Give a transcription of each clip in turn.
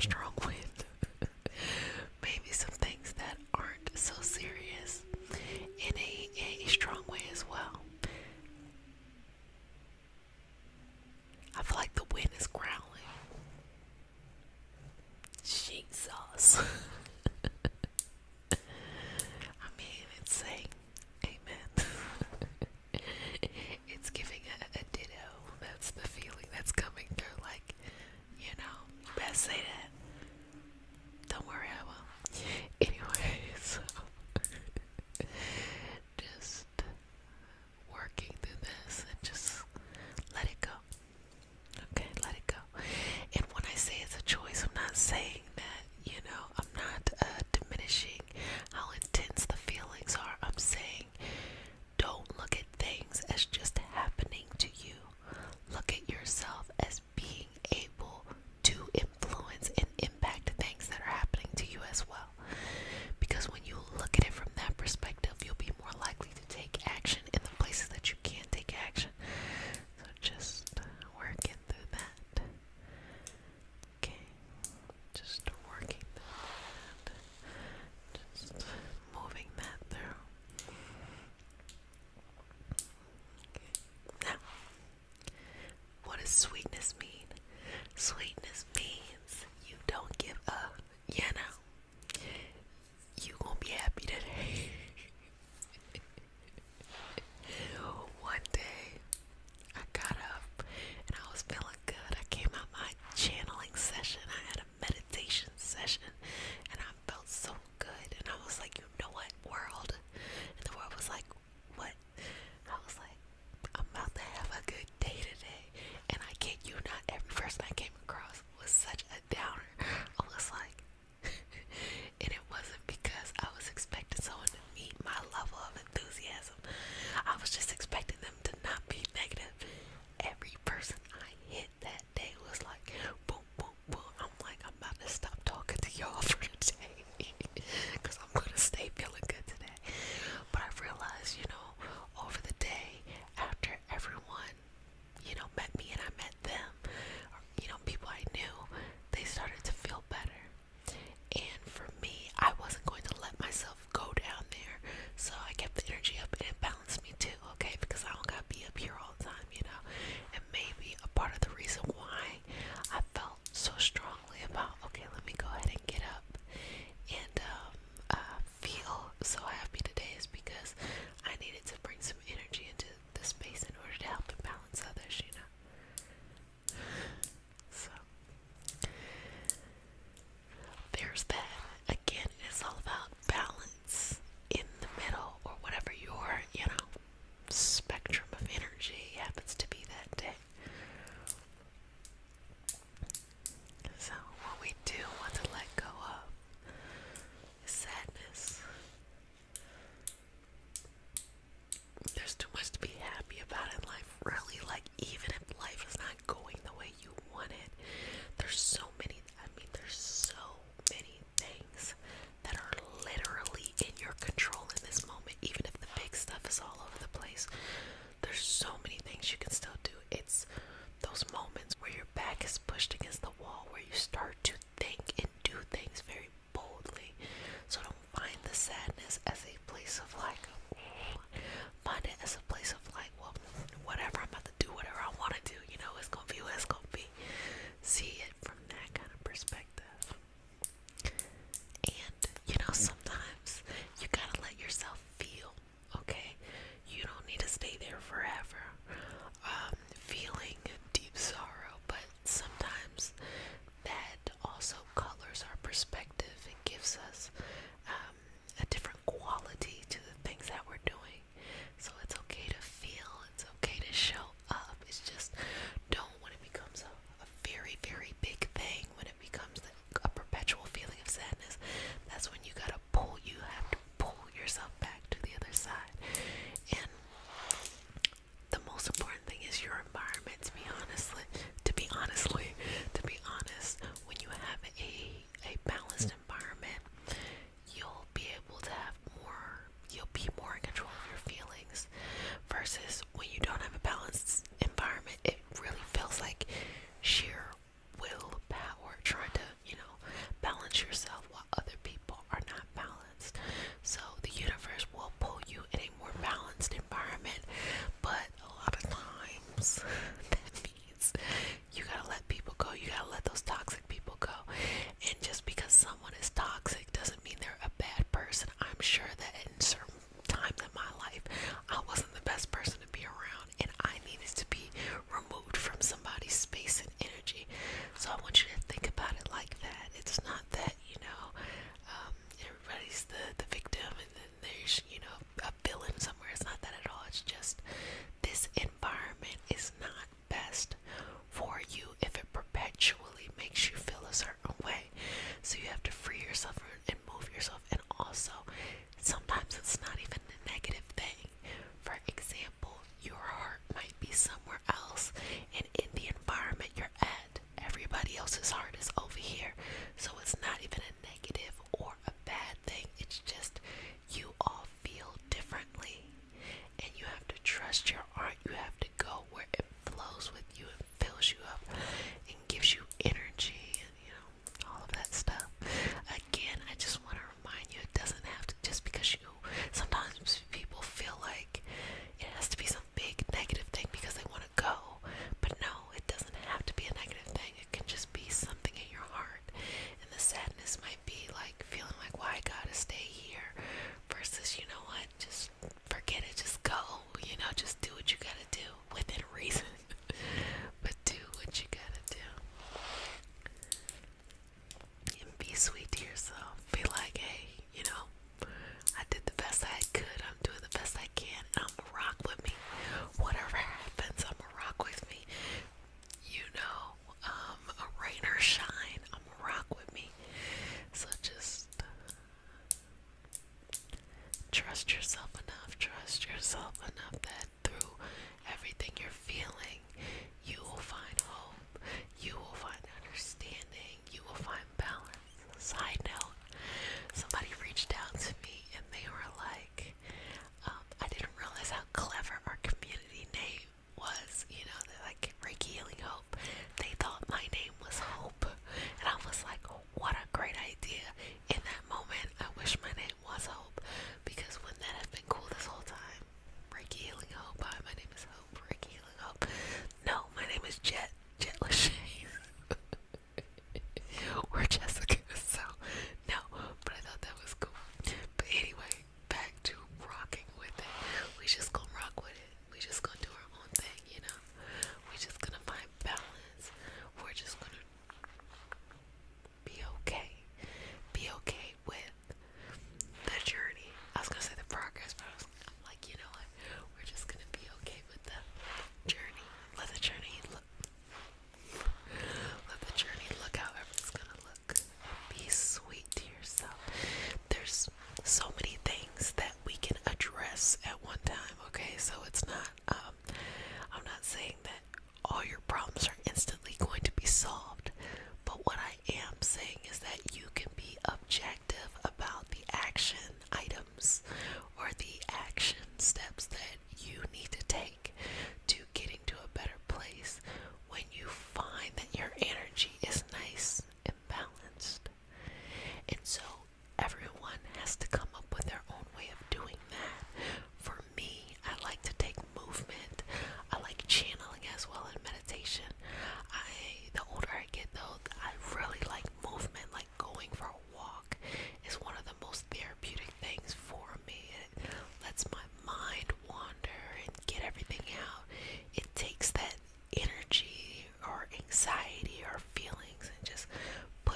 strong wind. Maybe some things that aren't so serious in a strong way as well. I feel like the wind is growling. Jesus. I mean, it's saying amen. It's giving a ditto. That's the feeling that's coming through. Like, you better say that. Don't worry, I will. Anyways, just working through this and just let it go. Okay, let it go. And when I say it's a choice, I'm not saying that, I'm not diminishing how intense the feelings are. I'm saying don't look at things as just happening to you. Look at yourself as being able to influence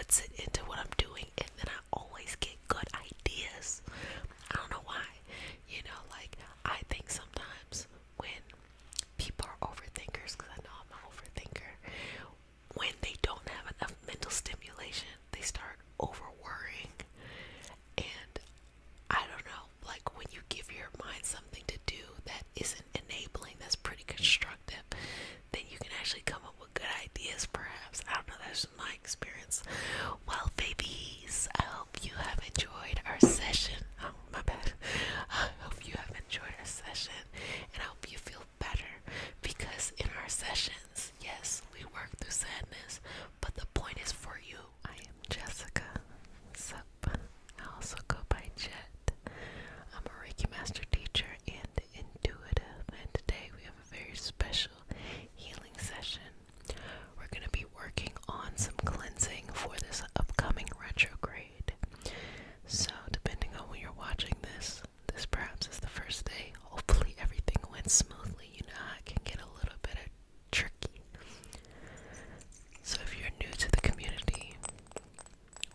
puts it into what I'm doing, and then I always get good ideas. I don't know why. Like, I think sometimes when people are overthinkers, because I know I'm an overthinker, when they don't have enough mental stimulation, they start over worrying. And I don't know, like, when you give your mind something to do that isn't enabling, that's pretty constructive, then you can actually come up with good ideas, perhaps. I don't know, that's my experience. Well, babies, I hope you have enjoyed our session. Oh, my bad. I hope you have enjoyed our session, and I hope you feel better, because in our sessions, yes, we work through sadness, but the point is for you. I am Jessica. What's up? I also go by Jet. I'm a Reiki master teacher and intuitive, and today we have a very special healing session. We're going to be working on some cleansing for this upcoming retrograde. So, depending on when you're watching this perhaps is the first day. Hopefully everything went smoothly. You know how it can get a little bit tricky. So if you're new to the community,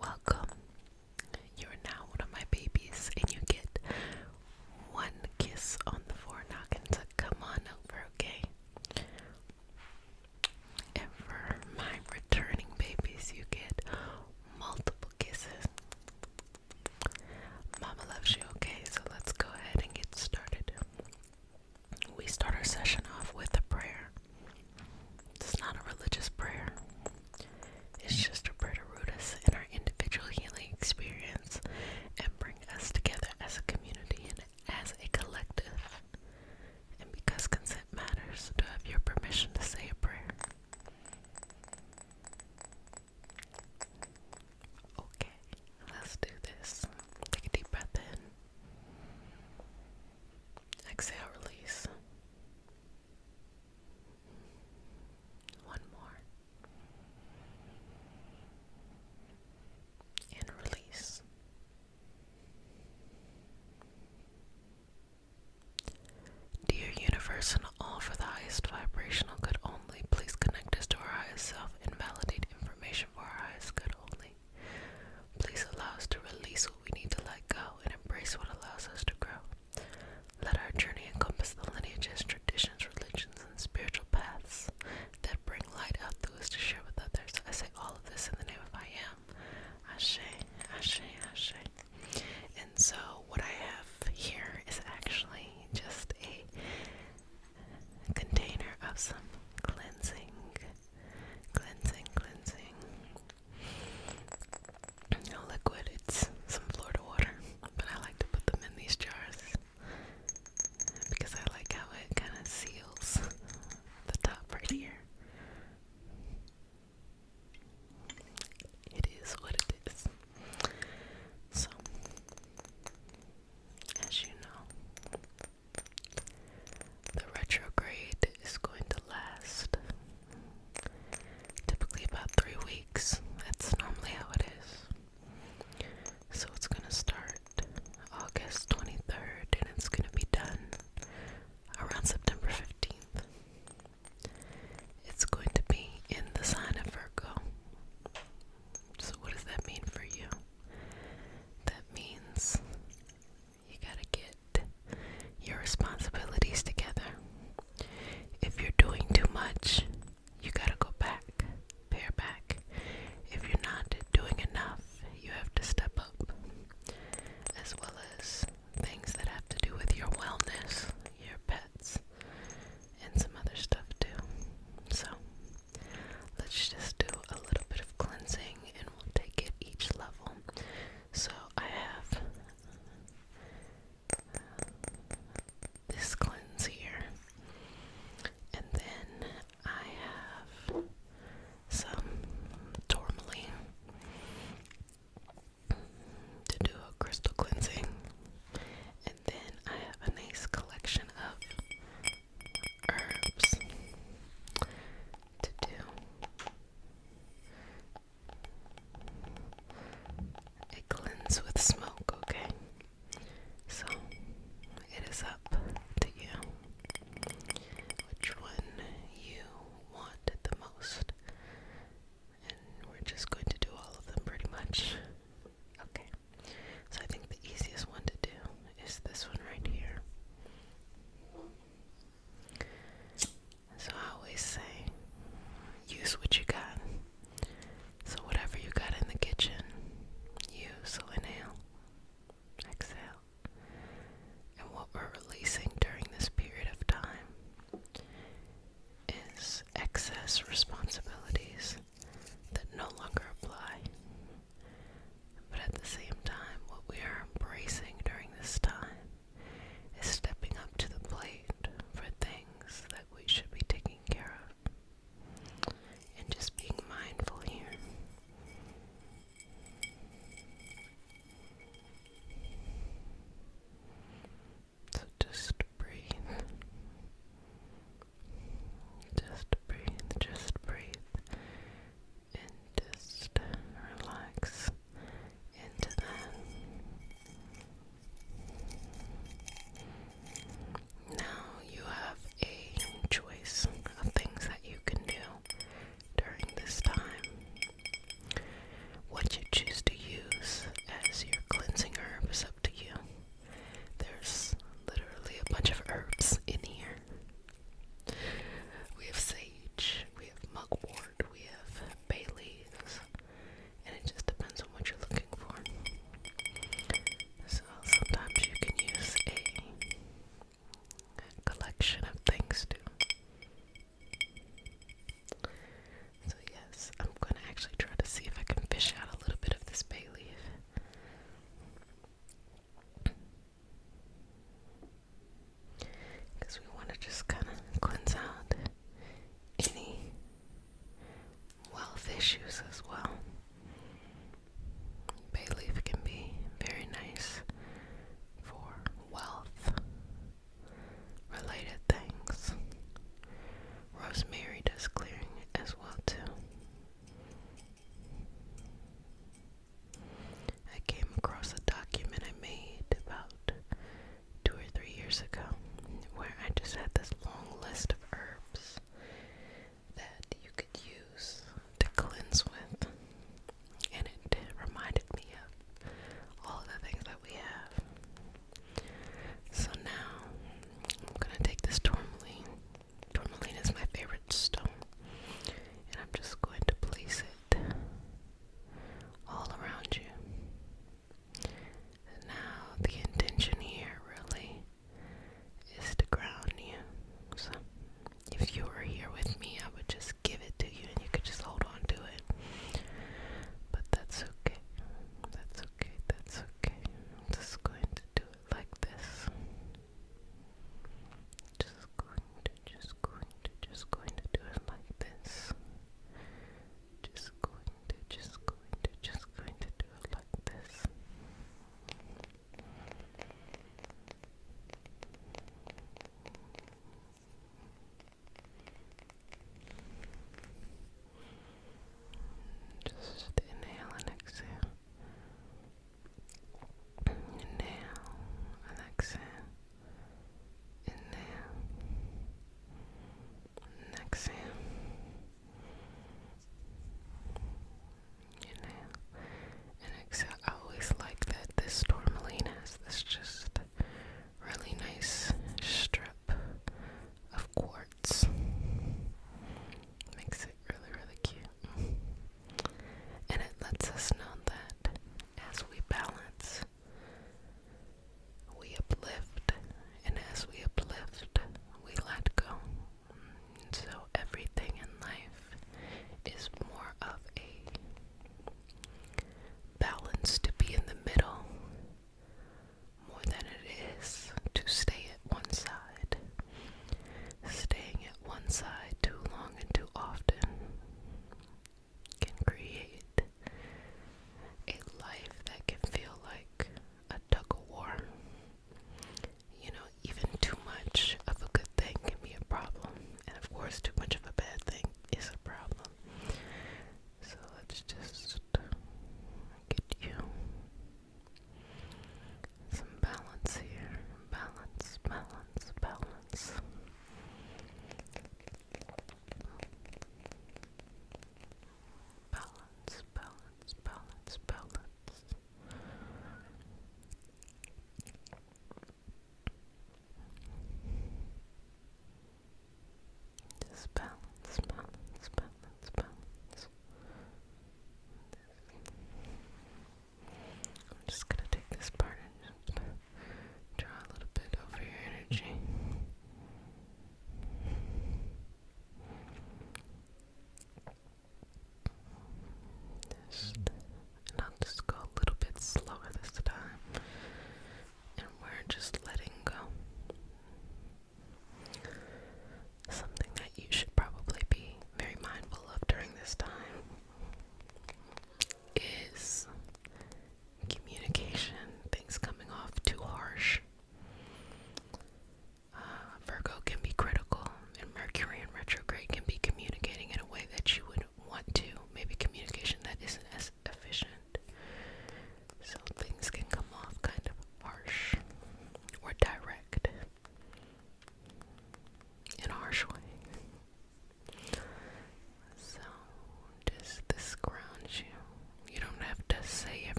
welcome. You're now one of my babies, and you get one kiss on the forehead. So come on over, okay? And for my returning babies, you get multiple kisses. Mama loves you, okay? So let's go ahead and get started. We start our session off with a prayer. It's not a religious prayer. It's just a prayer to root us in our individual healing experience and bring us together as a community and as a collective. And because consent matters, do I have your permission to say a prayer? Okay, let's do this. Take a deep breath in. Exhale, release. One more. And release. Dear universe and all for the highest vibrational good only, please connect us to our highest self and validate information for our highest good only. Please allow us to release what we need to let go and embrace what allows us to grow. Let our journey encompass the lineages, traditions, religions, and spiritual paths that bring light out through us to share with others. I say all of this in the name of I am. Ashe, Ashe, Ashe. And so what I have here is actually just a container of some cleansing. No liquid, it's some Florida water, but I like to put them in these jars because I like how it kind of seals the top right here. It is what it is. So, as you know, the retrograde is going to last typically about 3 weeks. That's normally how it is. So it's going to start August 23rd, and it's going to be done around September 15th. It's going to be in the sign of Virgo. So what does that mean for you? That means you gotta get your responsibilities together. If you're doing too much, you gotta go back, pare back. If you're not doing enough, you have to step up. As well as things that have to do with your wellness, your pets, and some other stuff too. So let's just do a little bit of cleansing, and we'll take it each level. So I have this cleanse here, and then I have some tourmaline to do a crystal cleansing, and then I have a nice collection of herbs to do a cleanse with smoke, okay? So it is up to you which one you want the most, and we're just going to do all of them,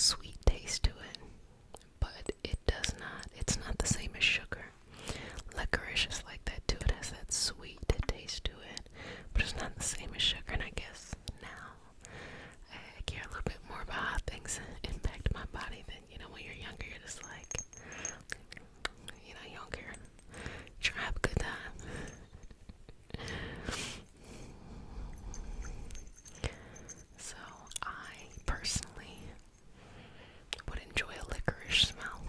sweet taste to it, but it's not the same as sugar. Licorice is like that too. It has that sweet taste to it, but it's not the same as sugar. And I guess now I care a little bit more about how things impact my body than, when you're younger, you're just like, you don't care. You're trying to have a good time. So I personally would enjoy a licorice smell.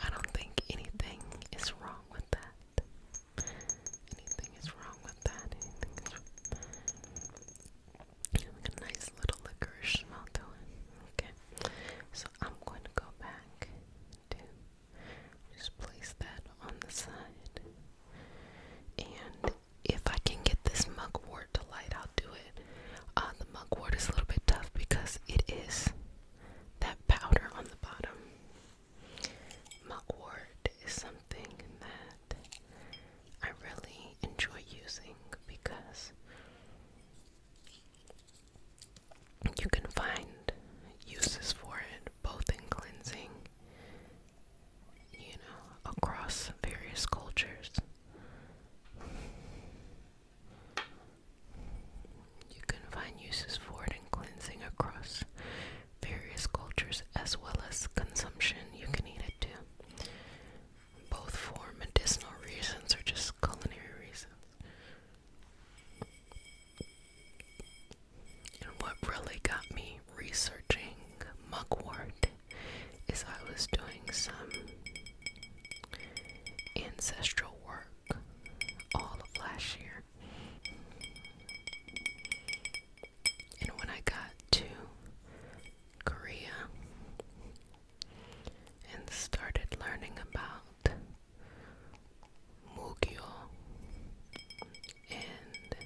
I don't think anything is wrong with that. Anything is wrong with that. Like a nice little licorice smell to it. Okay. So I'm going to go back to just place that on the side. And if I can get this mugwort to light, I'll do it. The mugwort is a little bit tough because it is that powder on the bottom. Mugwort is something that I really enjoy using because you can find uses for it both in cleansing, across various cultures. You can find uses for it in cleansing across various cultures as well as consumption. You can eat it too, both for medicinal reasons or just culinary reasons. And what really got me researching mugwort is I was doing some ancestral work all of last year. And when I got to Korea and started learning about Mugyo and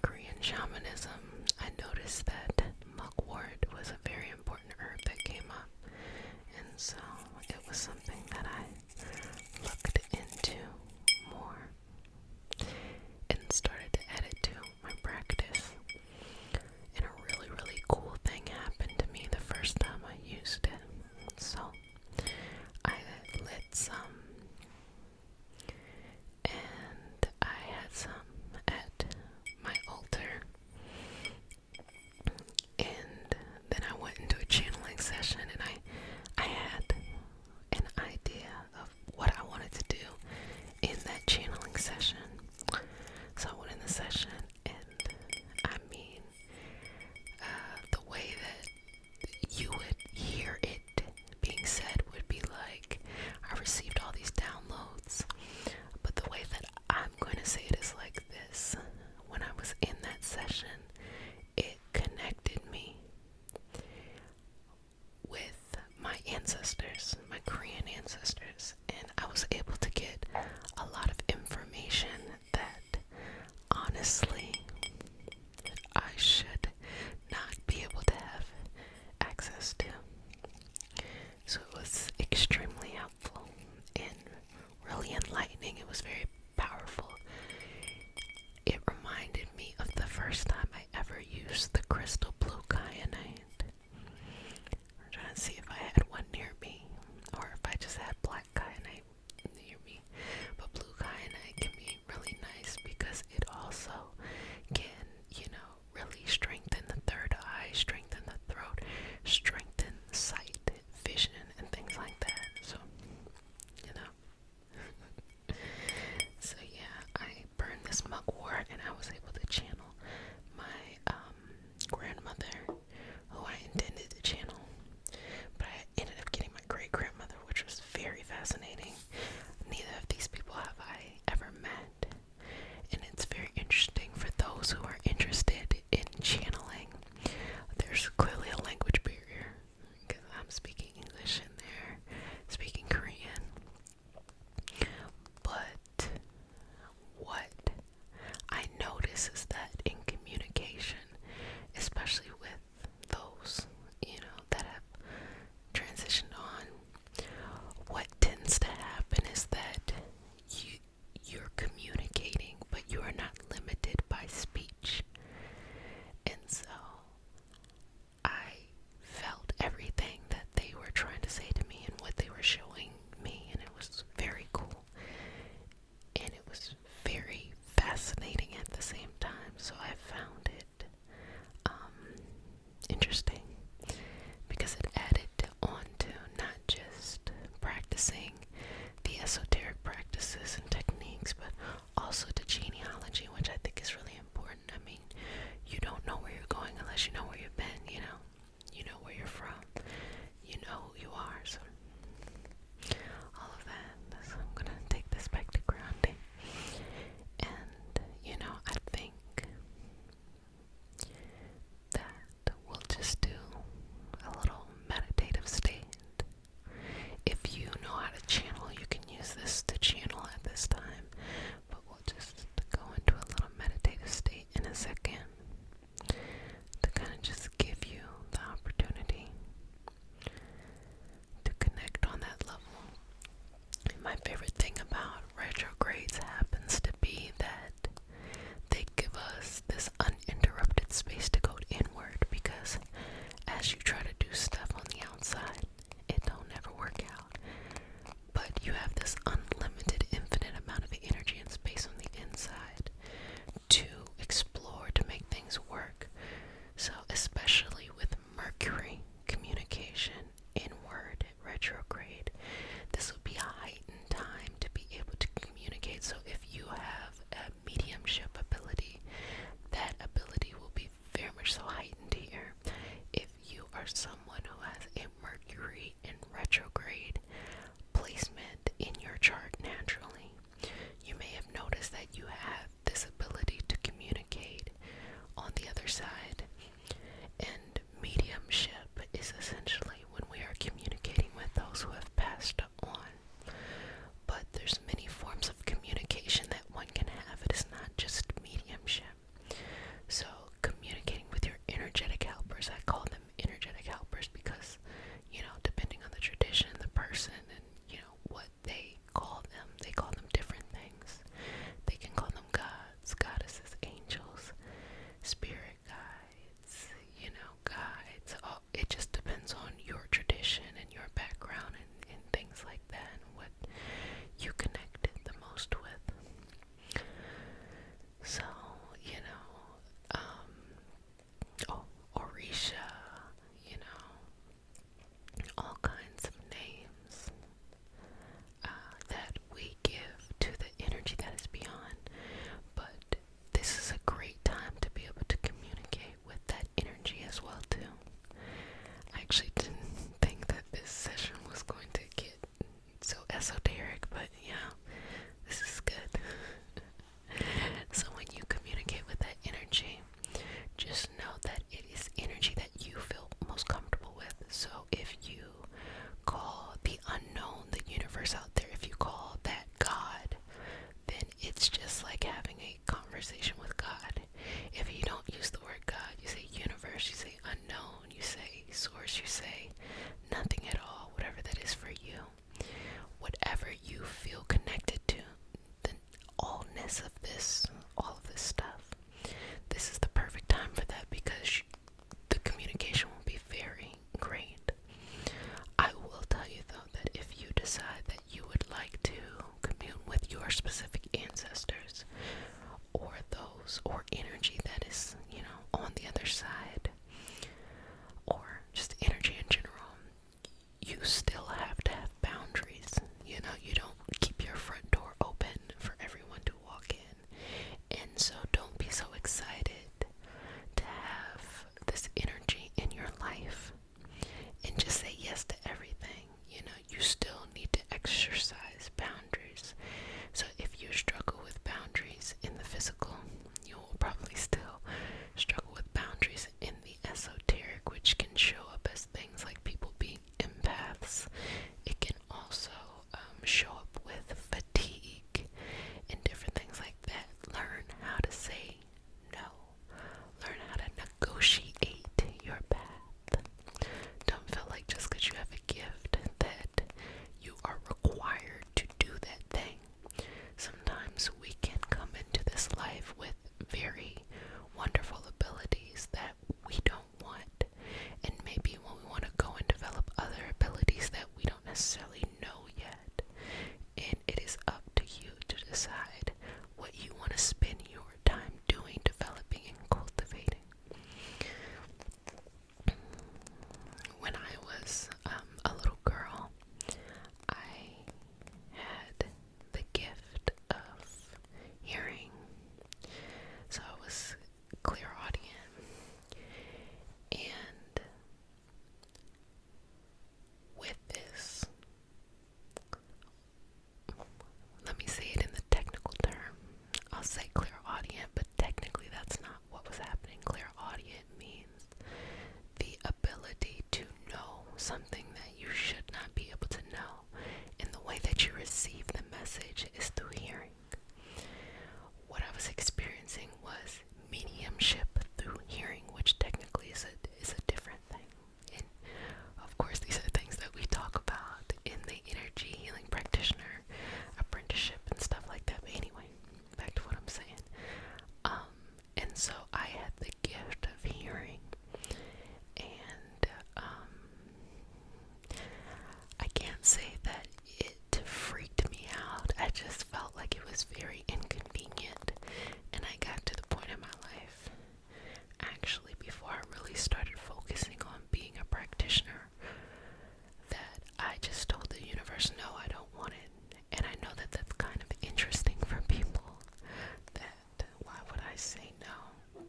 Korean shamanism, I noticed that mugwort was a very important herb that came up. And so it was something that I looked into more and started to add it to my practice. And a really, really cool thing happened to me the first time I used it. So I lit some, and I had some at my altar, and then I went into a channeling session, and I had an idea of what I wanted to do in that channeling session. So I went in the session, and the way that you would hear it being said would be like, I received all these downloads, but the way that I'm going to say it is like this. When I was in that session, it connected me with my ancestors, my Korean ancestors, and I was able to get a lot of information that honestly I should not be able to have access to. So it was extremely helpful and really enlightening. It was very powerful. It reminded me of the first time I ever used the crystal blue kyanite. I'm trying to see if I had one near me or if I just had black kyanite near me. But blue kyanite can be really nice because it also can, really strengthen the third eye, strengthen the throat, strengthen sight, vision, and things like that. So, So yeah, I burned this mugwort and I was able to channel my grandmother, who I intended to channel. But I ended up getting my great-grandmother, which was very fascinating. Neither of these people have I ever met. And it's very interesting for those who are interested in channeling. There's clearly a language barrier because I'm speaking English and they're speaking Korean. But what I notice is that in communication, especially with those, that have transitioned on, what tends to happen is that you're communicating, but you are not limited by speech. And so shows, or energy that is, on the other side, or just energy in general, you still have to have boundaries. You don't keep your front door open for everyone to walk in. And so don't be so excited to have this energy in your life and just say yes to everything. You still need to exercise boundaries. So if you struggle with boundaries in the physical, you will probably still struggle with boundaries in the esoteric, which can show up as things like people being empaths. It can also show up with fatigue and different things like that. Learn how to say no. Learn how to negotiate your path. Don't feel like just because you have a gift that you are required to do that thing. Sometimes we can come into this life with very wonderful abilities that we don't want, and maybe when we want to go and develop other abilities that we don't necessarily know yet, and it is up to you to decide what you want to spend your time doing, developing, and cultivating. When I was a little girl, I had the gift of hearing. So I was clairaudient. And with this, let me say it in the technical term. I'll say clairaudient, but technically that's not what was happening. Clairaudient means the ability to know something that you should not be able to know, and the way that you receive the message is through hearing. What I was experiencing was mediumship through hearing, which technically is a different thing. And of course, these are things that we talk about in the energy healing practitioner apprenticeship and stuff like that. But anyway, back to what I'm saying. And so I had the gift of hearing, and I can't say that it freaked me out. I just felt like it was very inconvenient, and I got to the point in my life, actually before I really started focusing on being a practitioner, that I just told the universe, no, I don't want it. And I know that that's kind of interesting for people, that why would I say no?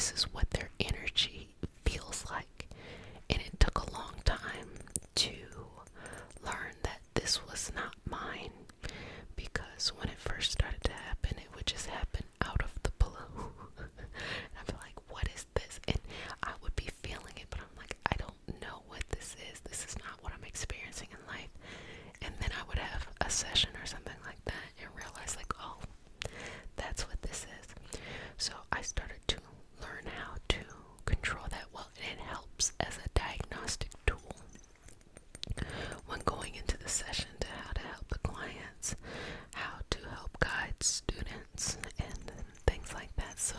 this is what their energy feels like. And it took a long time to learn that this was not mine, because when it first started to happen, it would just happen out of the blue. I'd be like, what is this? And I would be feeling it, but I'm like, I don't know what this is. This is not what I'm experiencing in life. And then I would have a session or something like that and realize like, oh, that's what this is. So I started to learn how to control that well, and it helps as a diagnostic tool when going into the session, to how to help the clients, how to help guide students, and things like that. So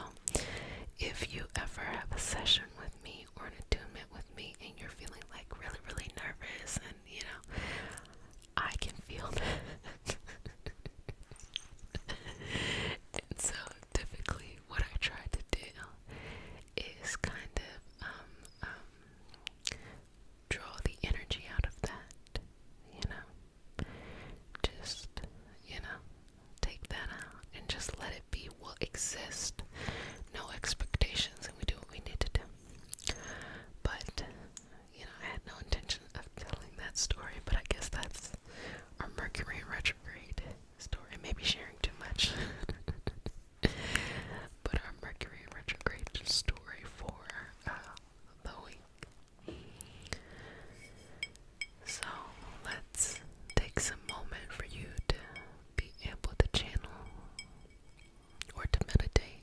if you ever have a session with me or an attunement with me and you're feeling like really, really nervous, and you know, I can feel that. And so typically what I try to do is kind of draw the energy out of that, you know, just, you know, take that out and just let it be, will exist, no expectations, and we do what we need to do. But, you know, I had no intention of telling that story, but I guess that's our Mercury in retrograde story. Maybe sharing too much. But our Mercury in retrograde story for the week. So let's take some moment for you to be able to channel or to meditate,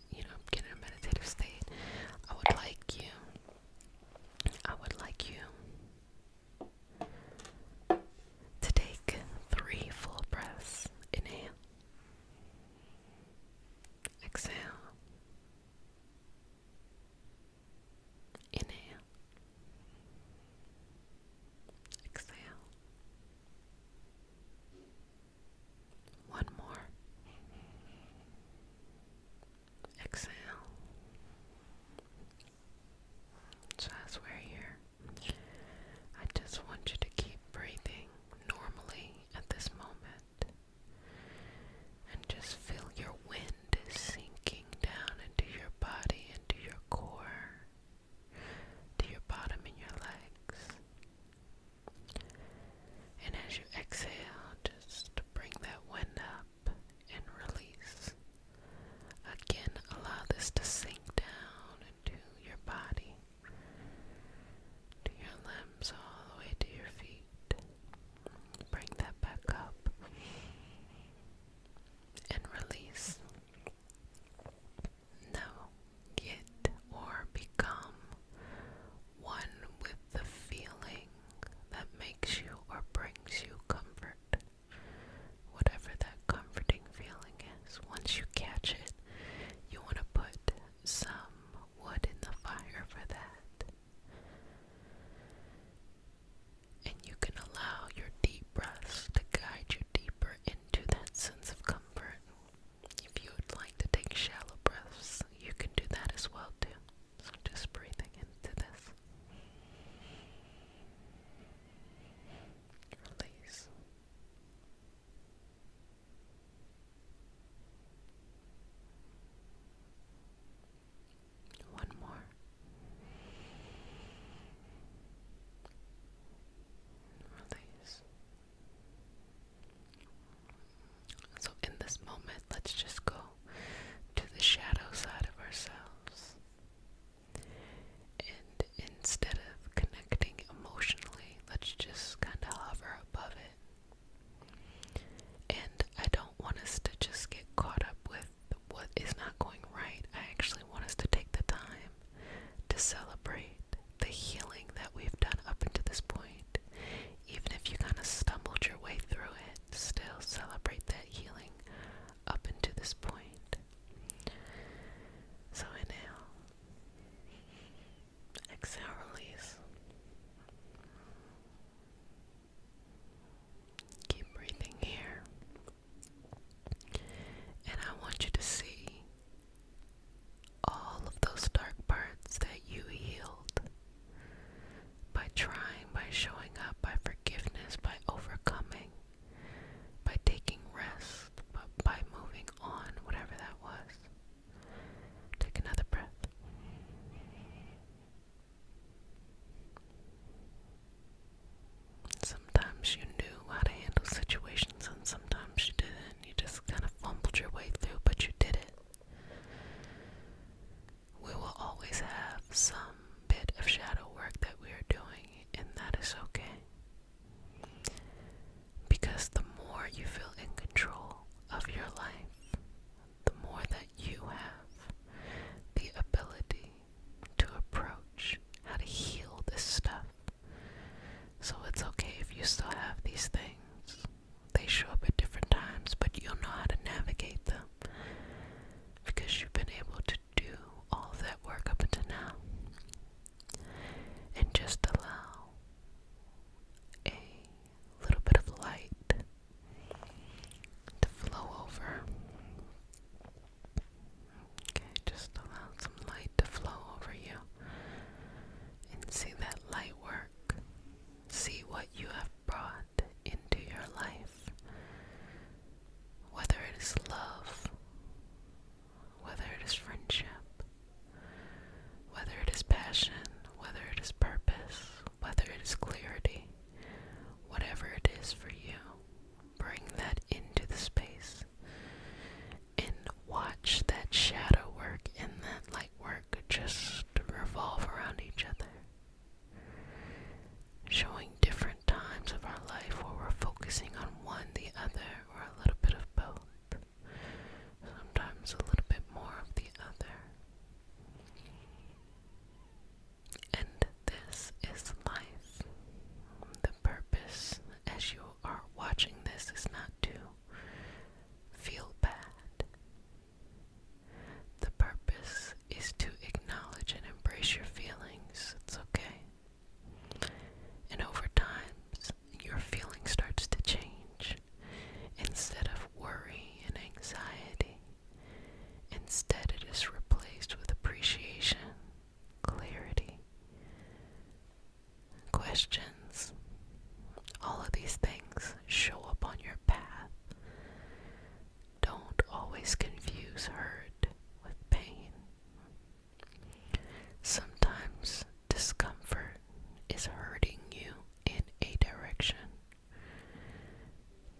Instead, it is replaced with appreciation, clarity, questions. All of these things show up on your path. Don't always confuse hurt with pain. Sometimes discomfort is hurting you in a direction.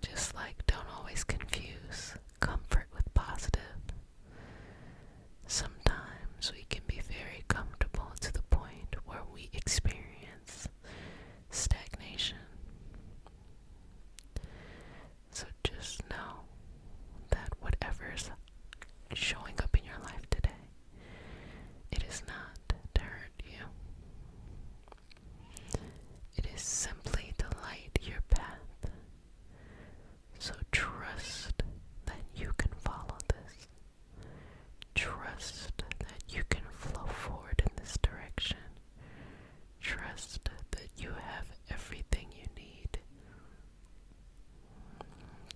Just like don't always confuse comfort with positive. Sometimes we can be very comfortable to the point where we experience stagnation. So just know that whatever is showing up in your life today, it is not to hurt you. It is simply to light your path. So trust that you can follow this. Trust that you can flow forward in this direction. Trust that you have everything you need.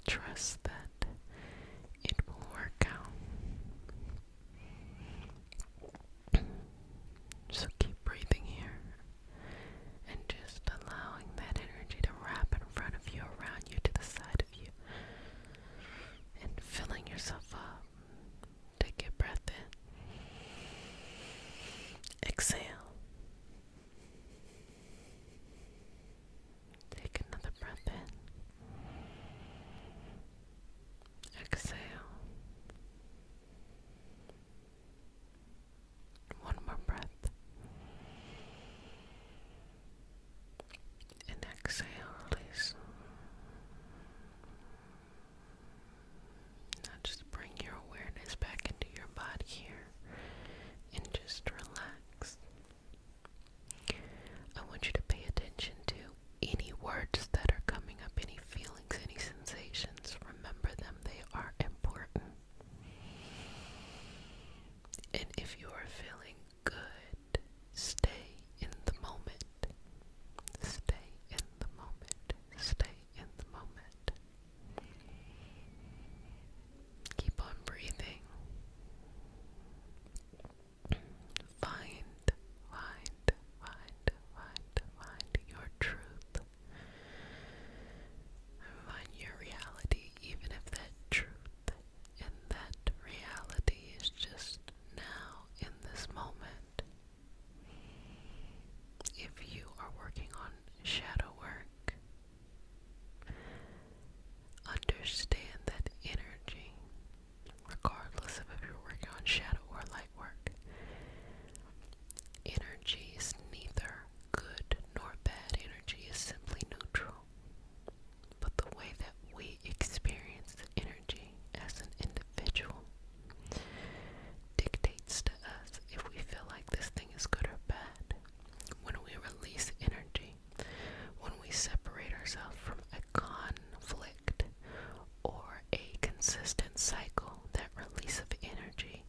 Trust that it will work out. So keep breathing here and just allowing that energy to wrap in front of you, around you, to the side of you, and filling yourself up. Take a breath in. Exhale. Take another breath in. Exhale. One more breath. And exhale, release. Now just bring your awareness back into your body here and just relax. I want you to pay attention to any words that are coming up, any feelings, any sensations. Remember them, they are important. And if you are feeling good, stay in the moment. Stay in the moment. Stay in the moment. Keep on breathing. Find your truth. Find your reality, even if that truth and that reality is just now in this moment. If you are working on shadow work, understand that energy, regardless of if you're working on shadow or light work, energy is neither good nor bad. Energy is simply neutral. But the way that we experience energy as an individual dictates to us if we feel like this thing is good or bad. When we release energy, when we separate ourselves from a conflict or a consistent cycle, that release of energy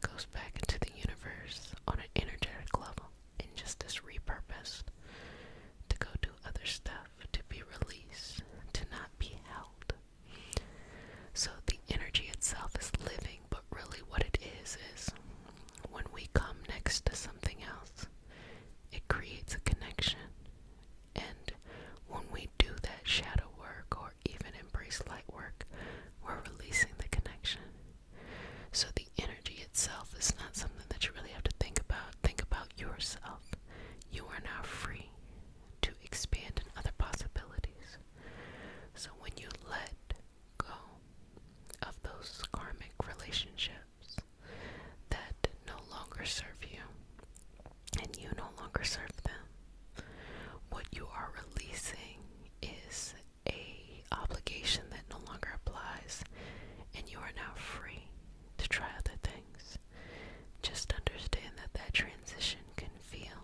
goes back into the universe on an energetic level and just is repurposed to go do other stuff, to be released, to not be held. So the energy itself is living, but really what it is when we come next to something else, it creates a connection. And when we do that shadow work or even embrace light work, we're releasing the connection. So the energy itself is not something that you really have to think about. Think about yourself. You are now free to expand in other possibilities. So when you let go of those karmic relationships that no longer serve you and you no longer serve them, what you are releasing is a obligation that no longer applies, and you are now free to try other things. Just understand that that transition can feel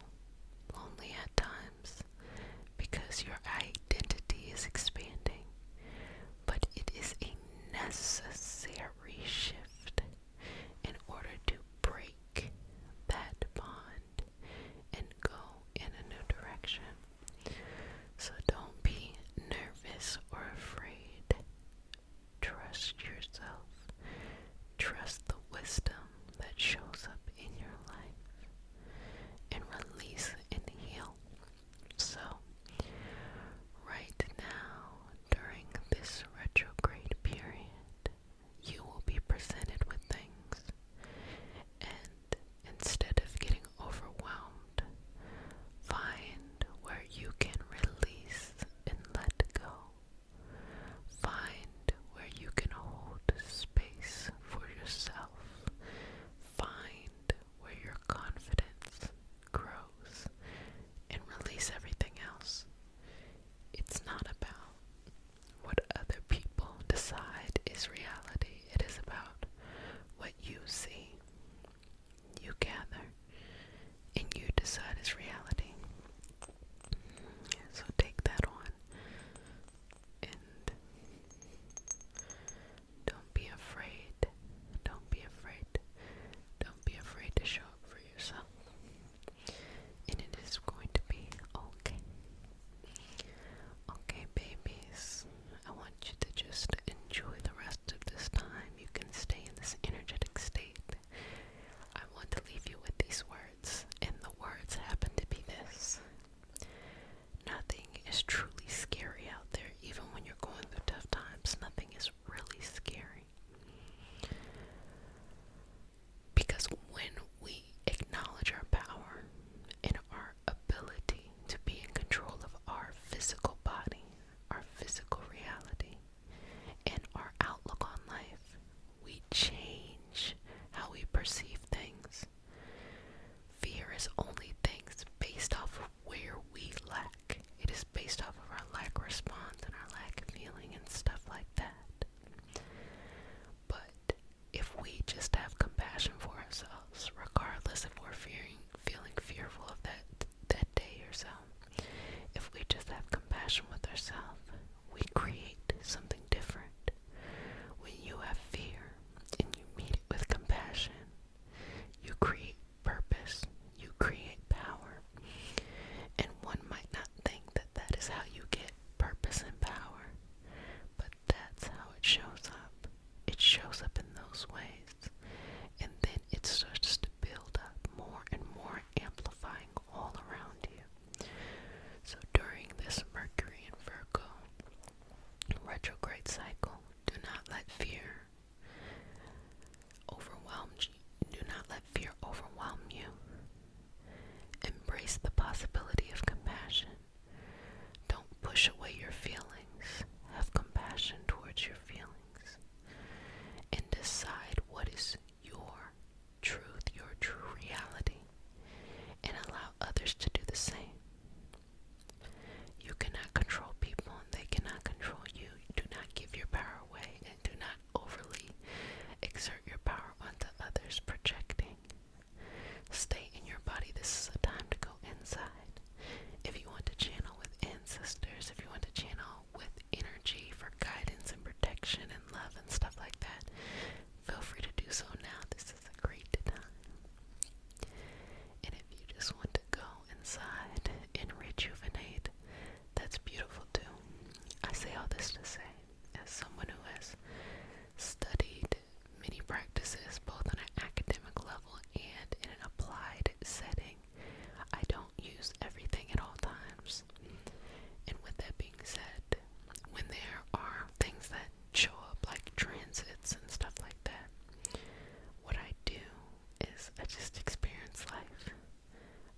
I just experience life.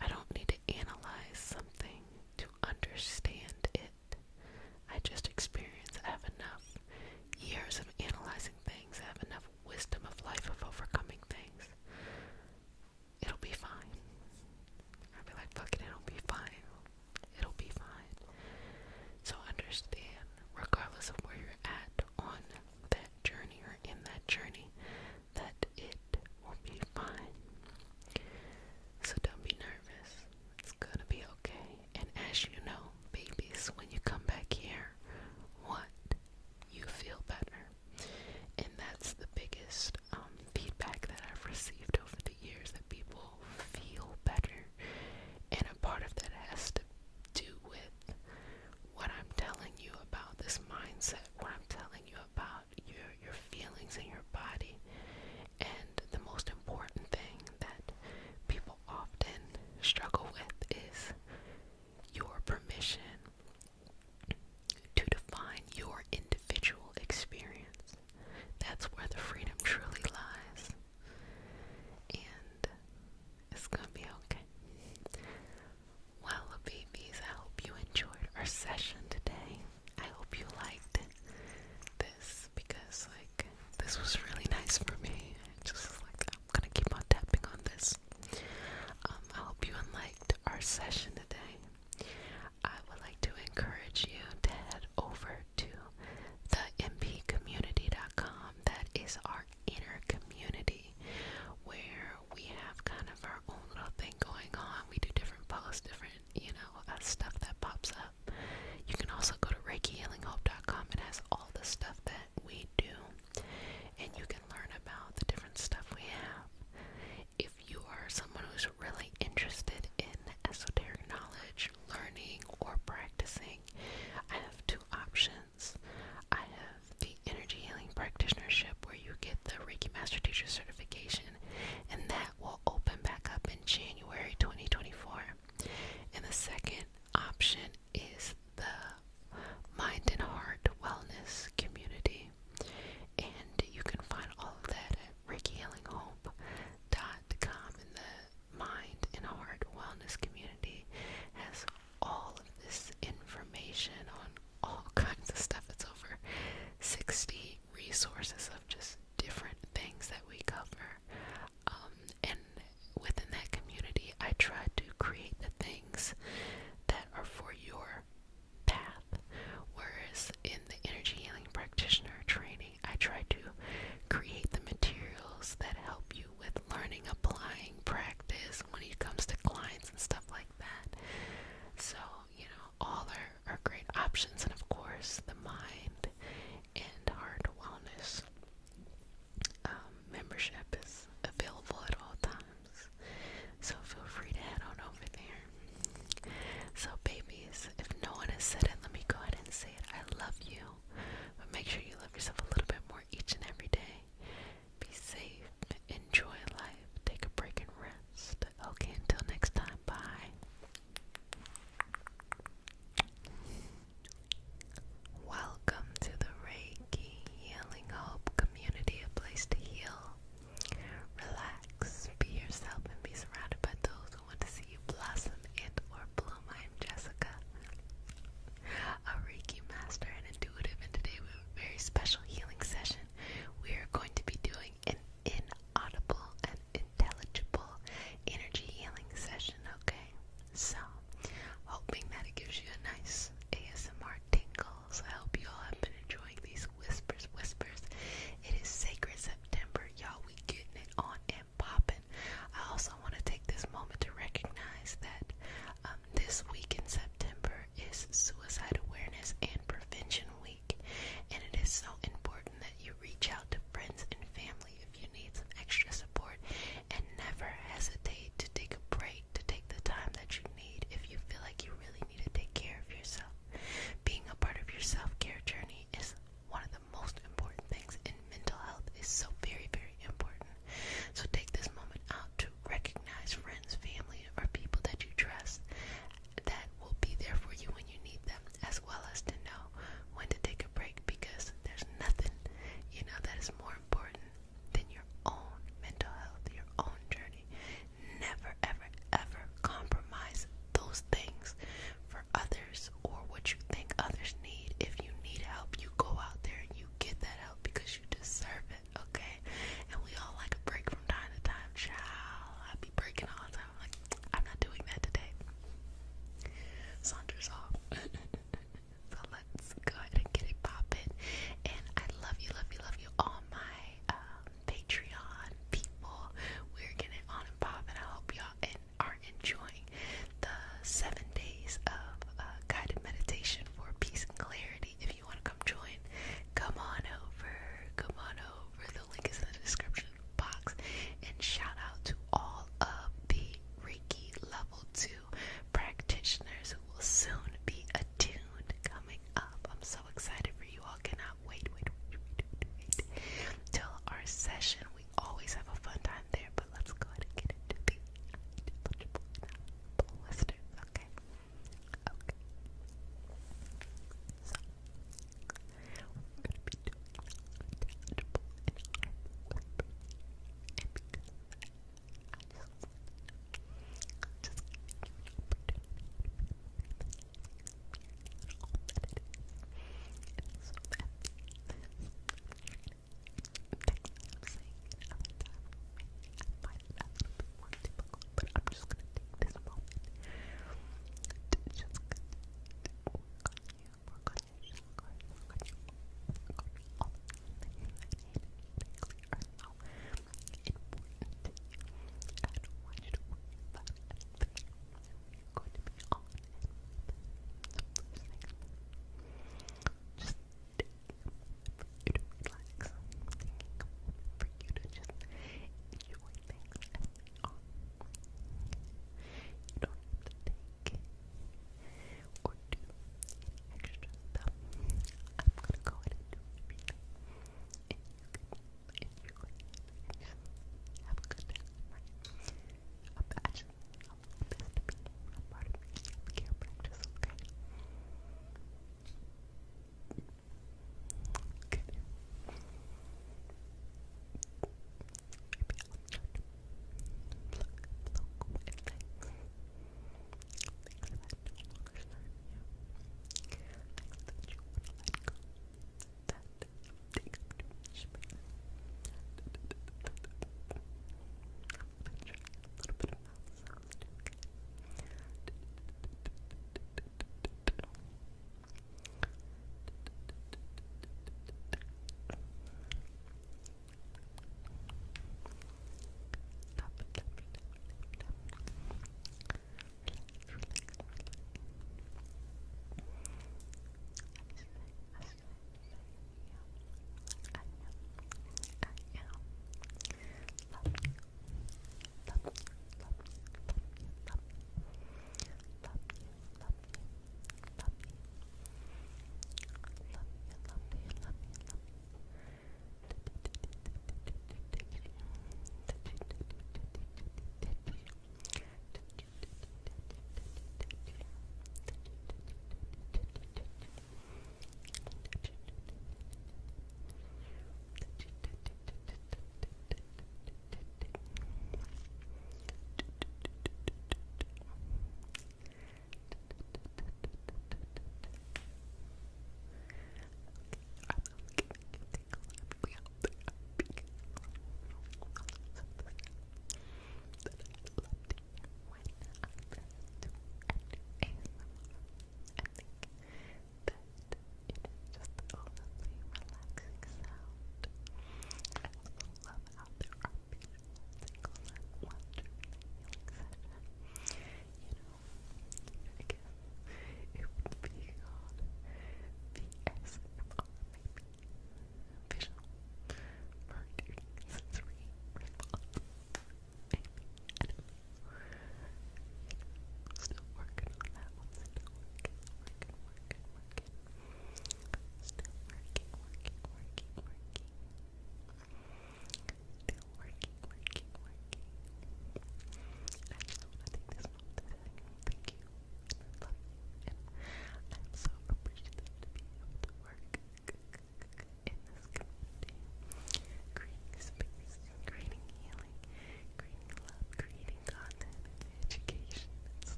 I don't need to analyze something to understand it. I just experience. I have enough years of analyzing things. I have enough wisdom of life of overcoming things. It'll be fine. I'll be like, fuck it, it'll be fine. It'll be fine. So understand, regardless of where you're at on that journey or in that journey, that it will be fine.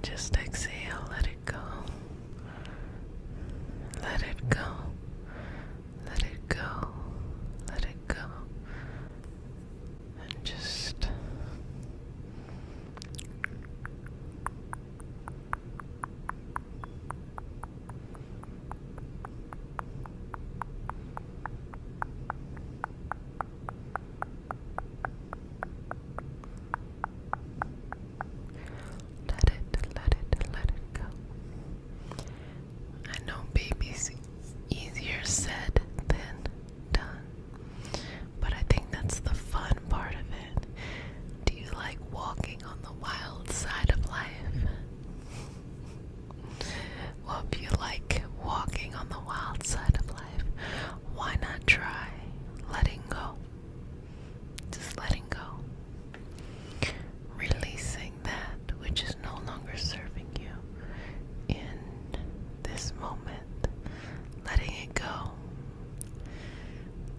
Just exhale, let it go. Let it go. Let it go. Let it go. And just let it go. I know baby's easier said than done, but I think that's the fun part of it. Do you like walking on the wild side of life? Well, if you like walking on the wild side of life, why not try letting go? Just letting go. Releasing that which is no longer serving you in this moment. Letting it go.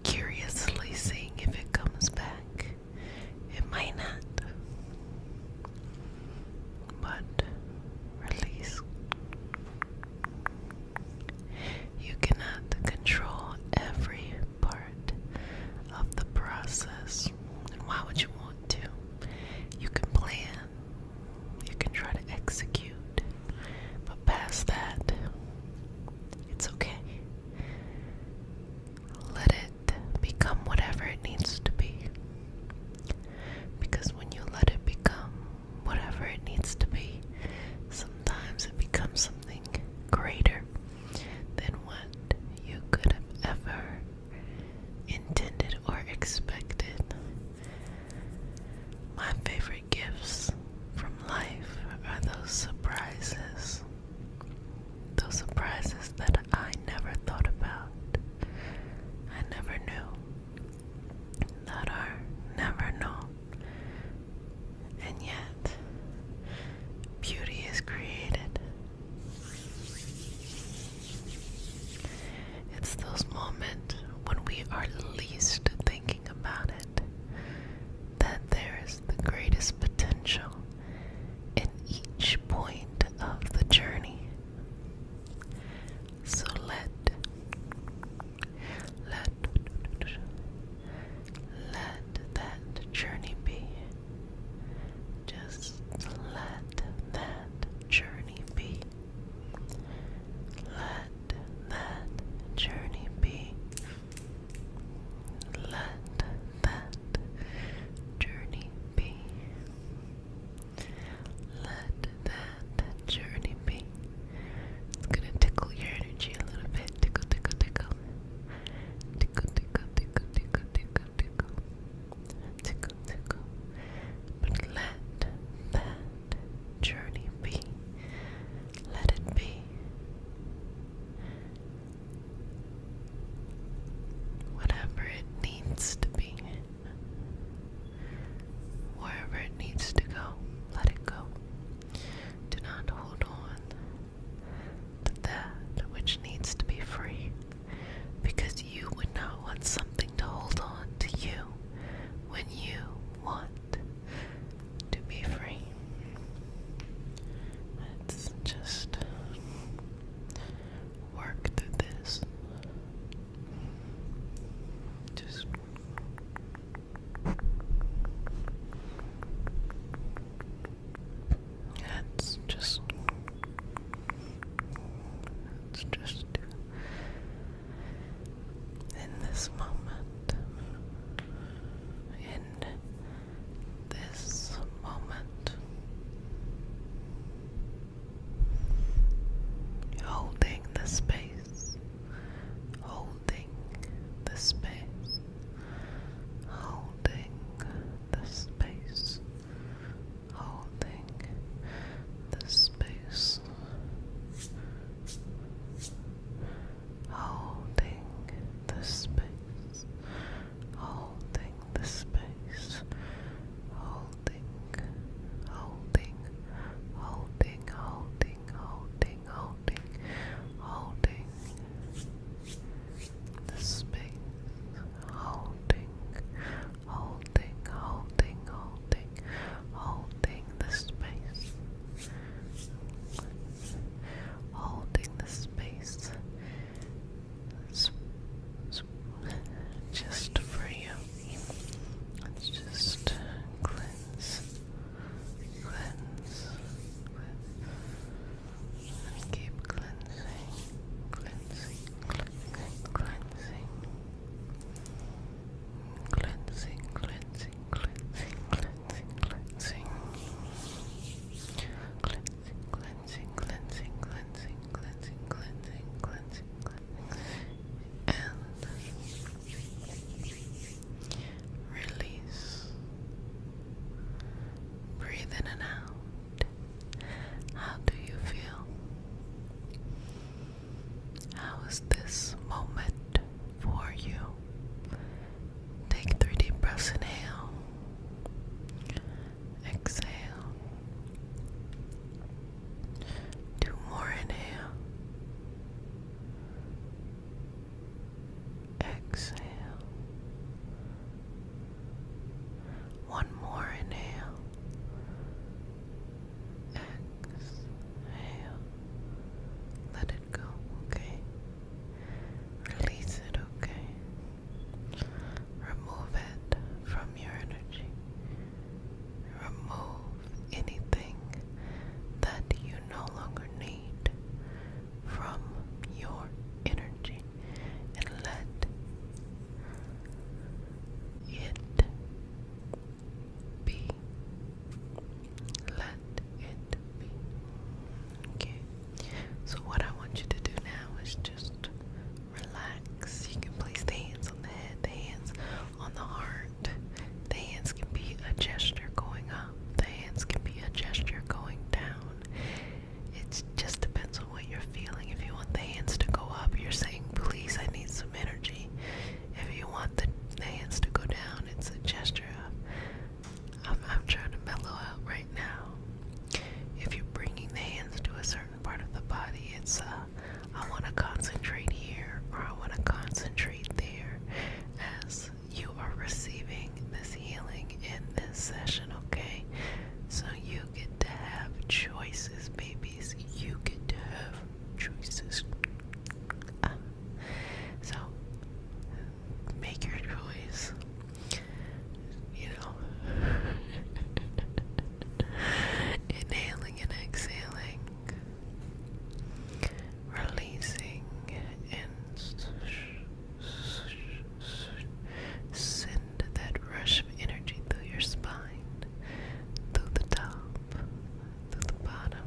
Curiously seeing if it comes back. It might not. But release. You cannot control every part of the process. And why would you want to? You can plan. You can try to execute. But past that, it's okay. Let it become whatever it needs to be. Because when you let it become whatever it needs to be, sometimes it becomes something greater than what you could have ever intended or expected. My favorite gifts from life are those surprises. Those surprises that I never thought about. I never knew. That are never known. And yet, beauty is created. It's those moments when we are least thinking about it that there is the greatest potential in each point of the journey. So let that journey be. Just breathe in and out. How do you feel? How is this moment for you? Take 3 deep breaths. Inhale. Exhale. 2 more. Inhale. Exhale. 1 more. Inhale. Exhale. Let it go, okay? Release it, okay? Remove it from your energy. Remove anything that you no longer need from your energy and let it be. Let it be. Okay. So what I want you to do now is just relax. You can place the hands on the head, the hands on the heart. The hands can be a gesture going up. The hands can be a gesture going down. It just depends on what you're feeling. If you want the hands to go up, you're saying, please, I need some energy. If you want the hands to go down, it's a gesture of, I'm trying to mellow out right now. If you're bringing the hands to a certain part of the body, it's I want to concentrate here, or I want to concentrate there, as you are receiving this healing in this session, okay? So you get to have choices, babies. You get to have choices. So make your choice. You know, inhaling and exhaling, releasing and send that rush of energy through your spine, through the top, through the bottom,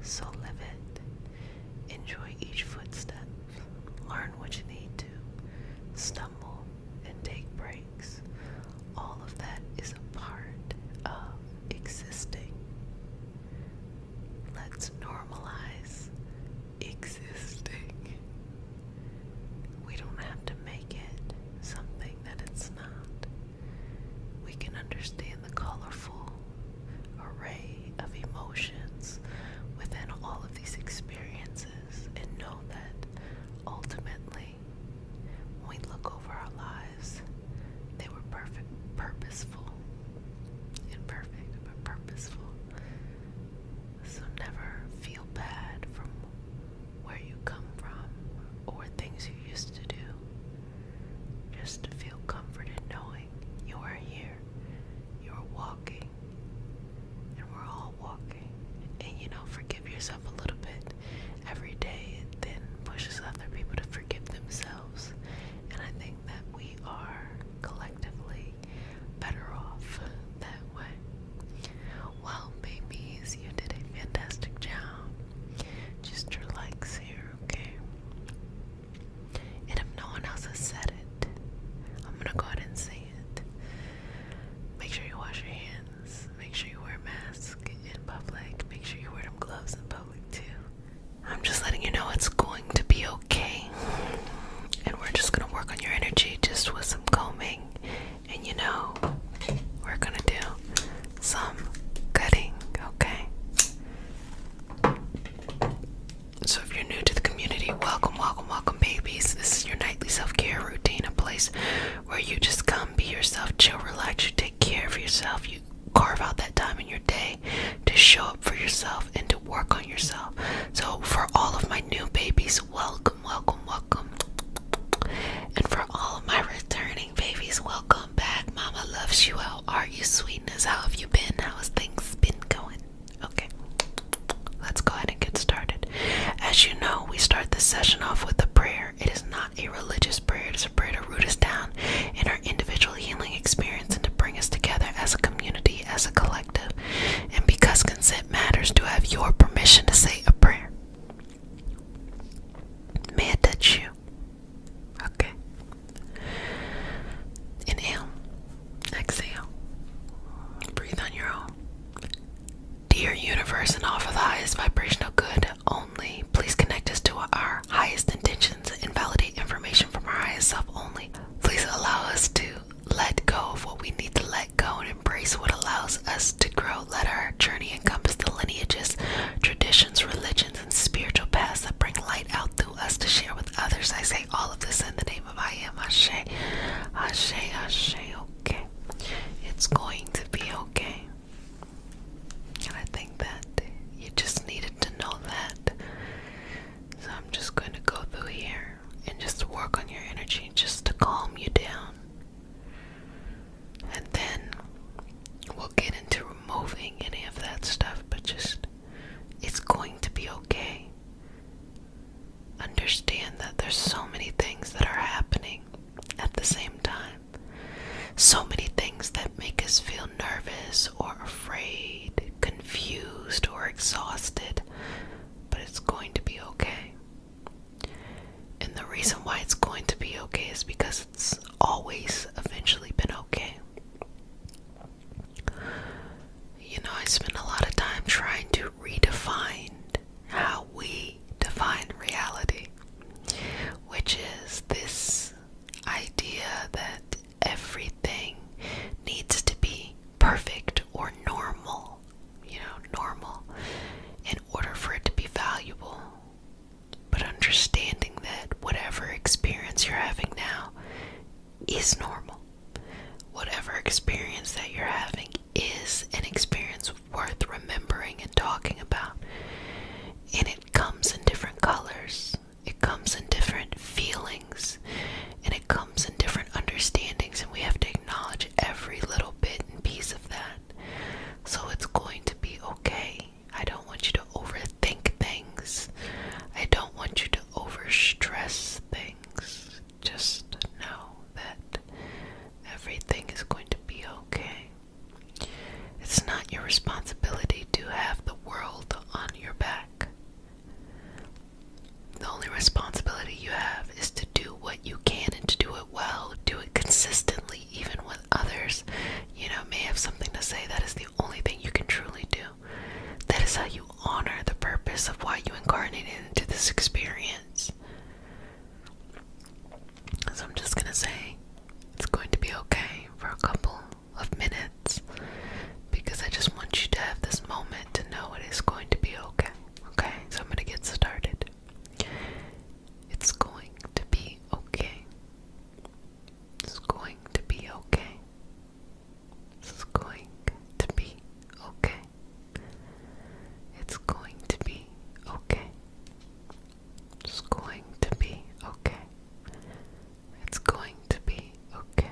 So live it. Enjoy each footstep. Learn what you need to. Stumble and take breaks. All of that is a part of existing. Let's normalize existing. We don't have to make it something that it's not. We can understand the colorful array of emotions within all of these experiences and know that ultimately, when we look over our lives, they were purposeful. Imperfect, but purposeful. So never feel bad from where you come from or things you used to do. Just to feel comforted knowing you are here, you are walking, and we're all walking. And forgive yourself a little bit every day. It then pushes other people to forgive themselves. And I think that we are collectively better off that way. Well, babies, you did a fantastic job. Just relax here, okay? And if no one else has said it, I'm gonna go ahead and say it. Make sure you wash your hands. Make sure you wear a mask in public. Make sure you wear them gloves in public too. I'm just letting you know it's going to be okay. And we're just gonna work on your energy just with some combing. And we're gonna do some cutting, okay? So if you're new to the community, welcome, welcome, welcome, babies. This is your nightly self-care routine, a place where you just come, be yourself, chill, relax, you take care of yourself, you carve out that time in your day to show up for yourself and to work on yourself. So for all of my new babies, welcome, welcome, welcome. And for all of my returning babies, welcome back. Mama loves you. How are you, sweetness? How have you been? How has things been going? Okay, let's go ahead and get started. As you know, we start this session off with a prayer. It is not a religious prayer. It is a prayer to root us down in our individual healing experience and to bring us together as a community, as a collective. And because consent matters, do I have your permission to say a prayer? May I touch you? Okay. Inhale. Exhale. Breathe on your own. Dear universe and all for the highest vibrational good only, please connect us to our highest intentions and validate information from our highest self only. Please allow us to let go of what we need to let go and embrace what allows us to grow. Let our journey encompass the lineages, traditions, religions, and spiritual paths that bring light out through us to share with others. I say all of this in the name of I am. Ashe, Ashe, Ashe. Okay, it's going to be okay. And I think that you just needed to know that. So I'm just going to go through here and just work on your energy just to calm you down. And then we'll get into removing any of that stuff. is how you honor the purpose of why you incarnated into this experience. So I'm just gonna say it's going to be okay for a couple of minutes, because I just want you to have this moment to know it is going to be okay. Okay, so I'm gonna get started. It's going to be okay. It's going to be okay. It's going to be okay. It's going to be okay. It's going to be okay. It's going to be okay.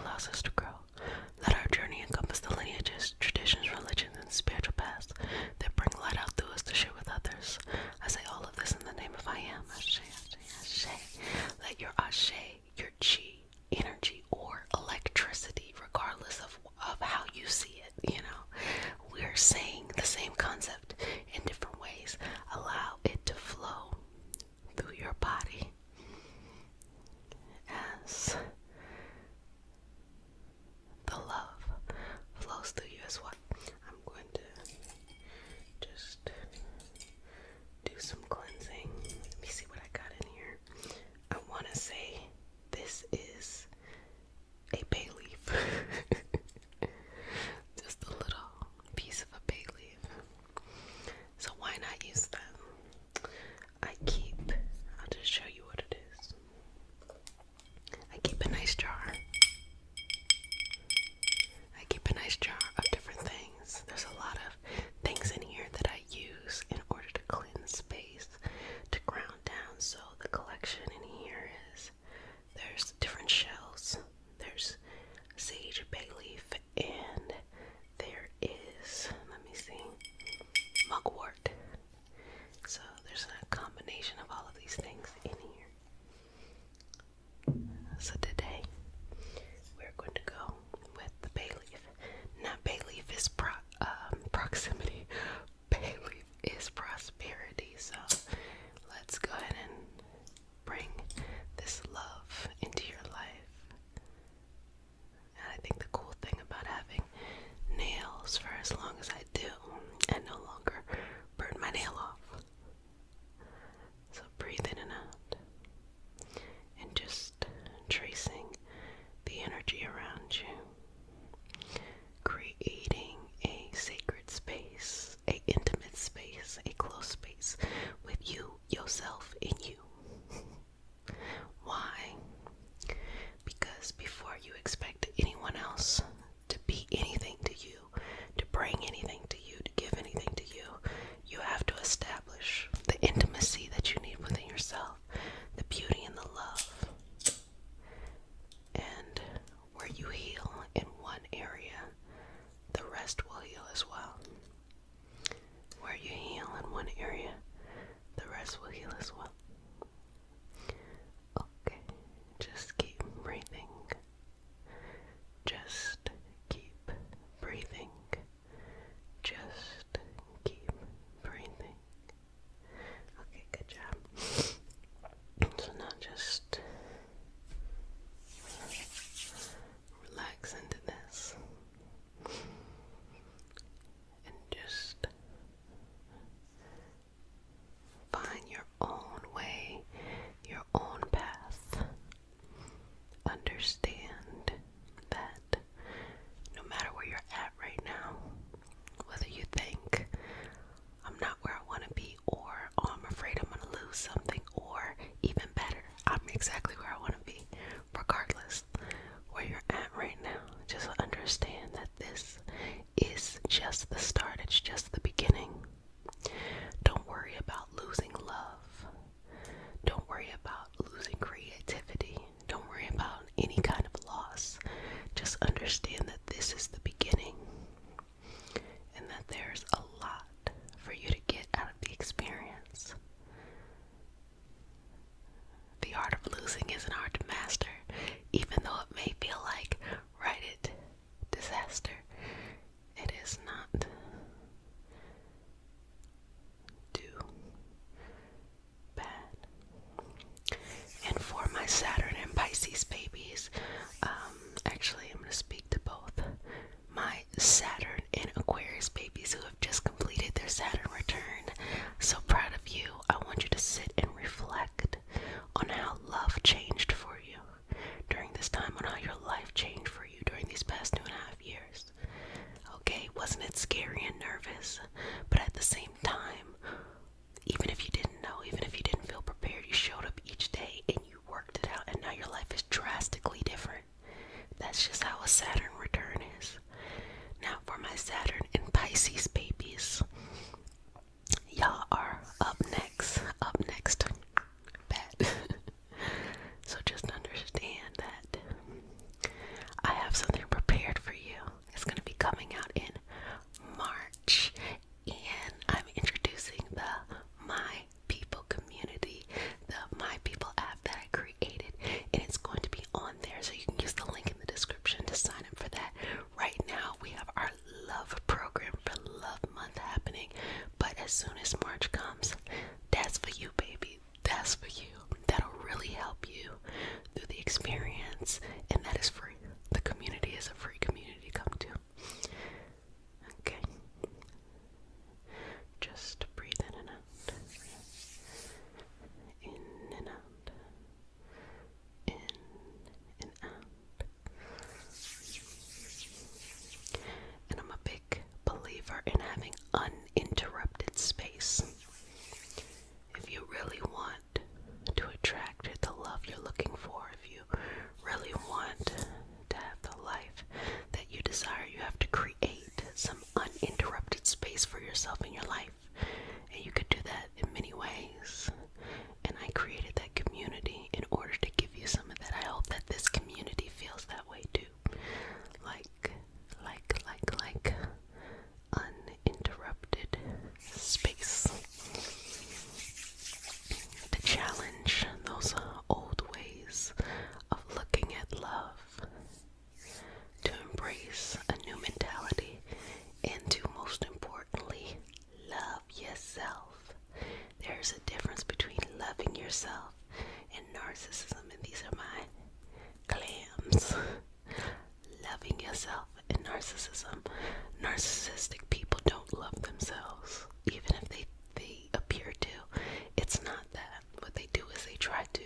exactly where I want to be. Regardless where you're at right now, just understand that this is just the start. It's just the beginning. Don't worry about losing love. Don't worry about losing creativity. Don't worry about any kind of loss. Just understand that this is the beginning and that there's a lot for you to get out of the experience. The art of losing is an art to master, even though it may feel like, right, disaster. It is not too bad. And for my Saturn and Pisces babies, actually I'm going to speak to both. My Saturn and Aquarius babies who have just completed their Saturn return, so proud of you. I want you to sit and reflect on how love changed for you during this time, on how your life changed for you during these past 2.5 years. Okay, wasn't it scary and nervous? But at the same time, even if you didn't know, even if you didn't feel prepared, you showed up each day and you worked it out, and now your life is drastically different. That's just how a Saturn return is. Now for my Saturn and Pisces babies, y'all are up next. Bad. So just understand that I have something prepared for you. It's going to be coming out in March, and I'm introducing the My People community, the My People app that I created, and it's going to be on there, so you can use the link in the description to sign up for that. Right now, we have our love program for Love Month happening, but as soon as March comes, that's for you, baby. That's for you. That'll really help you through the experience, and that is free. The community is a free community to come to. Okay. Just breathe in and out. In and out. In and out. And I'm a big believer in having uninterrupted space. If you really want to attract the love you're looking for, if you really want to have the life that you desire, you have to create some uninterrupted space for yourself in your life. And you could do that in many ways. And I created that community in order to give you some of that. I hope that this community feels that way too. Like uninterrupted space. To challenge those old ways of looking at love. To embrace a new mentality. And to, most importantly, love yourself. There's a difference between loving yourself and narcissism, and these are my clams. Loving yourself and narcissism. Narcissistic people don't love themselves, even if they appear to. It's not that. What they do is they try to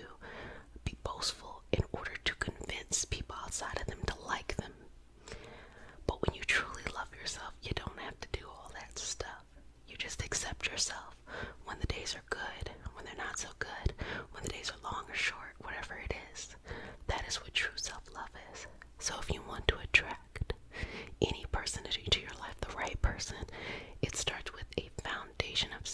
be boastful in order to convince people outside of them to like them. But when you truly love yourself, you don't have to do all that stuff. You just accept yourself when the days are good, when they're not so good, when the days are long or short, whatever it is. That is what true self-love is. So if you want to attract any person into your life, the right person, it starts with a foundation of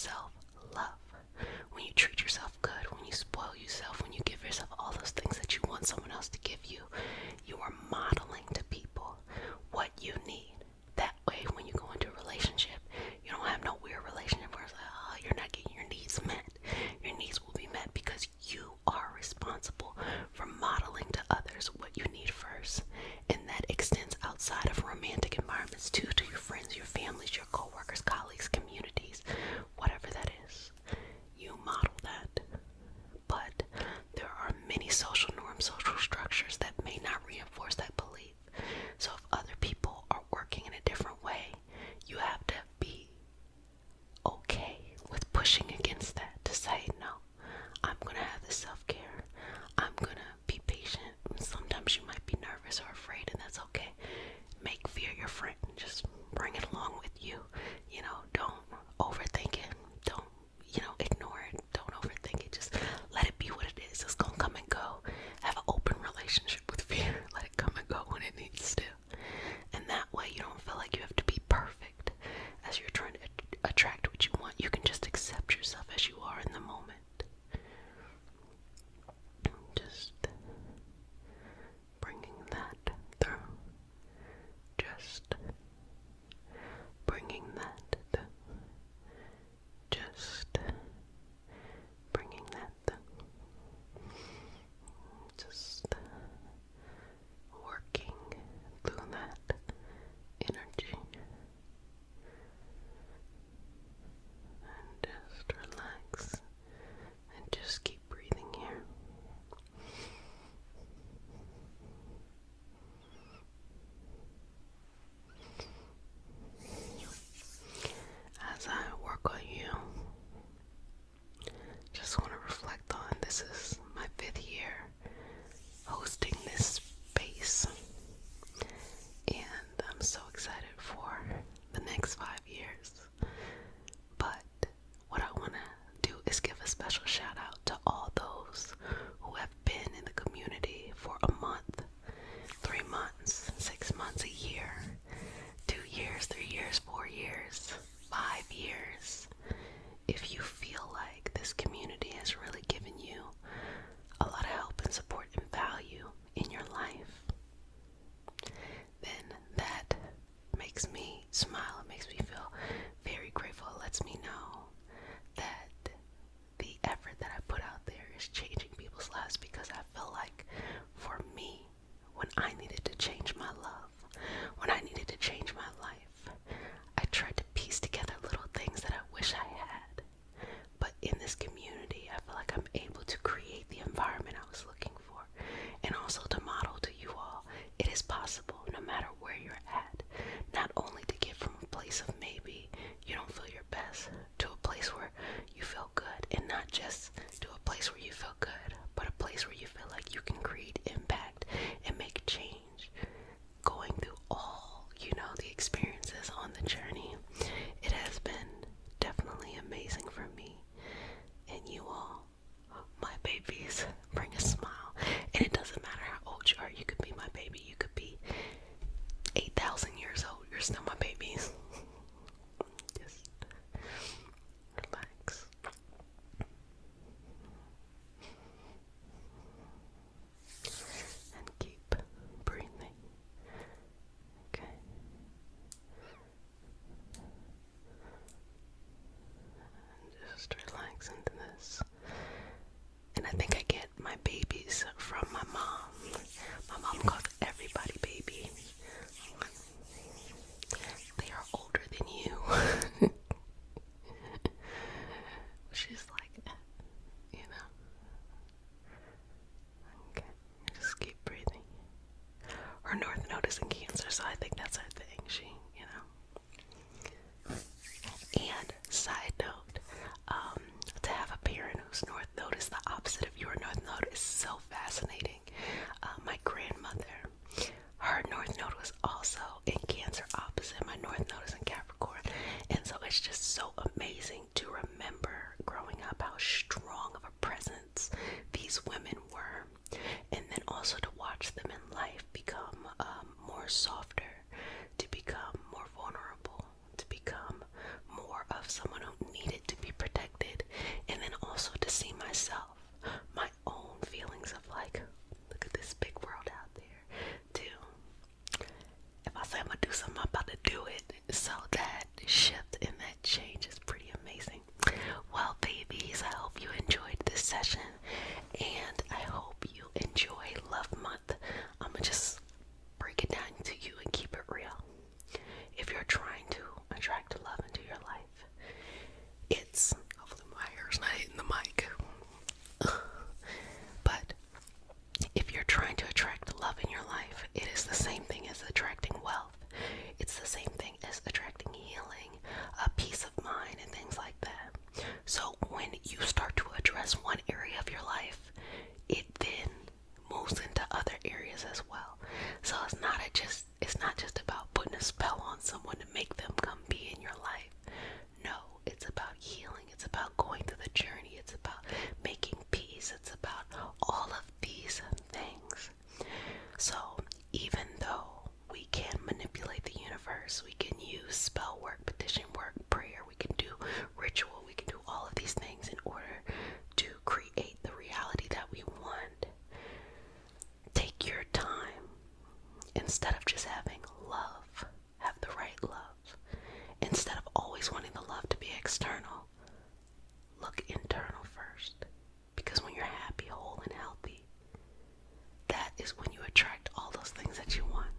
it is possible, no matter where you're at, not only to get from a place of maybe you don't feel your best to a place where you feel good, and not just to a place where you feel good, but a place where you feel like you can create impact and make change. Going through all, the experiences on the journey, it has been definitely amazing for me. And you all, my babies, bring a smile. And it doesn't matter how old you are. You could be my baby. You could be 8,000 years old. You're still my babies. Just relax. And keep breathing. Okay. And just relax into this. And I think I get my babies from my mom. My mom calls everybody baby. They are older than you. She's like, Okay, just keep breathing. Her North Node is in Cancer, so I think that's her thing. And side note, to have a parent whose North Node is the opposite of your North Node is so fascinating. My grandmother, her North Node was also in Cancer opposite. My North Node is in Capricorn. And so it's just so amazing to remember growing up how strong of a presence these women were. And then also to watch them in life become more softer, to become more vulnerable, to become more of someone who needed to be protected. And then also to see myself, my own feelings of like, look at this big world out there, too. If I say I'm gonna do something, I'm about to do it. So that shift and that change is pretty amazing. Well, babies, I hope you enjoyed this session, and I hope you enjoy Love Month. I'm gonna just break it down to you and keep it real. If you're trying to attract love into your life, it's, hopefully my hair's not hitting the mic, but if you're trying to attract love in your life, it is the same thing as attracting wealth. It's the same thing as attracting healing, peace of mind, and things like that. So when you start to address one area of your life, it then moves into other areas as well. So it's not just about putting a spell on someone to make them come be in your life. No, it's about healing. It's about going through the journey. It's about making peace. It's about all of these things. So even though we can manipulate the universe, we can use spell work, petition work, prayer, we can do ritual, we can do all of these things in order to create the reality that we want. Take your time. Instead of just having love, have the right love. Instead of always wanting the love to be external, look internal first. Because when you're happy, whole, and healthy, that is when you attract all those things that you want.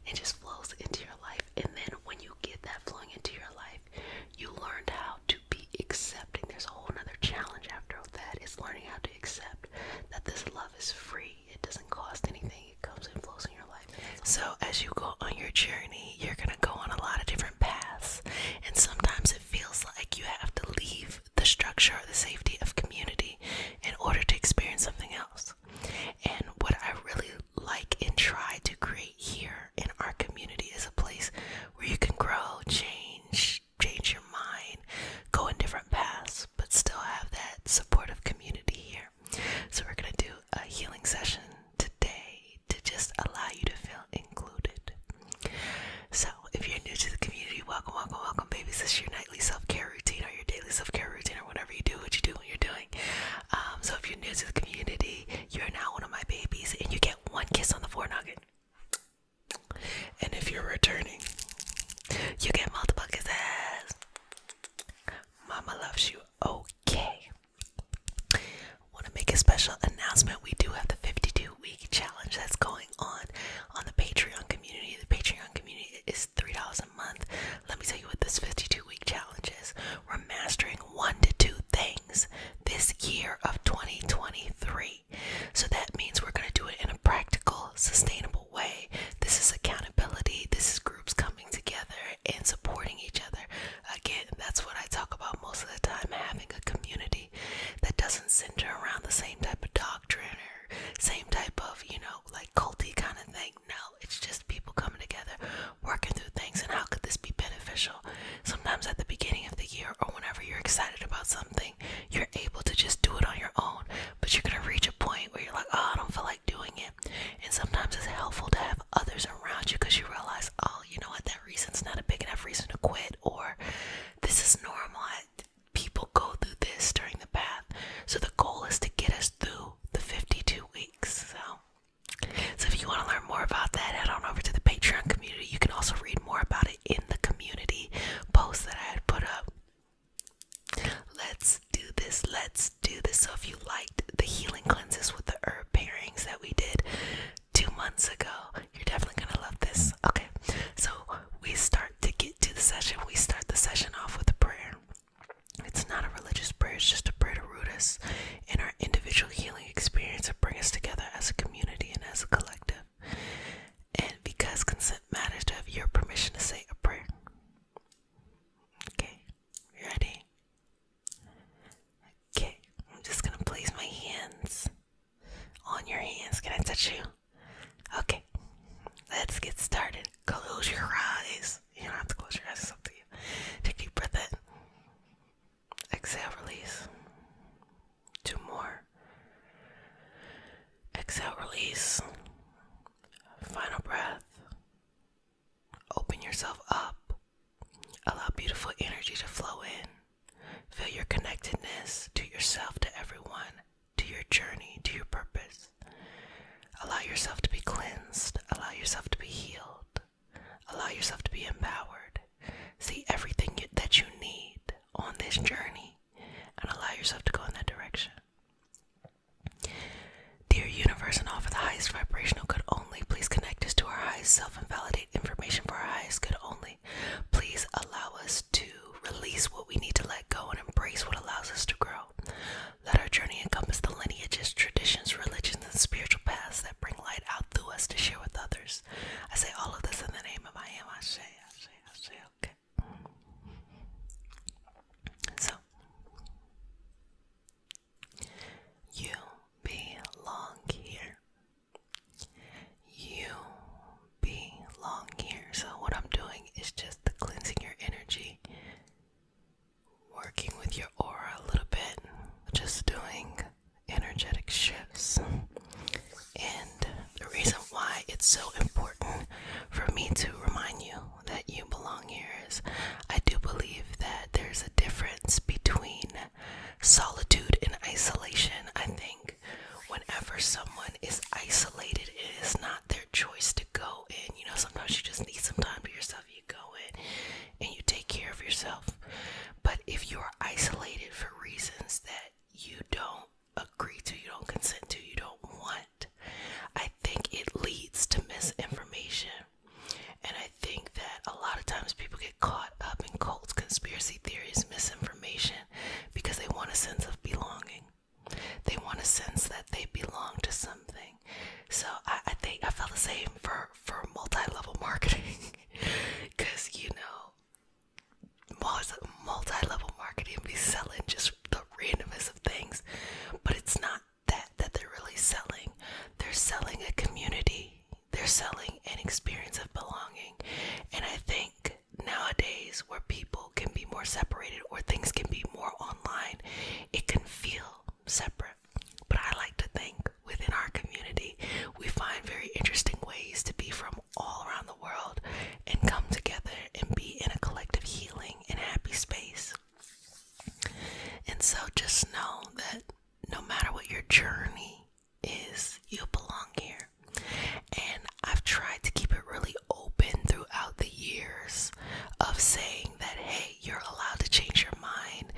It just flows into your life. And then when you get that flowing into your life, you learned how to be accepting. There's a whole nother challenge after that. It's learning how to accept that this love is free. It doesn't cost anything. It comes and flows in your life. So as you go on your journey, you're going to go on a lot of different paths. And sometimes it feels like you have to leave the structure or the safety of community in order to experience something else. And what I really like and try to create here in our community is a place where you can grow, change your mind, go in different paths, but still have that supportive community here. So we're going to do a healing session today to just allow you to feel included. So if you're new to the community, welcome, babies. This is your nightly self-care routine or your daily self-care routine or whatever you do, what you do when you're yourself up. Allow beautiful energy to flow in. Feel your connectedness to yourself, to everyone, to your journey, to your purpose. Allow yourself to be cleansed. Allow yourself to be healed. Allow yourself to be empowered. See everything that you need on this journey and allow yourself to go in that direction. Dear universe, and all for the highest vibrational good only, please connect us to our highest self and validate information for our highest good only. Please allow us to release what we need to let go and embrace what allows us to grow. Let our journey encompass the lineages, traditions, religions, and spiritual paths that bring light out through us to share with others. I say all of this in the name of I am. I say, okay. So, you belong here. You belong here. So what I'm doing is just cleansing your energy, working with your aura a little bit, just doing energetic shifts. And the reason why it's so important for me to remind you that you belong here is I do believe that there's a difference between solitude and isolation. I think whenever someone is isolated, it is not their choice to go in. You know, sometimes you just need some time to yourself. You go in and you take care of yourself. But if you're isolated for reasons that you don't agree to, you don't consent to, you don't want, I think it leads to misinformation. And I think that a lot of times people get caught up in cults, conspiracy theories, misinformation, because they want a sense of belonging. They want a sense that they belong to something. So I think I felt the same for multi-level marketing. Because, you know, multi-level marketing be selling just the randomness of things. But it's not that they're really selling. They're selling a community. They're selling an experience of belonging. And I think nowadays where people can be more separated or things can be more online, it can feel separate. But I like to think within our community, we find very interesting ways to be from all around the world and come together and be in a collective healing and happy space. And so just know that no matter what your journey is, you belong here. And I've tried to keep it really open throughout the years of saying that, hey, you're allowed to change your mind.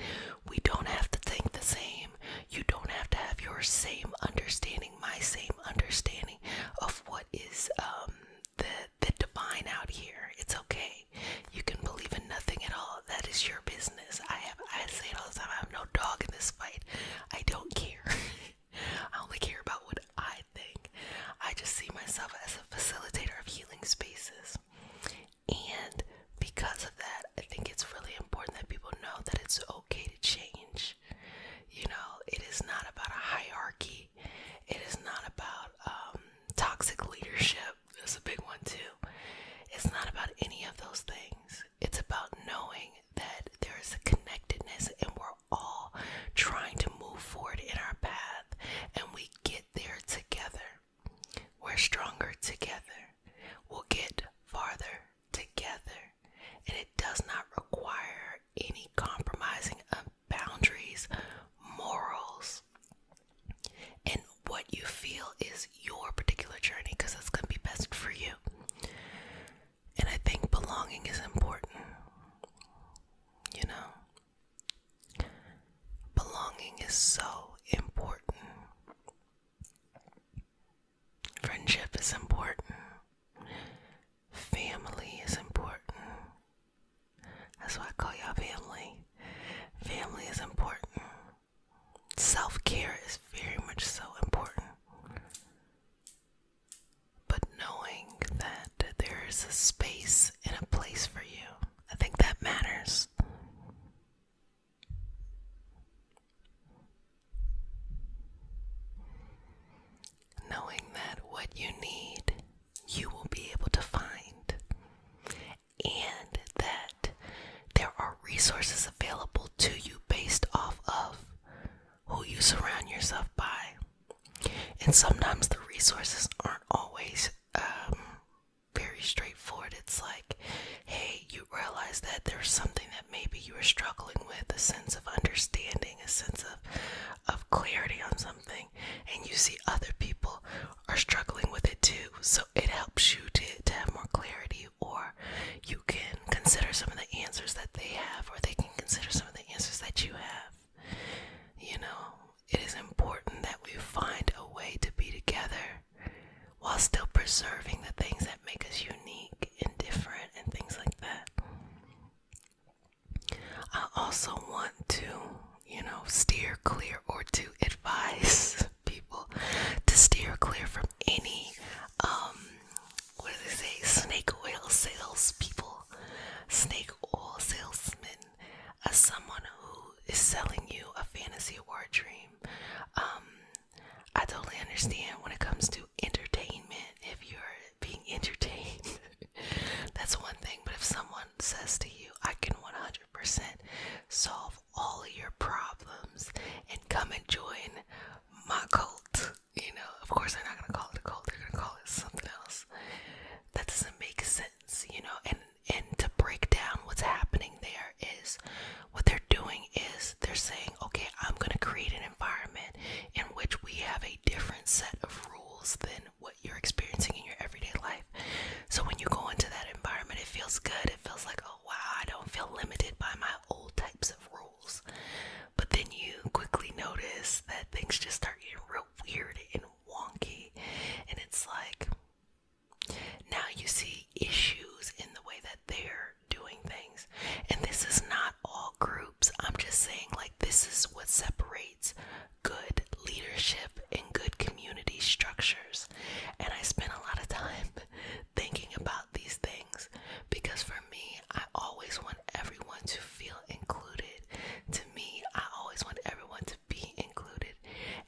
We don't have to think the same. You don't have to have your same understanding, my same understanding of what is the divine out here. It's okay. You can believe in nothing at all. That is your business. I say it all the time. I have no dog in this fight. I don't care. I only care about what I think. I just see myself as a facilitator of healing spaces. And because of that, I think it's really important that people know that it's okay to change. You know, it is not about a hierarchy. It is not about toxic leadership. That's a big one too. It's not about any of those things. It's about knowing that there is a connectedness and we're all trying to move forward in our path and we get there together. We're stronger together. We'll get farther together. And it does not require any compromising of boundaries, morals, and what you feel is your particular journey, because it's going to be best for you. And I think belonging is important. You know, belonging is so important. Friendship is important. Family is important. That's why I call y'all family. Family is important. Self-care is very much so important. But knowing that there is a space and a place for you, I think that matters. Knowing that what you need, you will be able to find. And that there are resources available to you based off of who you surround yourself by. And sometimes the resources aren't always very straightforward. It's like, hey, realize that there's something that maybe you were struggling with, a sense of understanding, a sense of clarity on something, and you see other people are struggling with it too. So it helps you to have more clarity, or you can consider some of the answers that they have, or they can consider some of the answers that you have. You know, it is important that we find a way to be together while still preserving the things that make us unique and different and things like that. I also want to, steer clear, or to advise people to steer clear from any, what do they say, snake oil salespeople, snake oil salesmen, as someone who is selling you a fantasy or a dream. I totally understand when it comes to entertainment, if you're being entertained, that's one thing. But if someone says to you, I can 100% solve all of your problems and come and join my cult, of course they're not going to call it a cult, they're going to call it something else. That doesn't make sense, and to break down what's happening there is, what they're doing is they're saying, okay, I'm going to create an environment in which we have a different set of rules than what you're experiencing in your everyday life. So when you go into that environment, it feels good. It feels like, oh wow, I don't feel limited by my old types of rules. But then you quickly notice that things just start getting real weird and wonky, and it's like, now you see issues in the way that they're doing things. And this is not all groups. I'm just saying, like, this is what separates good leadership and good community structures. And I spent a lot of time thinking about these things, because for me, I always want everyone to feel included. To me, I always want everyone to be included.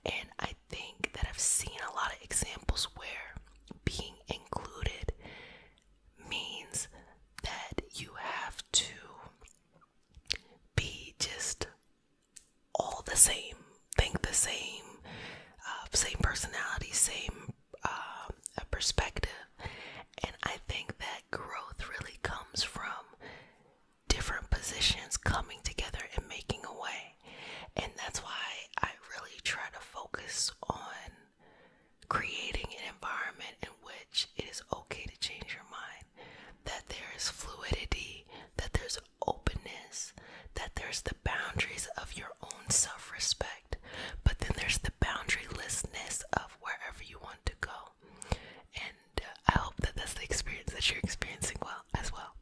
And I think that I've seen a lot of examples where being included means that you have to be just all the same, think the same, same personality, same perspective. And I think that growth really comes from different positions coming together and making a way. And that's why I really try to focus on creating an environment in which it is okay to change your mind, that there is fluidity, that there's openness, that there's the boundaries of your own self-respect, but then there's the boundarylessness of wherever you want to go. And I hope that that's the experience that you're experiencing as well.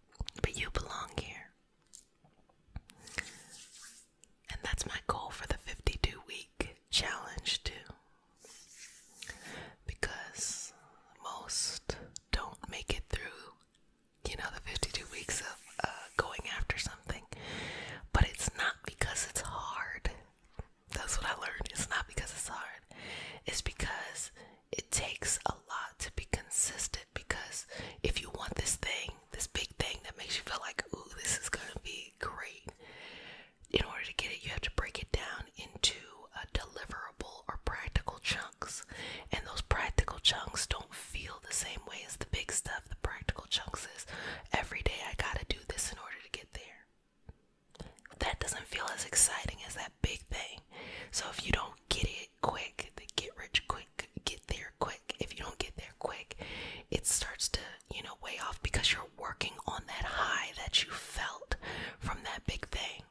But you belong here. And that's my goal for the 52-week challenge too. Because most don't make it through, the 52 weeks of going after something. But it's not because it's hard. That's what I learned. It's not because it's hard. It's because it takes a lot to be consistent. Because if you want this thing, this big thing that makes you feel like, ooh, this is going to be great, in order to get it, you have to break it down into a deliverable or practical chunks. And those practical chunks don't feel the same way as the big stuff. The practical chunks is, every day I gotta do this in order to get there. That doesn't feel as exciting as that big thing. So if you don't get it quick, the get rich quick, get there quick. If you don't get there quick, it starts to, weigh off, because you're working on that high that you felt from that big thing.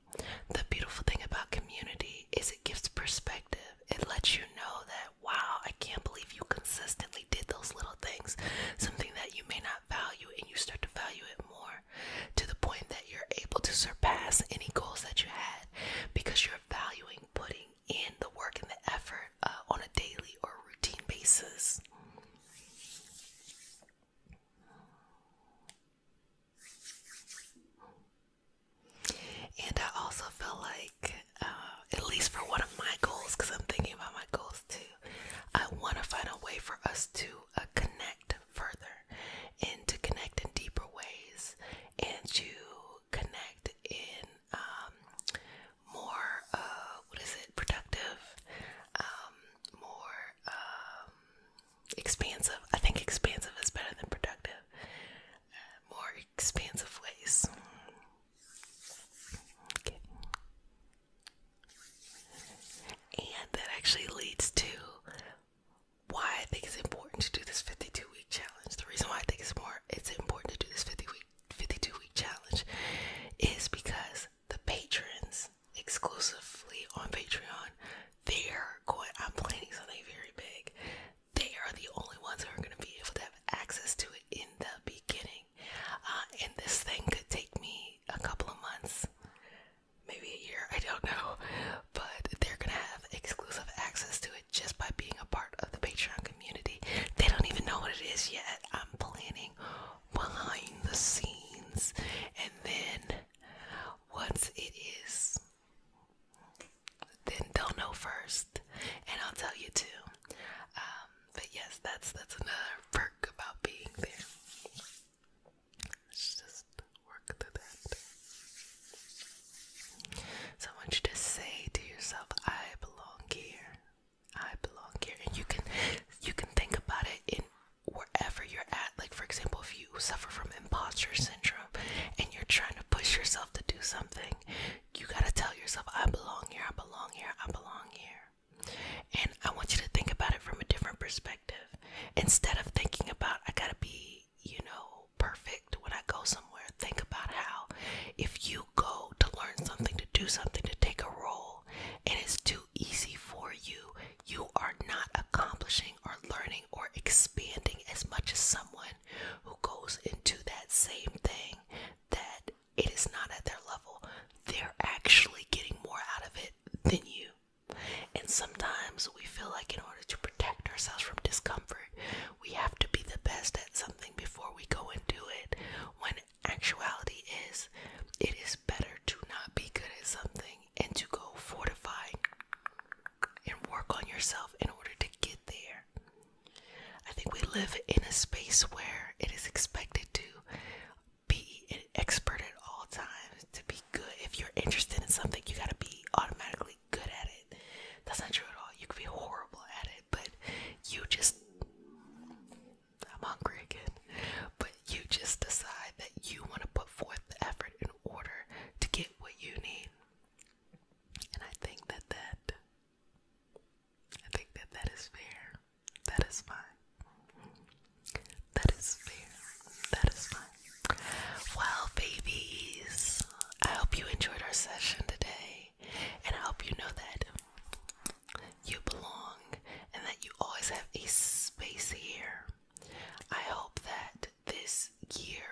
The beautiful thing about community is it gives perspective. It lets you know that, wow, I can't believe you consistently did those little things, something that you may not value, and you start to value it more, to the point that you're able to surpass any goals that you had, because suffer from imposter syndrome and you're trying to push yourself to do something, you gotta tell yourself, I belong here, I belong here, I belong here. And I want you to think about it from a different perspective. Instead of thinking about, I gotta be, perfect when I go somewhere, think about how if you go to learn something, to do something, to take a role, and it's too easy for you, you are not accomplishing or learning or expanding as much as someone who goes into that same thing that it is not at their level. They're actually getting more out of it than you. And sometimes we feel like in order to protect ourselves from discomfort, we have to be the best at something before we go and do it. When actuality is, it is better to not be good at something and to go fortify and work on yourself in order to get there. I think we live in a space where it is expected to be an expert at all times, to be good. If you're interested in something, you gotta be automatically good at it. That's not true at all. You could be horrible at it, but I'm hungry again, but you just decide that you want to put forth the effort in order to get what you need. And I think that is fair. That is fine. That is fair. That is fine. Well, babies, I hope you enjoyed our session today, and I hope you know that you belong and that you always have a space here. I hope that this year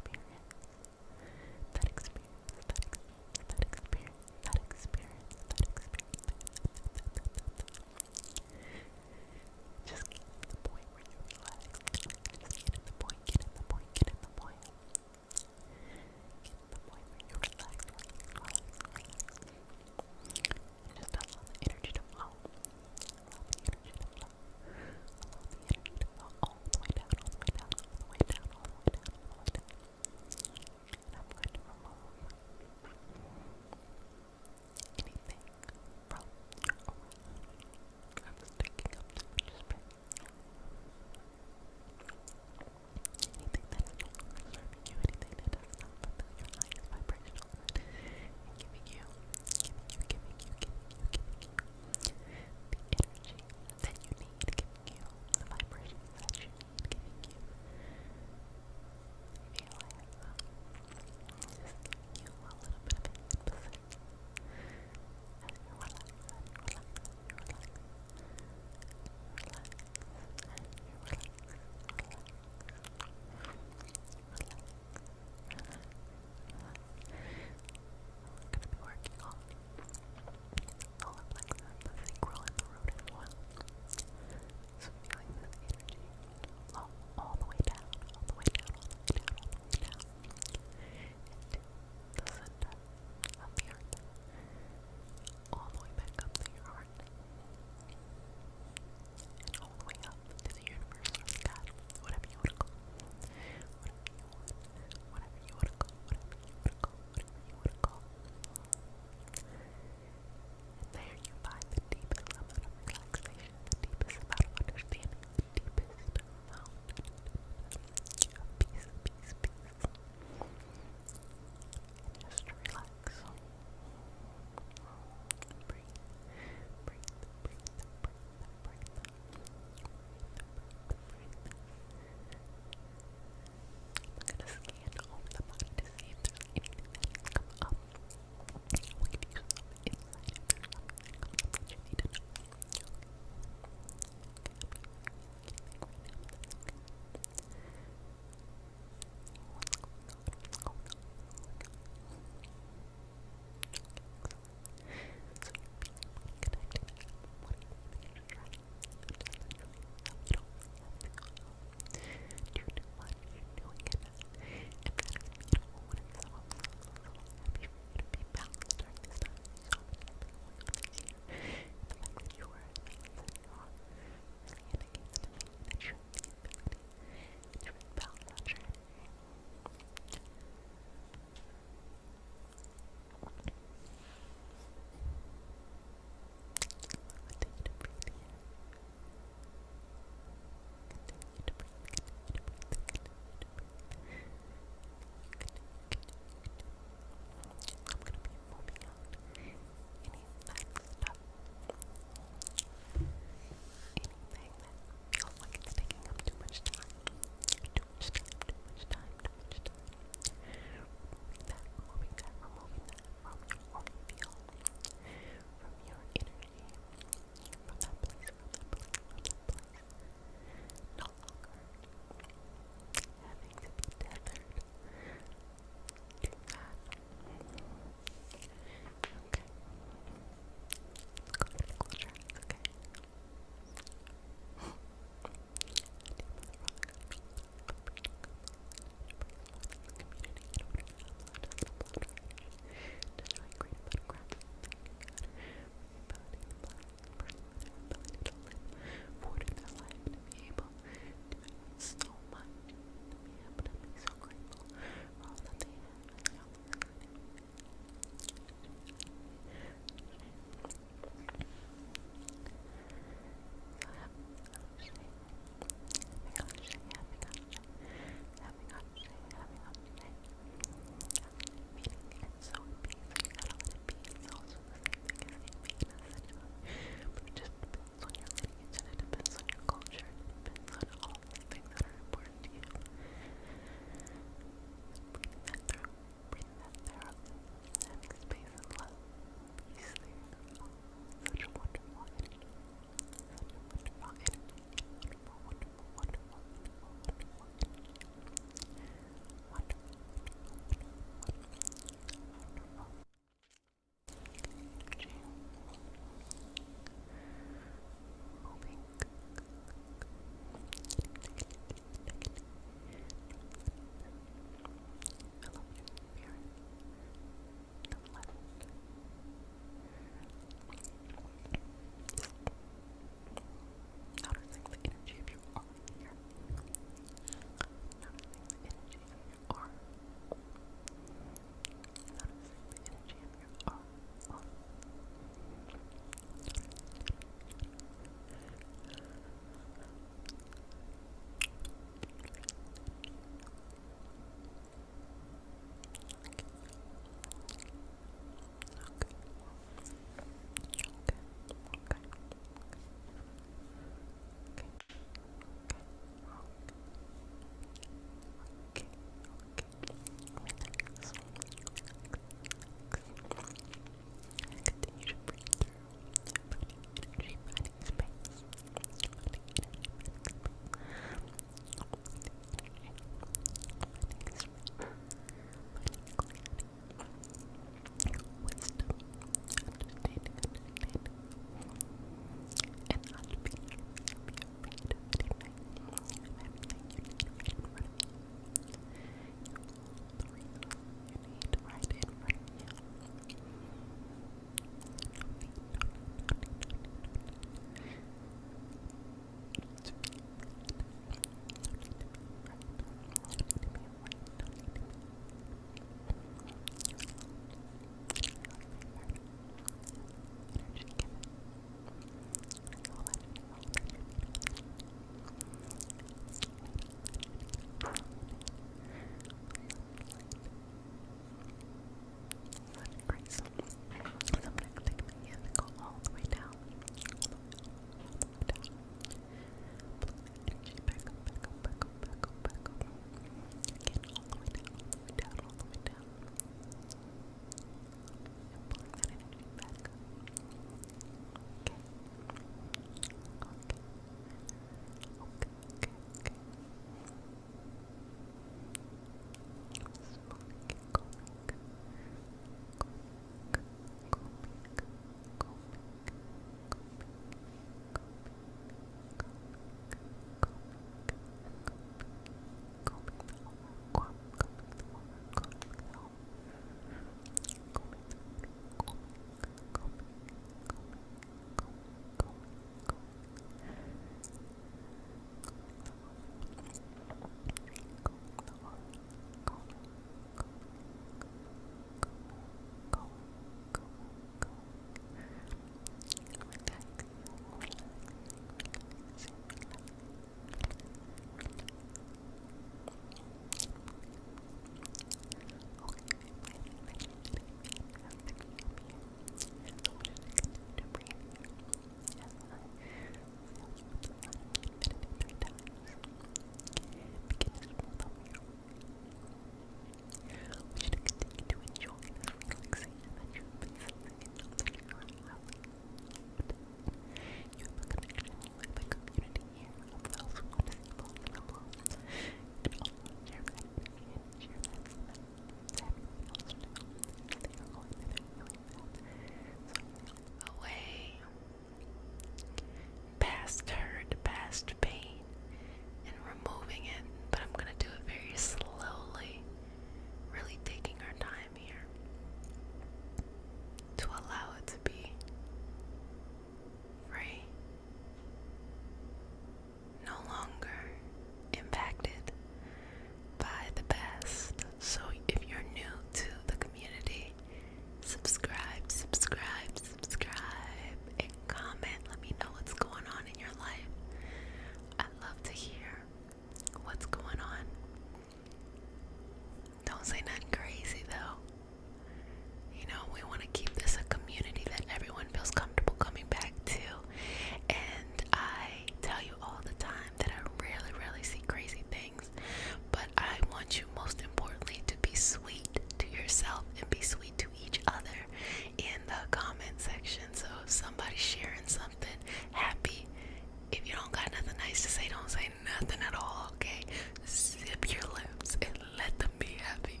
nothing at all, okay? Zip your lips and let them be happy.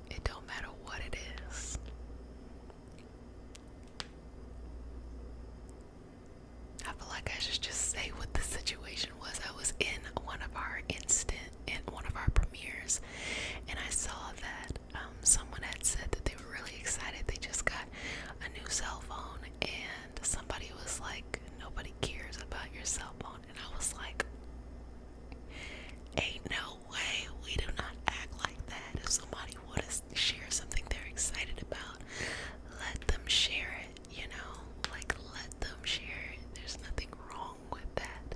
It don't matter what it is. I feel like I should just say what the situation was. I was in one of our premieres, and I saw that someone had said that they were really excited. They just got a new cell phone, and somebody was like, nobody cares about your cell phone. And I was like, ain't no way. We do not act like that. If somebody would share something they're excited about, let them share it, you know? Like, let them share it. There's nothing wrong with that.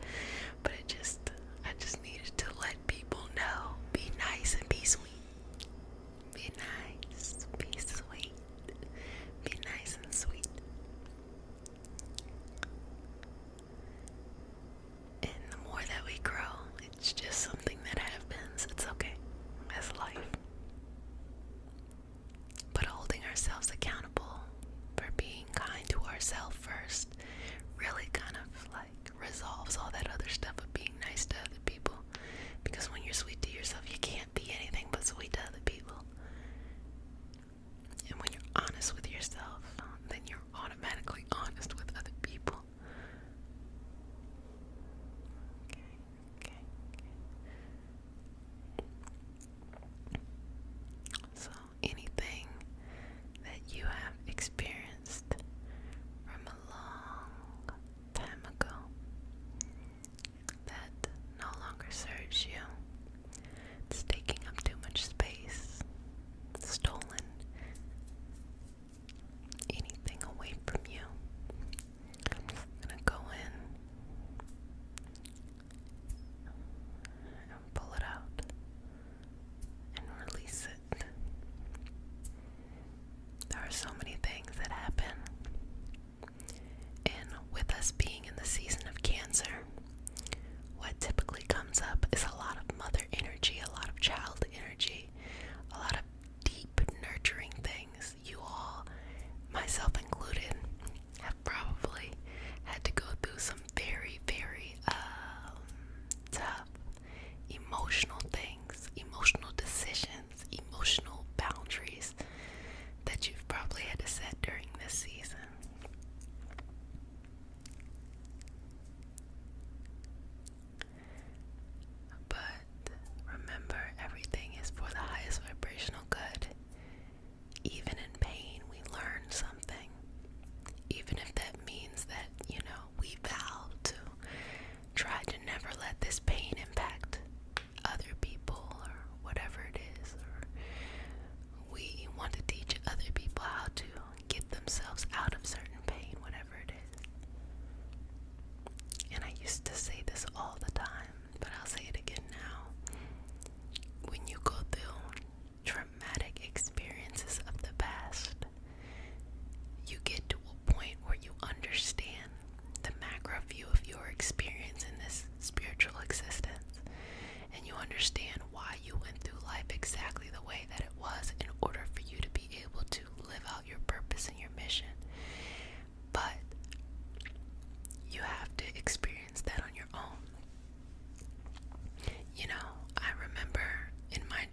But I just needed to let people know. Be nice and be sweet. Be nice, be sweet. Be nice and sweet. And the more that we grow, it's just something that happens. It's okay. That's life. But holding ourselves accountable for being kind to ourselves first really kind of like resolves all that other stuff of being nice to other people. Because when you're sweet to yourself, you can't be anything but sweet to other people. And when you're honest with yourself, then you're automatically honest with other people. Okay. So anything that you have experienced from a long time ago that no longer serves you, it's taking up too much space, stolen anything away from you, I'm gonna go in and pull it out and release it. There are so many things that happen, and with us being in the season of Cancer, what typically comes up is a lot of mother energy, a lot of child energy, a lot of deep nurturing things. You all, myself included, have probably had to go through some very, very tough emotional things, emotional decisions, emotional boundaries that you've probably had to set during this season. But remember, everything is for the highest vibrational good. Even in pain, we learn something. Even if that means that, we vow to try to never let this pain impact other people or whatever it is. Or we want to teach other people how to get themselves out of certain pain, whatever it is. And I used to say this all the time, but I'll say it again now. When you go through traumatic experiences of the past, you get to a point where you understand the macro view of your experience in this spiritual existence, and you understand why you went through life exactly the way that it was in order for you to be able to live out your purpose and your mission. But you have to experience that on your own. I remember in my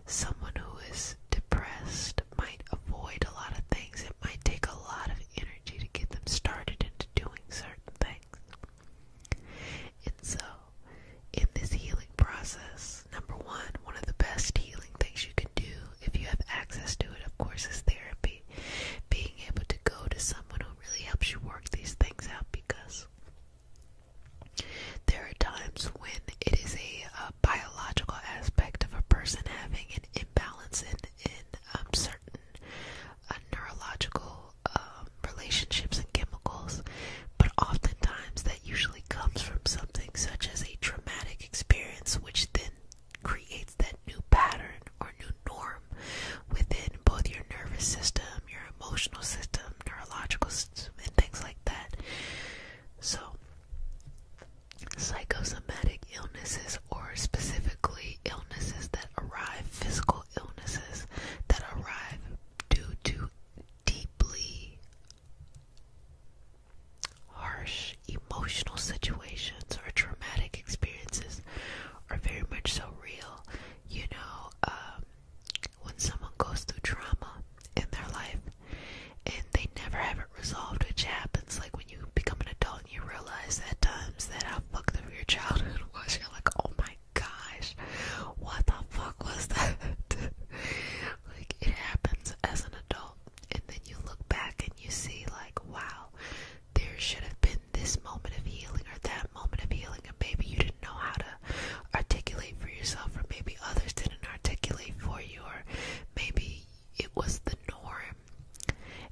Someone who is depressed might avoid a lot of things. It might take a lot of energy to get them started into doing certain things. And so, in this healing process, number one of the best healing things you can do, if you have access to it, of course, is therapy. Being able to go to someone who really helps you work these things out, because there are times when it is a biological aspect of a person having an imbalance in certain neurological relationships and chemicals, but oftentimes that usually comes from something such as a traumatic experience, which then creates that new pattern or new norm within both your nervous system, your emotional system, neurological system, and things like that. So, psychosomatic illnesses, or specifically illnesses that arise, physical illnesses that arise due to deeply harsh emotional situations or traumatic experiences, are very much so real. You know, when someone goes through trauma in their life and they never have it resolved, which happens like when you become an adult and you realize at times that how fucked up your childhood was. You're like, oh my gosh, what the fuck was that? Like, it happens as an adult, and then you look back and you see like, wow, there should have been this moment of healing or that moment of healing, and maybe you didn't know how to articulate for yourself, or maybe others didn't articulate for you, or maybe it was the norm.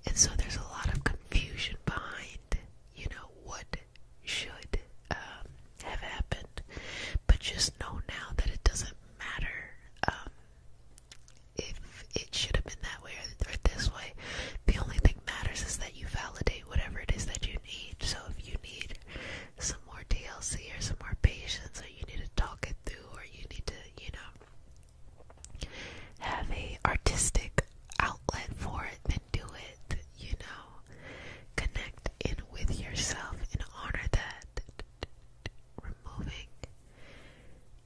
And so there's a lot of confusion behind, you know, what should have happened. But just know now that it doesn't matter if it should have been that way or this way. The only thing matters is that you validate whatever it is that you need. So if you need some more TLC or some more patience, or you need to talk it through, or you need to, you know, have a artistic outlet for it, then do it. You know, connect in with yourself and honor that. Removing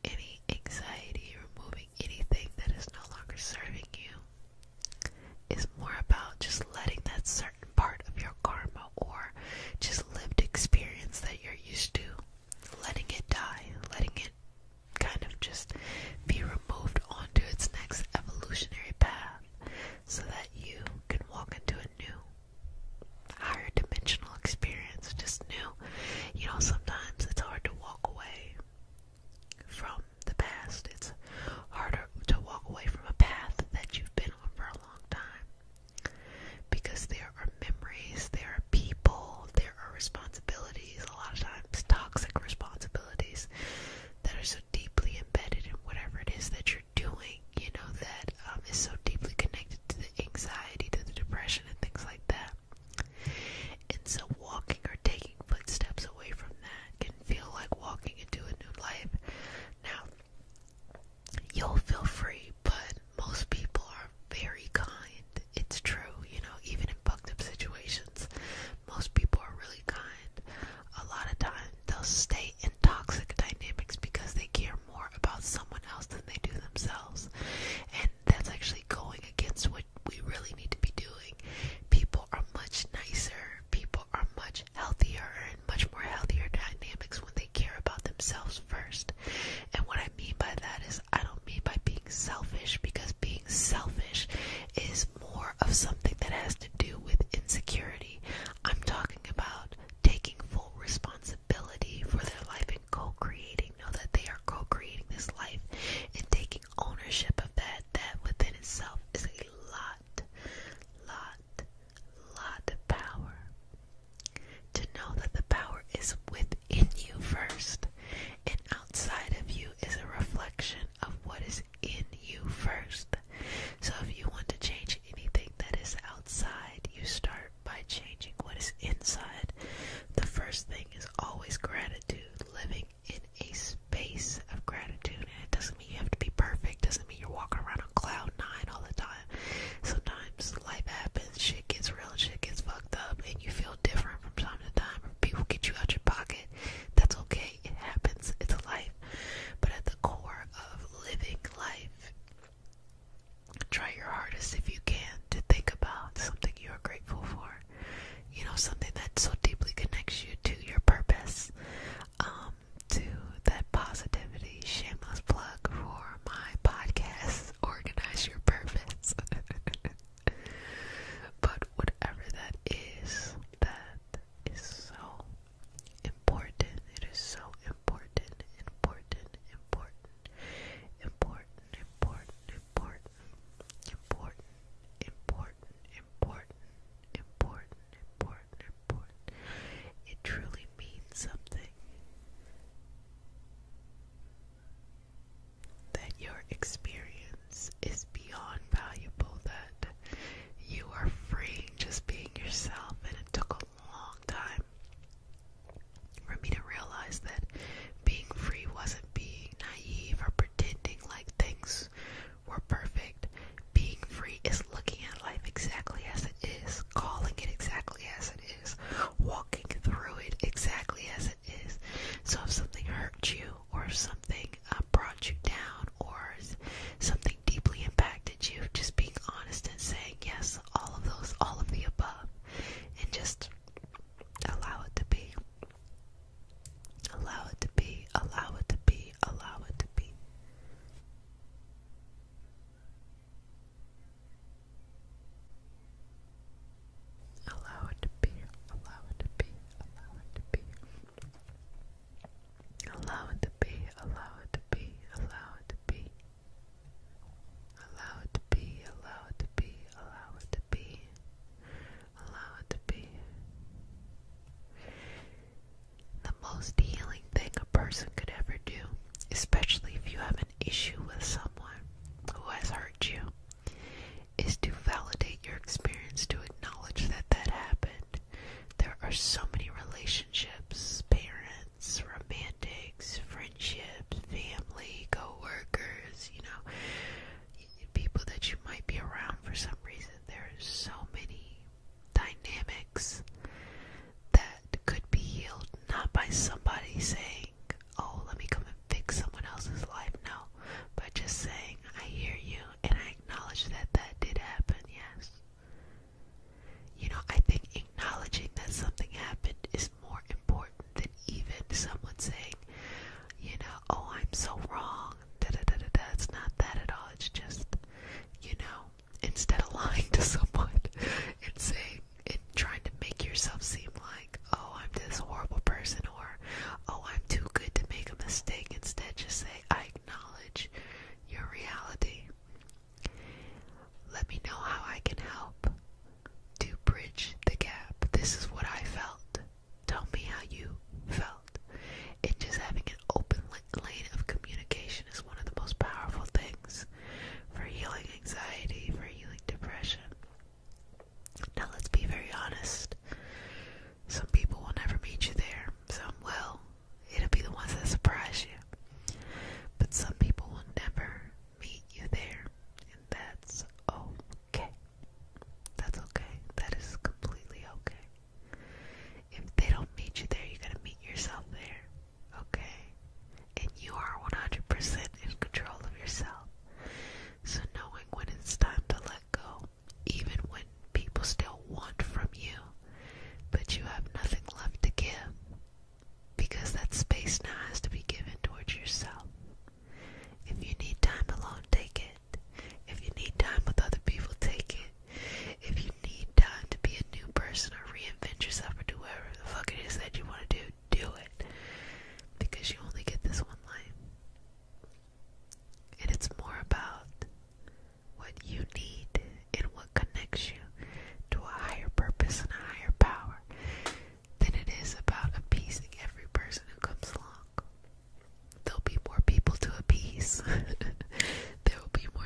any anxiety, removing anything that is no longer serving you, is more about just letting that certain part of your karma or just lived experience that you're used to, letting it die, letting it kind of just be removed onto its next evolutionary path, so that you can walk into a new, higher dimensional experience, just new. You know, sometimes it's hard to walk away from the past. It's harder to walk away from a path that you've been on for a long time, because there are memories, there are people, there are responsibilities, a lot of times toxic responsibilities, that are so deeply embedded in whatever it is that you're doing, you know, that is so deeply connected to the anxiety, to the depression, and things like that. And so walking or taking footsteps away from that can feel like walking into a new life. Now, you'll feel free, but most people are very kind. It's true, you know, even in fucked up situations, most people are really kind. A lot of times they'll stay in toxic dynamics because they care more about someone else than they do themselves. And that's actually going against what we really need to be doing. People are much nicer, people are much healthier, and much more healthier dynamics when they care about themselves first. And what I mean by that is, I don't mean by being selfish, because being selfish is more of something that has to do with insecurity. I'm talking about taking full responsibility for their life and co-creating. Know that they are co-creating this life and taking ownership of that. That within itself is a lot of power. To know that the power is within you first, and outside of you is a reflection of what is in you first. So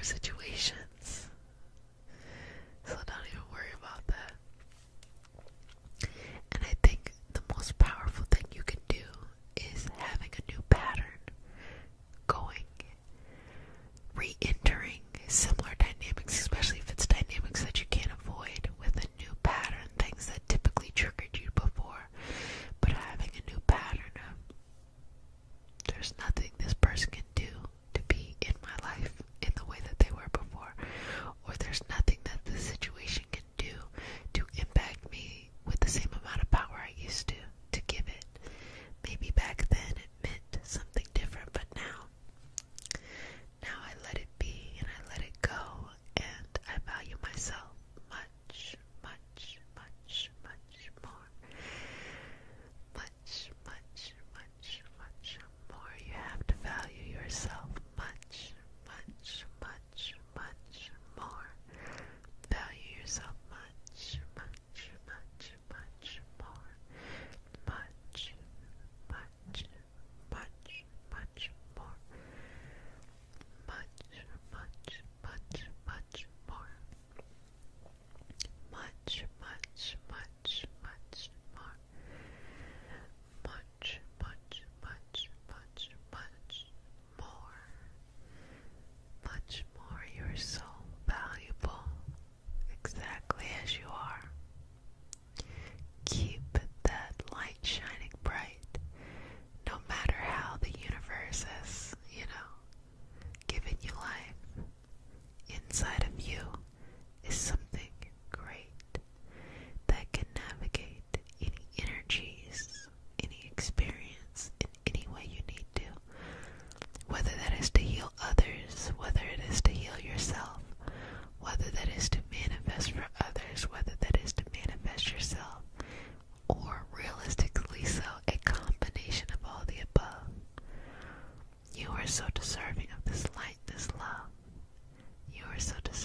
more situations. So don't even worry about that. And I think the most powerful thing you can do is having a new pattern going, re-entering similar dynamics, especially if it's dynamics that you can't avoid, with a new pattern, things that typically triggered you before, but having a new pattern of, there's nothing this person can do to be in my life in the way that they were before, or there's nothing that the situation can do to impact me with the same amount of power I used to give it. Maybe back then it meant something different, but now I let it be and I let it go, and I value myself much, much, much, much more. Much, much, much, much more. You have to value yourself much, much, much, much more. Value yourself much, much, much, much more. Much, much, much, much more. Much, much, much, much more. Much, much, much, much more. Much, much, much, much, much more. Much more. You're so valuable, exactly as you are. Keep that light shining bright, no matter how the universe has, given you life. Inside of you is something great that can navigate any energies, any experience in any way you need to. Whether that is to heal others, whether it is to heal yourself, whether that is to manifest for others, whether that is to manifest yourself, or realistically so, a combination of all the above. You are so deserving of this light, this love. You are so deserving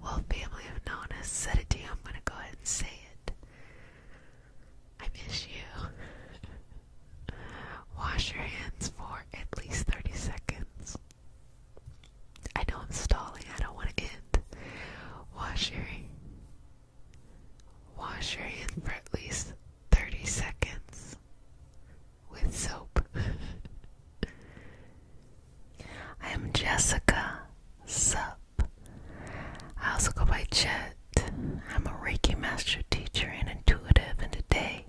Well, family of Nona said it to you. I'm going to go ahead and say it. I miss you. Wash your hands for at least 30 seconds. I know I'm stalling. I don't want to end. Wash your hands for at least 30 seconds with soap. I am Jessica. Sup. I also go by Chet. I'm a Reiki master teacher and intuitive, and today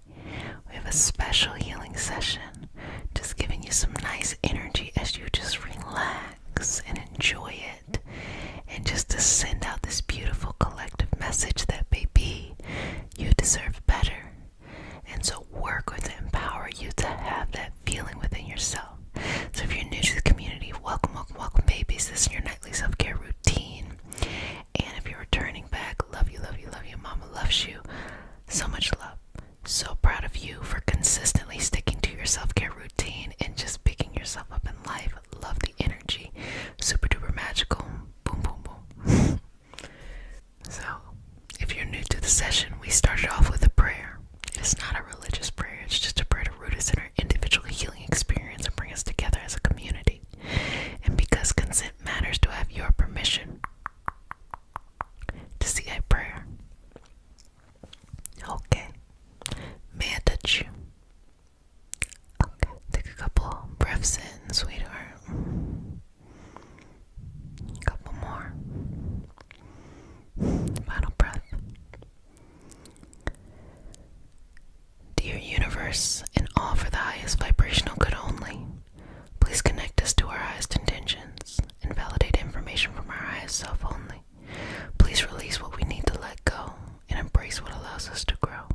we have a special healing session. Just giving you some nice energy as you just relax and enjoy it. And just to send out this beautiful collective message that, baby, you deserve better. And so we're going to empower you to have that feeling within yourself. So if you're new to the community, welcome, welcome, welcome, babies. This is your nightly self-care routine. And if you're returning back, love you, love you, love you. Mama loves you. So much love. So proud of you for consistently sticking to your self-care routine and just picking yourself up in life. Love the energy. Super duper magical. Boom, boom, boom. So, if you're new to the session, we started off with a prayer. It is not a religious prayer. It's just a prayer to root us in our individual healing experience and bring us together as a community. And because consent matters, do I have your permission to say a prayer? Okay. May I touch you? Okay. Take a couple breaths in, sweetheart. A couple more. Final breath. Dear universe, and all for the highest vibrational good only, please connect us to our highest intentions and validate information from our highest self only. Please release what we need to let go and embrace what allows us to grow.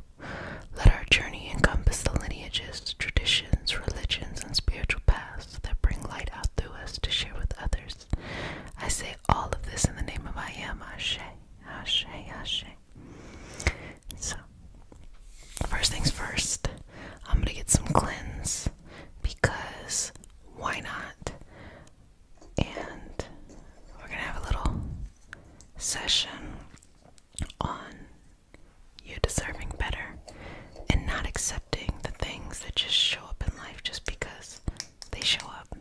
Let our journey encompass the lineages, traditions, religions, and spiritual paths that bring light out through us to share with others. I say all of this in the name of I Am. Ashe, Ashe, Ashe. So, first things first, I'm going to get some cleanse because why not? And we're going to have a little session on you deserving better and not accepting the things that just show up in life just because they show up.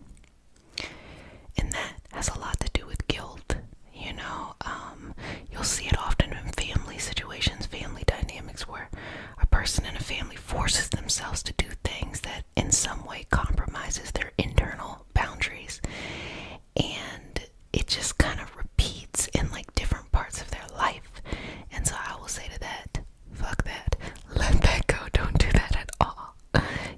And that has a lot to do with guilt. You know, you'll see it often in family situations, family dynamics, where a person in a family forces themselves to do things that in some way compromises their internal boundaries. And it just kind of repeats in like different parts of their life. And so I will say to that, fuck that. Let that go. Don't do that at all.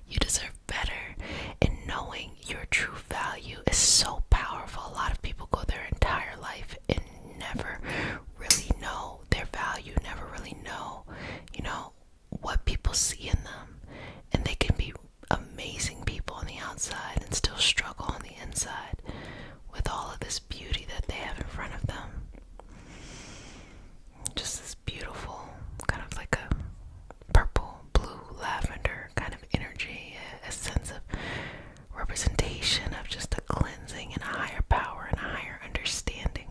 You deserve better. And knowing your true value is so powerful. A lot of people go their entire life and never really know their value, never really know, what people see in them. And they can be amazing people on the outside and still struggle on the inside with all of this beauty that they have in front of them. Just this beautiful, kind of like a purple, blue, lavender kind of energy, a sense of representation of just a cleansing and a higher power and a higher understanding.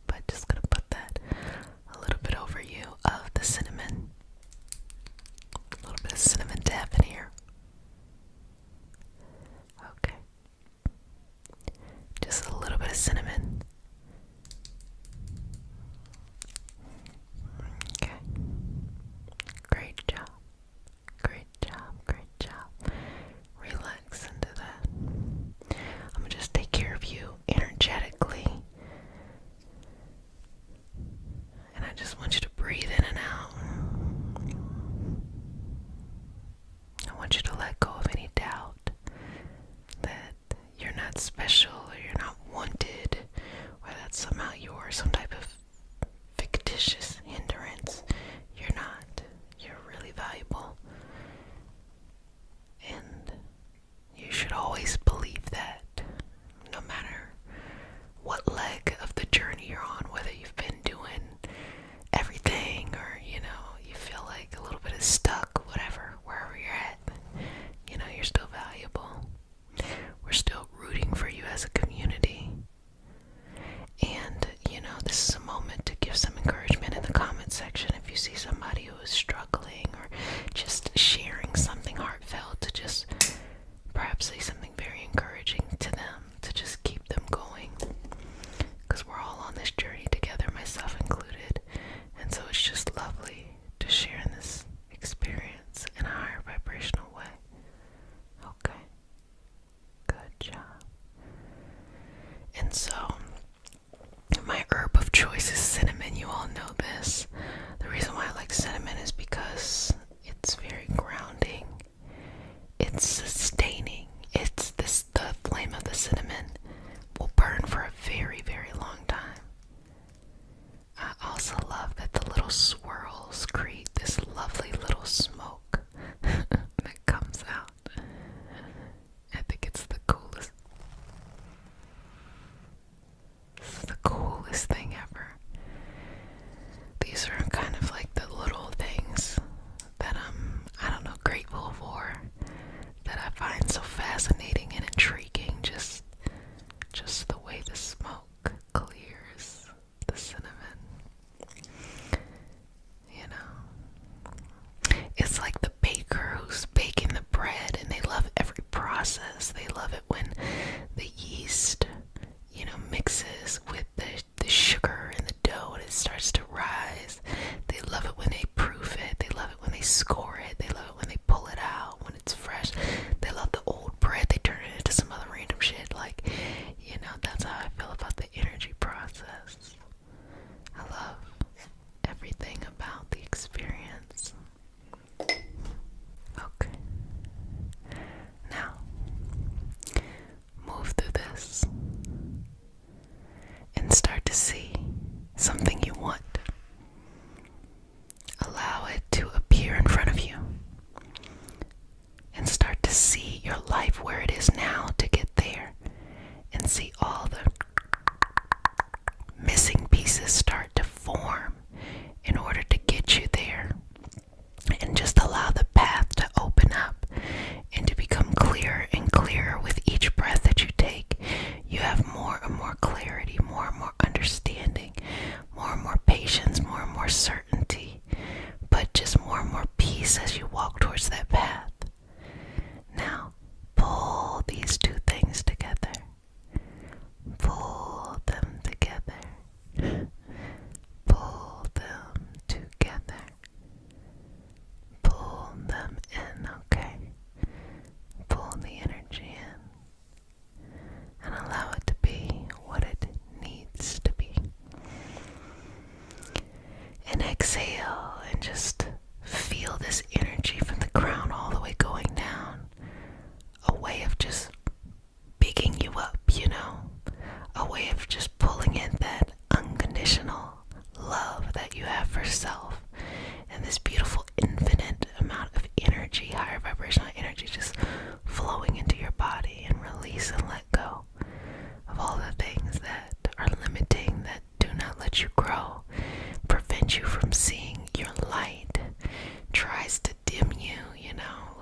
But just gonna put that a little bit over you of the cinnamon. A little bit of cinnamon dab in here. Okay. Just a little bit of cinnamon. Okay. Great job. Great job. Great job. Relax into that. I'm gonna just take care of you energetically. And I just want you to breathe in and out. I want you to let go of any doubt that you're not special or you're not wanted, or that somehow you're some type of fictitious hindrance. You're not. You're really valuable. And you should always believe that, no matter what leg of the journey you're on, whether you've been doing everything or, you feel like a little bit of stuck, whatever, wherever you're at, you're still valuable. We're still rooting for you as a community. And, this is a moment to give some encouragement in the comment section. If you see somebody who is struggling or just sharing something heartfelt, to just perhaps say something very encouraging to them, to just keep them going. Because we're all on this journey together, myself included. And so it's just lovely to share in this experience in a higher vibrational way. Okay. Good job. And so, my herb of choice is cinnamon. You all know this. The reason why I like cinnamon is because it's very grounding. It's sustaining. The flame of the cinnamon will burn for a very, very long time. I also love that the little swirls create this lovely little smoke that comes out. I think it's the coolest. This is the coolest thing ever. These are kind of like the little things that I don't know, grateful for, that I find so fascinating and intriguing. Just the way the smoke clears the cinnamon. You know, it's like the baker who's baking the bread, and they love every process. They love it when the yeast, mixes with the sugar in the dough and it starts to rise. They love it when they proof it. They love it when they score it. They love it when they pull it out, when it's fresh. They love the old bread. They turn it into some other random shit. That's how I feel about the energy process. I love everything about the experience. Okay. Now, move through this and start to see something you want. Allow it to appear in front of you and start to see your life where it is now to get there, and see all the missing pieces start to form in order to get you there, and just allow the path to open up and to become clearer and clearer with each breath that you take. You have more and more clarity, more and more understanding, more and more patience, more and more certainty, but just more and more peace as you walk towards that path. Now, pull these two things together. Pull them together. Pull them together. Pull them in, okay? Pull the energy in and allow it to be what it needs to be. And exhale and just feel this energy from the crown all the way going down. A way of just bigging you up, a way of just pulling in that unconditional love that you have for self, and this beautiful infinite amount of energy, higher vibrational energy, just flowing into your body, and release and let go of all the things that are limiting, that do not let you grow, prevent you from seeing your light, tries to dim you,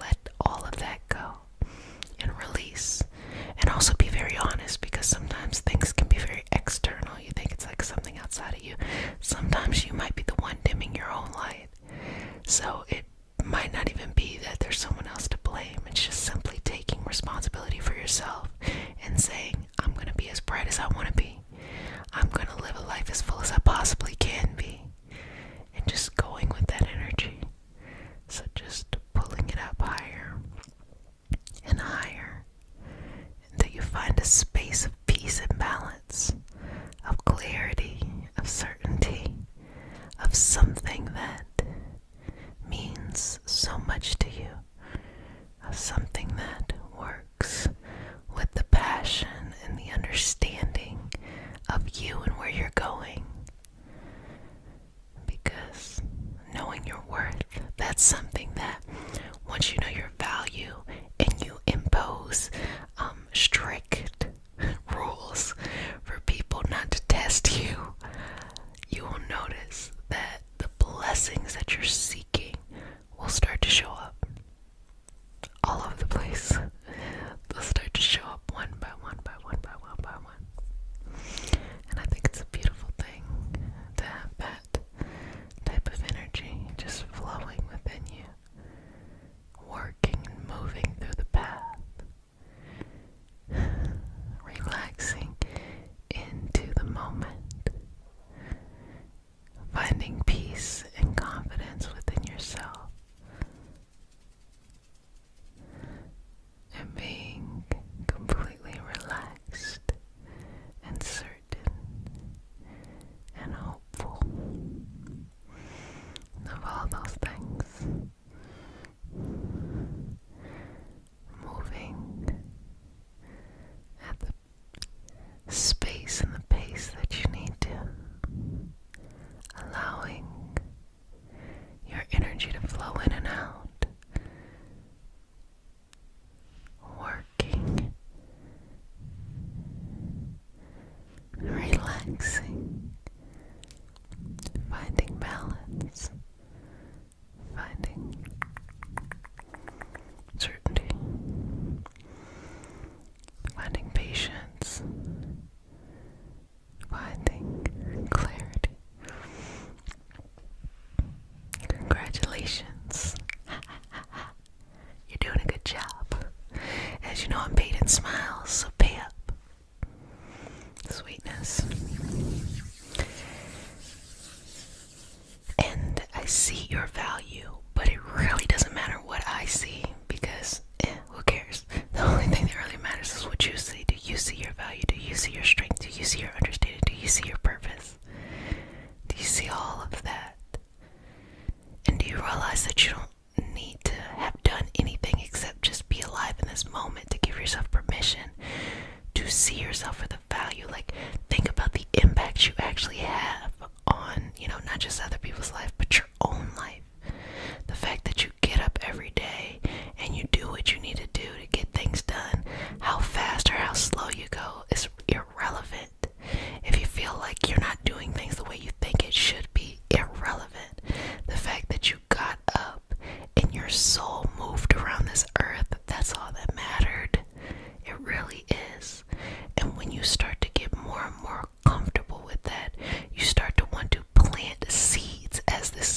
let all of that go and release. And also be very honest, because sometimes things can be very external. You think it's like something outside of you. Sometimes you might be the one dimming your own light. So it might not even be that there's someone else to blame. It's just simply taking responsibility for yourself and saying, I'm going to be as bright as I want to be. I'm going to live a life as full as I possibly can be. And just going with that energy. So just pulling it up higher and higher, until you find a space of peace and balance, of clarity, of certainty, of something that means so much to you, of something that works with the passion and the understanding of you and where you're going. Because knowing your worth, that's something that once you know your value and you impose strict rules for people not to test you, you will notice that the blessings that you're seeking will start to show up all over the I see your value, but it really doesn't matter what I see because who cares? The only thing that really matters is what you see. Do you see your value? Do you see your strength? Do you see your understanding? Do you see your purpose? Do you see all of that? And do you realize that you don't need to have done anything except just be alive in this moment to give yourself permission to see yourself for the value? Like, think about the impact you actually have on, not just other people's life, but your own life. The fact that you get up every day and you do what you need to do to get things done, how fast or how slow you go is irrelevant. If you feel like you're not doing things the way you think it should be, irrelevant. The fact that you got up and your soul moved around this earth, that's all that mattered. It really is. And when you start to get more and more comfortable with that, you start to want to plant seeds as this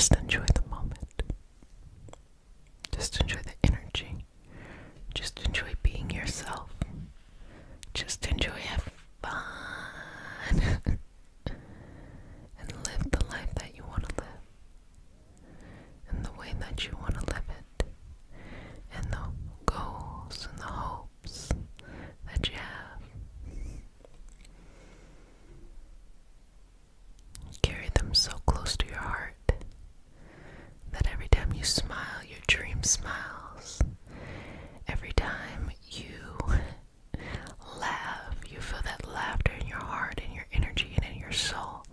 just enjoy the moment. Just enjoy the energy. Just enjoy being yourself. Just enjoy having fun. And live the life that you want to live. In the way that you want to live it. And the goals and the hopes that you have. Carry them so close to your heart that every time you smile, your dream smiles. Every time you laugh, you feel that laughter in your heart, in your energy, and in your soul.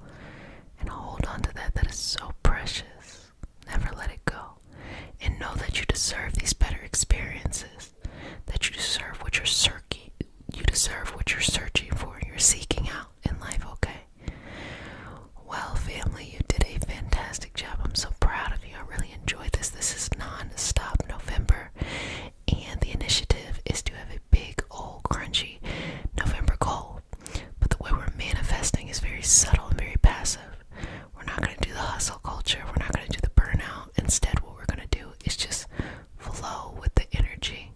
And hold on to that. That is so precious. Never let it go. And know that you deserve these better experiences. That you deserve what you're searching. You deserve what you're searching for and you're seeking out in life, okay? Well, family, you did a fantastic job. I'm so proud of you. I really enjoyed this. This is non-stop November. And the initiative is to have a big, old, crunchy November goal. But the way we're manifesting is very subtle and very passive. We're not going to do the hustle culture. We're not going to do the burnout. Instead, what we're going to do is just flow with the energy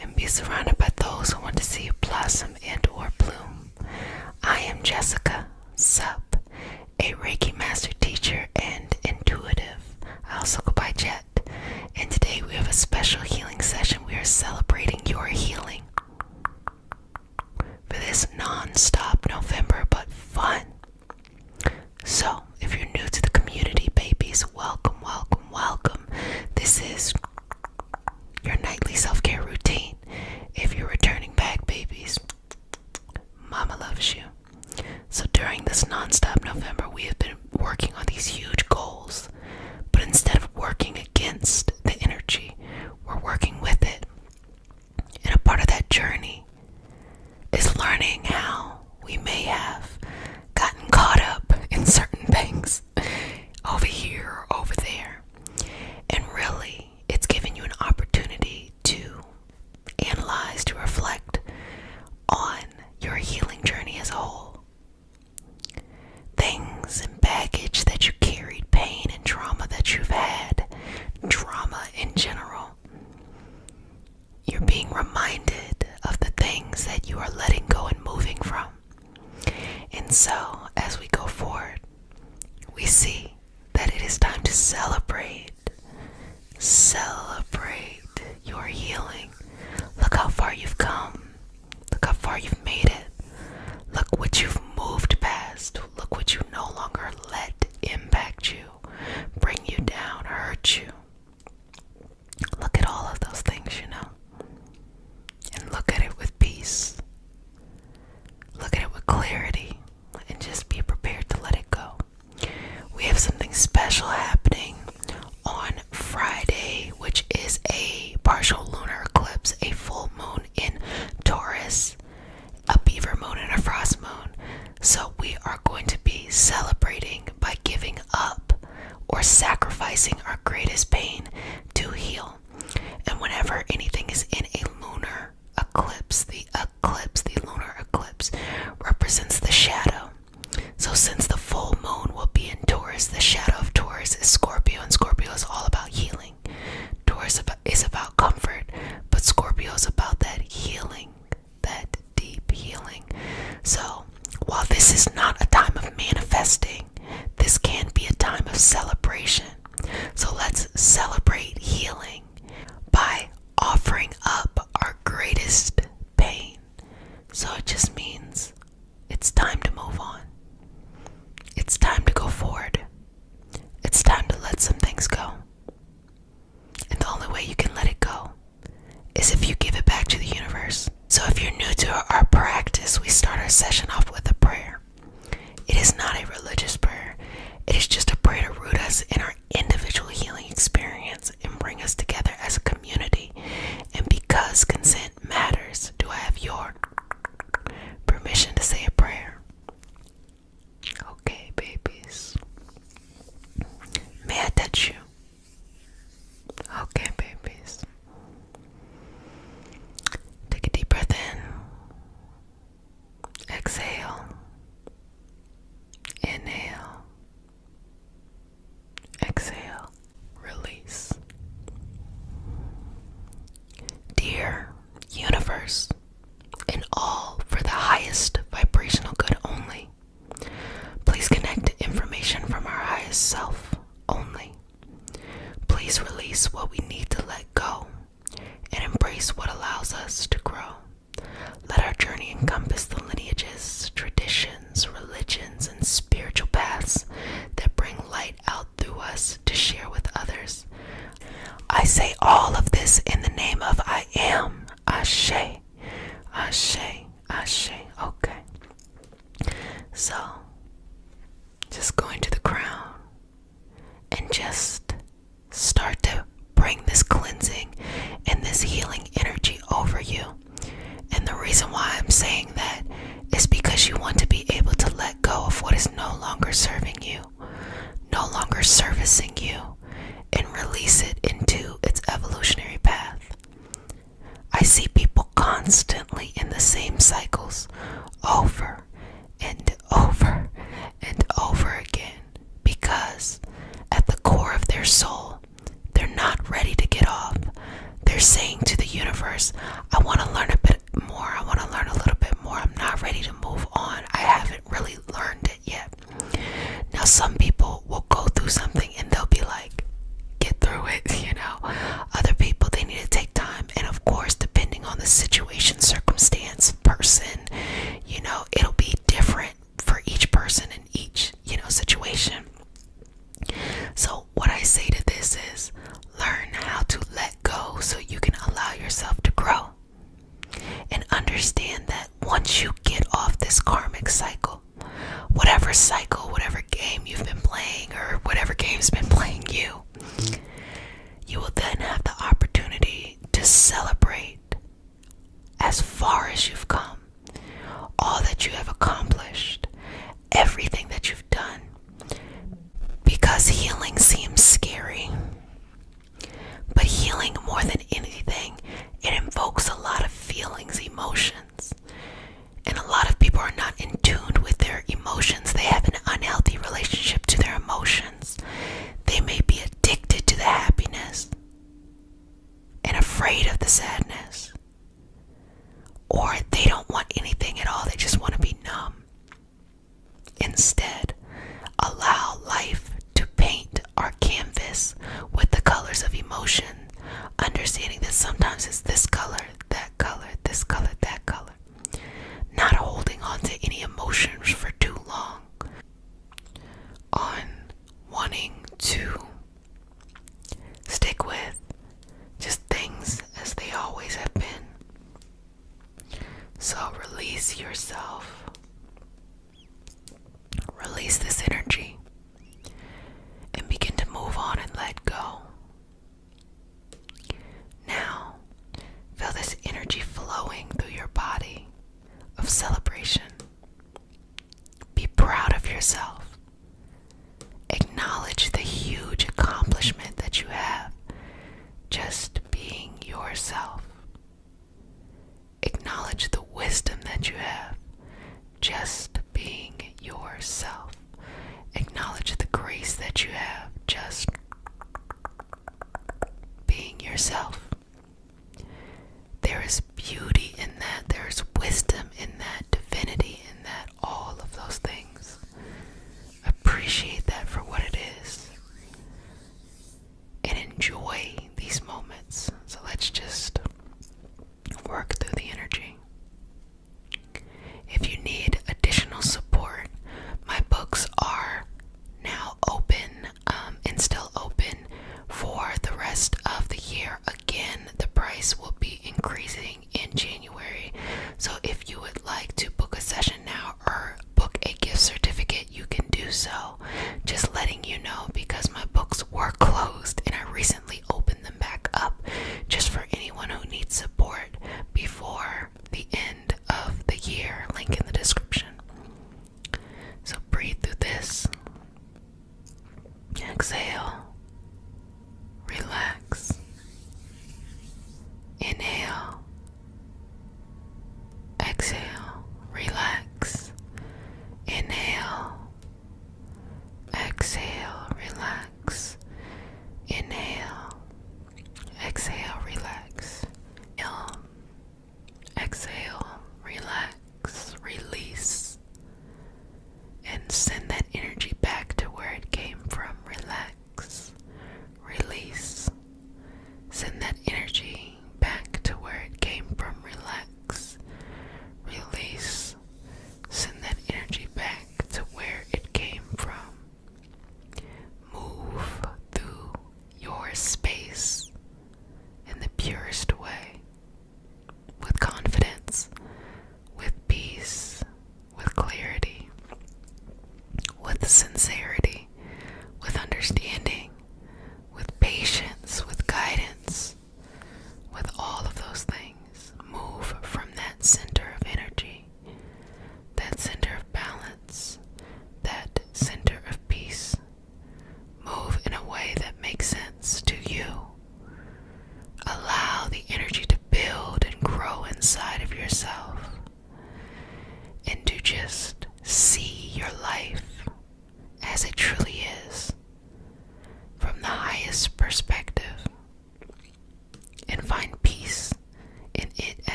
and be surrounded by those who want to see you blossom and or bloom. I am Jessica Sup, a Reiki master teacher and intuitive. I also go by Jet. And today we have a special healing session. We are celebrating your healing for this non-stop November, but fun. So, if you're new to the community, babies, welcome, welcome, welcome. This is your nightly self-care routine. If you're returning back, babies, Mama loves you. So during this non-stop November, we have been working on these huge goals. But instead of working against the energy, we're working with it. And a part of that journey is learning how we may have gotten caught up in certain things over here or over there. And really, it's given you an opportunity to analyze, to reflect on your healing journey as a whole. Things and baggage that you carried, pain and trauma that you've had, trauma in general. You're being reminded of the things that you are letting go and moving from. And so, as we go forward, we see that it is time to celebrate. Celebrate your healing. Look how far you've come. Look how far you've made it. Look what you've moved past. Look what you no longer let impact you, bring you down, hurt you. Look at all of those things, and look at it with peace. Look at it with clarity, and just be prepared to let it go. We have something special happening on Friday, which is a partial lunar eclipse, a full moon in Taurus, a beaver moon and a frost moon. So we are going to be celebrating by giving up or sacrificing our greatest pain to heal. And whenever anything is in a lunar eclipse, the lunar eclipse represents the shadow. So since the full moon will be in Taurus, the shadow of Taurus is Scorpio, and Scorpio is all about healing. Taurus is about comfort, but Scorpio is about that healing, that deep healing. So while this is not a time of manifesting, this can be a time of celebration. So let's celebrate healing by offering up our greatest pain. So it just means it's time to move on. It's time to go forward. It's time to let some things go. And the only way you can let it go is if you give it back to the universe. So if you're new to our practice, we start our session off with a prayer. It is not a religious prayer. It is just a prayer to root us in our individual healing experience and bring us together as a community. And because consent matters, do I have your permission to say a prayer? Okay, babies. May I touch you? Okay, babies. Take a deep breath in. Exhale. Inhale. release what we need to let go and embrace what allows us to grow. Let our journey encompass the lineages, traditions, religions, and spiritual paths that bring light out through us to share with others. I say all of this in the name of I am. Ashe, Ashe, Ashe. Okay. So, just go into the crown and just start to bring this cleansing and this healing energy over you. And the reason why I'm saying that is because you want to be able to let go of what is no longer serving you, no longer servicing you, and release it into its evolutionary path. I see people constantly in the same cycles over and over and over again because at the core of their soul, they're not ready to get off. They're saying to the universe, I want to learn a bit more. I want to learn a little bit more. I'm not ready to move on. I haven't really learned it yet. Now, some people will go through something and they'll be like, get through it, you know. Other people, they need to take time. And of course, depending on the situation, circumstance, person, you know, it'll be different for each person in each, situation. So what I say to this is learn how to let go so you can allow yourself to grow. And understand that once you get off this karmic cycle, whatever game you've been playing or whatever game's been playing you, you will then have the opportunity to celebrate as far as you've come, all that you have accomplished, everything that you've done. Because healing seems scary, but healing more than anything, it invokes a lot of feelings, emotions. And a lot of people are not in tune with their emotions. They have an unhealthy relationship to their emotions. They may be addicted to the happiness and afraid of the sadness. Or they don't want anything at all. They just want to be numb. Instead, allow life to paint our canvas with the colors of emotion, understanding that sometimes it's this color, that color, this color, that color. Not holding on to any emotions for too long. On wanting to stick with just things as they always have been. So release yourself. Release this energy and begin to move on and let go. Now, feel this energy flowing through your body of celebration. Be proud of yourself. Acknowledge the huge accomplishment that you have just being yourself. Acknowledge the wisdom that you have just being yourself. Acknowledge the grace that you have just being yourself. There is beauty in that. There is wisdom in that. Divinity in that. All of those things. Appreciate that for what it is. And enjoy these moments. So let's just work through the energy. If you need additional support, my books are now open and still open for the rest of the year. Again, the price will be increasing in January. So if you would like to book a session now or book a gift certificate, you can do so. Just letting you know because my books were closed and I recently opened them back up just for anyone who needs support before the end of the year. Link in the description. So breathe through this. Exhale. Relax. Inhale. Exhale. Relax. Inhale. Exhale. Relax. Inhale. Exhale. Relax. Inhale. Exhale. Relax. Release. And send that energy back to where it came from. Relax.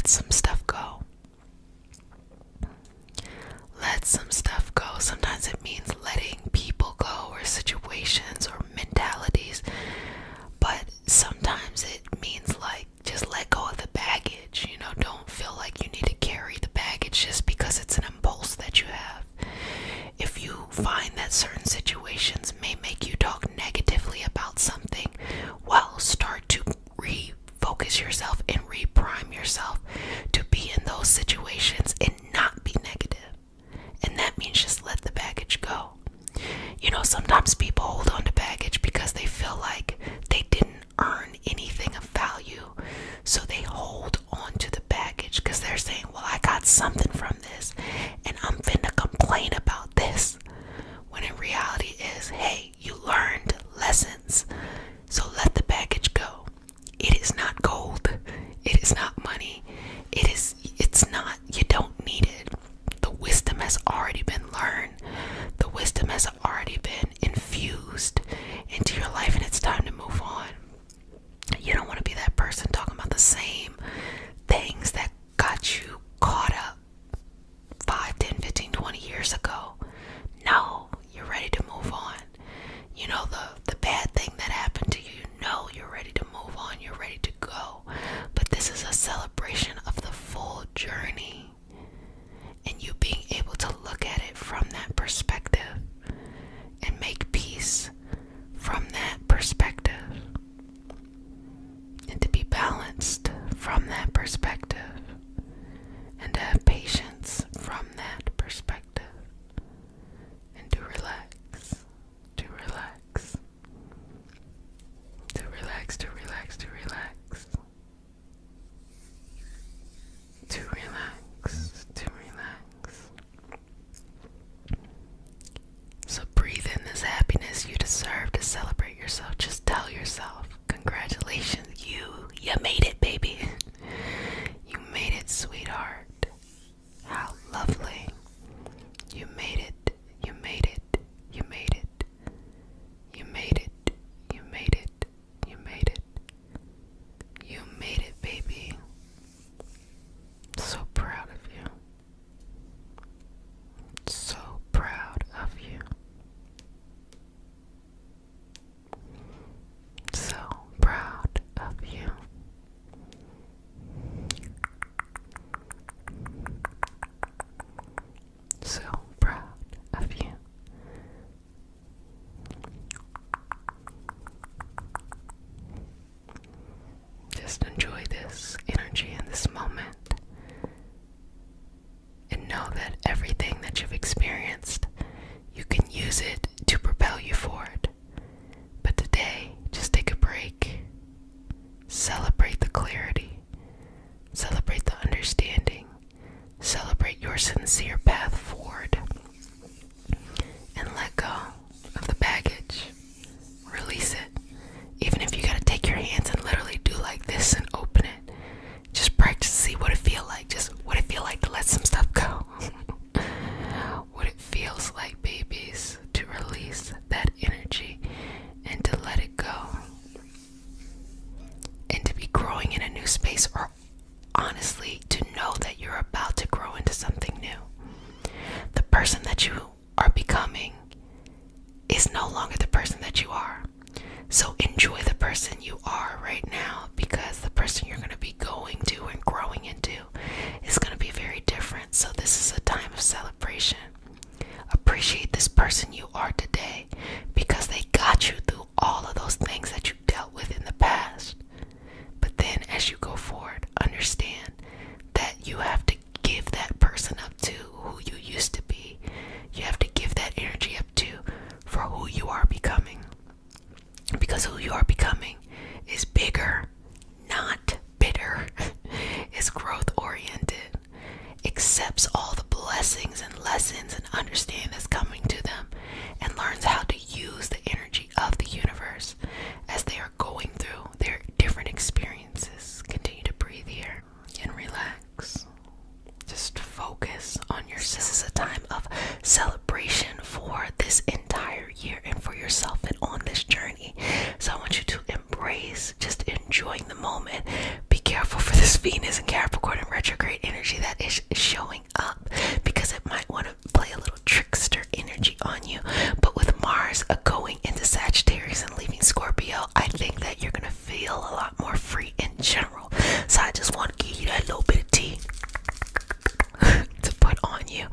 let some stuff go. Let some stuff go. Sometimes it means letting people go, or situations, or mentalities. But sometimes it means like just let go of the baggage. Don't feel like you need to carry the baggage just because it's an impulse that you have. If you find that certain situations may make you talk negatively about something, well, start to refocus yourself and reprime yourself to be in those situations and not be negative. And that means just let the baggage go. Sometimes people hold on to baggage because they feel like they didn't earn anything of value. So they hold on to the baggage because they're saying, well, I got something from this and I'm finna complain about this. When in reality is, hey, you learned lessons. So let the baggage go. It is not gold. It is not money. It's not, you don't need it. The wisdom has already been learned. The wisdom has already been infused into your life, and it's time to move on. You don't want to be that person talking about the same things that got you caught up 5, 10, 15, 20 years ago. No, you're ready to move on. The bad thing that happened to you, you're ready to move on. You're ready to go. But this is a celebration of the full journey. And you being able to look at it from that perspective and make peace from that perspective, and to be balanced from that perspective, and to have patience from that perspective, and to relax, to relax, to relax, to relax, to relax, to relax, to relax. So breathe in this happiness. You deserve to celebrate yourself. Just tell yourself, congratulations, you made it, baby. You made it, sweetheart. How lovely. You made it. You made it. You made it. You made it. You made it. You made it. You made it, baby. So proud of you. So proud of you. So proud of you. So proud of you. Just enjoy this energy in this moment. And know that everything that you've experienced, you can use it to propel you forward. But today, just take a break. Celebrate the clarity. Celebrate the understanding. Celebrate your sincere path forward. And let go of the baggage. Release it. Even if you gotta take your hands and literally do like this and open it. Just practice to see what it feels like. Just what it feels like to let some stuff go. What it feels like, babies, to release that energy and to let it go. And to be growing in a new space, or honestly, to know that you're about to grow into something new. The person that you are becoming is no longer the person that you are. So enjoy the person you are right now, because the person you're going to be going to and growing into is going to be very different. So this is a time of celebration. Appreciate this person you are today, because they got you through all of those things that you dealt with in the past. But then as you go forward, understand that you have to give that person up to who you used to be. You have to give that energy up to for who you are becoming. Because who you are becoming is bigger, not bitter. It's growth oriented. Accepts all the blessings and lessons and understand that's coming to them, and learns how to use the energy of the universe as they are going through their different experiences. Continue to breathe here and relax. Just focus on yourself. This is a time of celebration for this entire year and for yourself and on this journey. So I want you to embrace just enjoying the moment. Be careful for this Venus and Capricorn and retrograde energy that is showing up, because it might want to play a little trickster energy on you. But with Mars going into Sagittarius and leaving Scorpio, I think that you're going to feel a lot more free in general. So I just want to give you that little bit of tea to put on you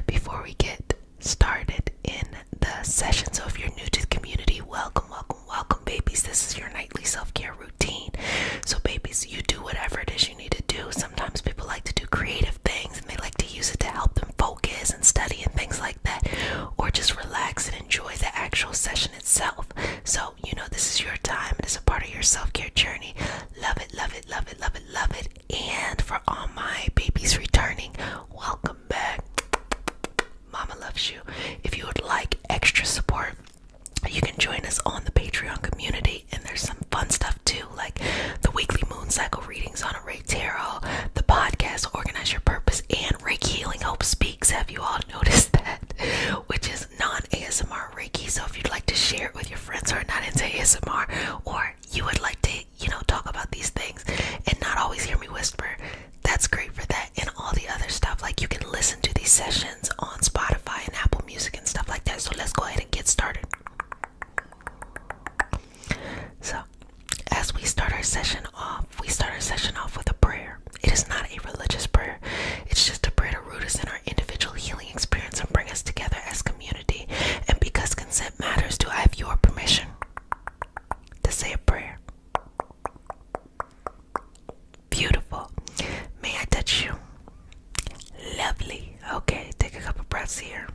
before we get started in the session. So if you're new to the community, welcome, welcome, welcome, babies. This is your nightly self-care routine. So babies, you do whatever it is you need to do. Sometimes people like to do creative things and they like to use it to help them focus and study and things like that, or just relax and enjoy the actual session itself. So this is your time. It is a part of your self-care journey. Love it, love it, love it, love it, love it. And for all my babies returning, welcome back. Mama loves you. If you would like extra support, you can join us on the Patreon community, and there's some fun stuff too, like the weekly moon cycle readings on a Reiki Tarot, the podcast Organize Your Purpose, and Reiki Healing Hope Speaks. Have you all noticed that? Which is non-ASMR Reiki. So if you'd like to share it with your friends who are not into ASMR, or you would like to talk about these things and not always hear me whisper, that's great for that. And all the other stuff, like you can listen to these sessions on Spotify and Apple Music and stuff like that. So let's go ahead and get started. So as we start our session off, with a prayer. It is not a religious prayer. It's just a prayer to root us in our individual healing experience and bring us together as community. And because consent matters, do I have your permission to say a prayer? Beautiful. May I touch you? Lovely. Okay, take a couple breaths here.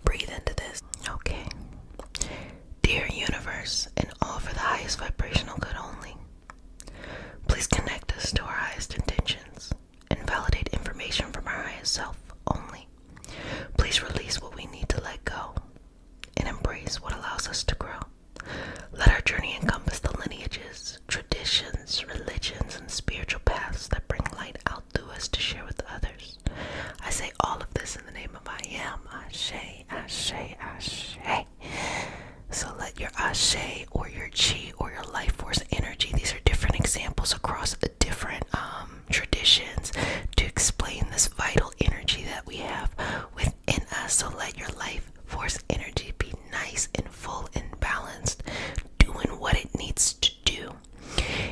Breathe into this. Okay. Dear universe, and all for the highest vibrational good only, please connect us to our highest intentions and validate information from our highest self only. Please release what we need to let go and embrace what allows us to grow. Let our journey encompass the lineages, traditions, religions, and spiritual paths that bring light out through us to share with others. I say all of this in the name of I am. Ashe, ashe, ashe. So let your ashe or your chi or your life force energy, these are different examples across the different traditions to explain this vital energy that we have within us. So let your life force energy be nice and full and balanced, doing what it needs to do.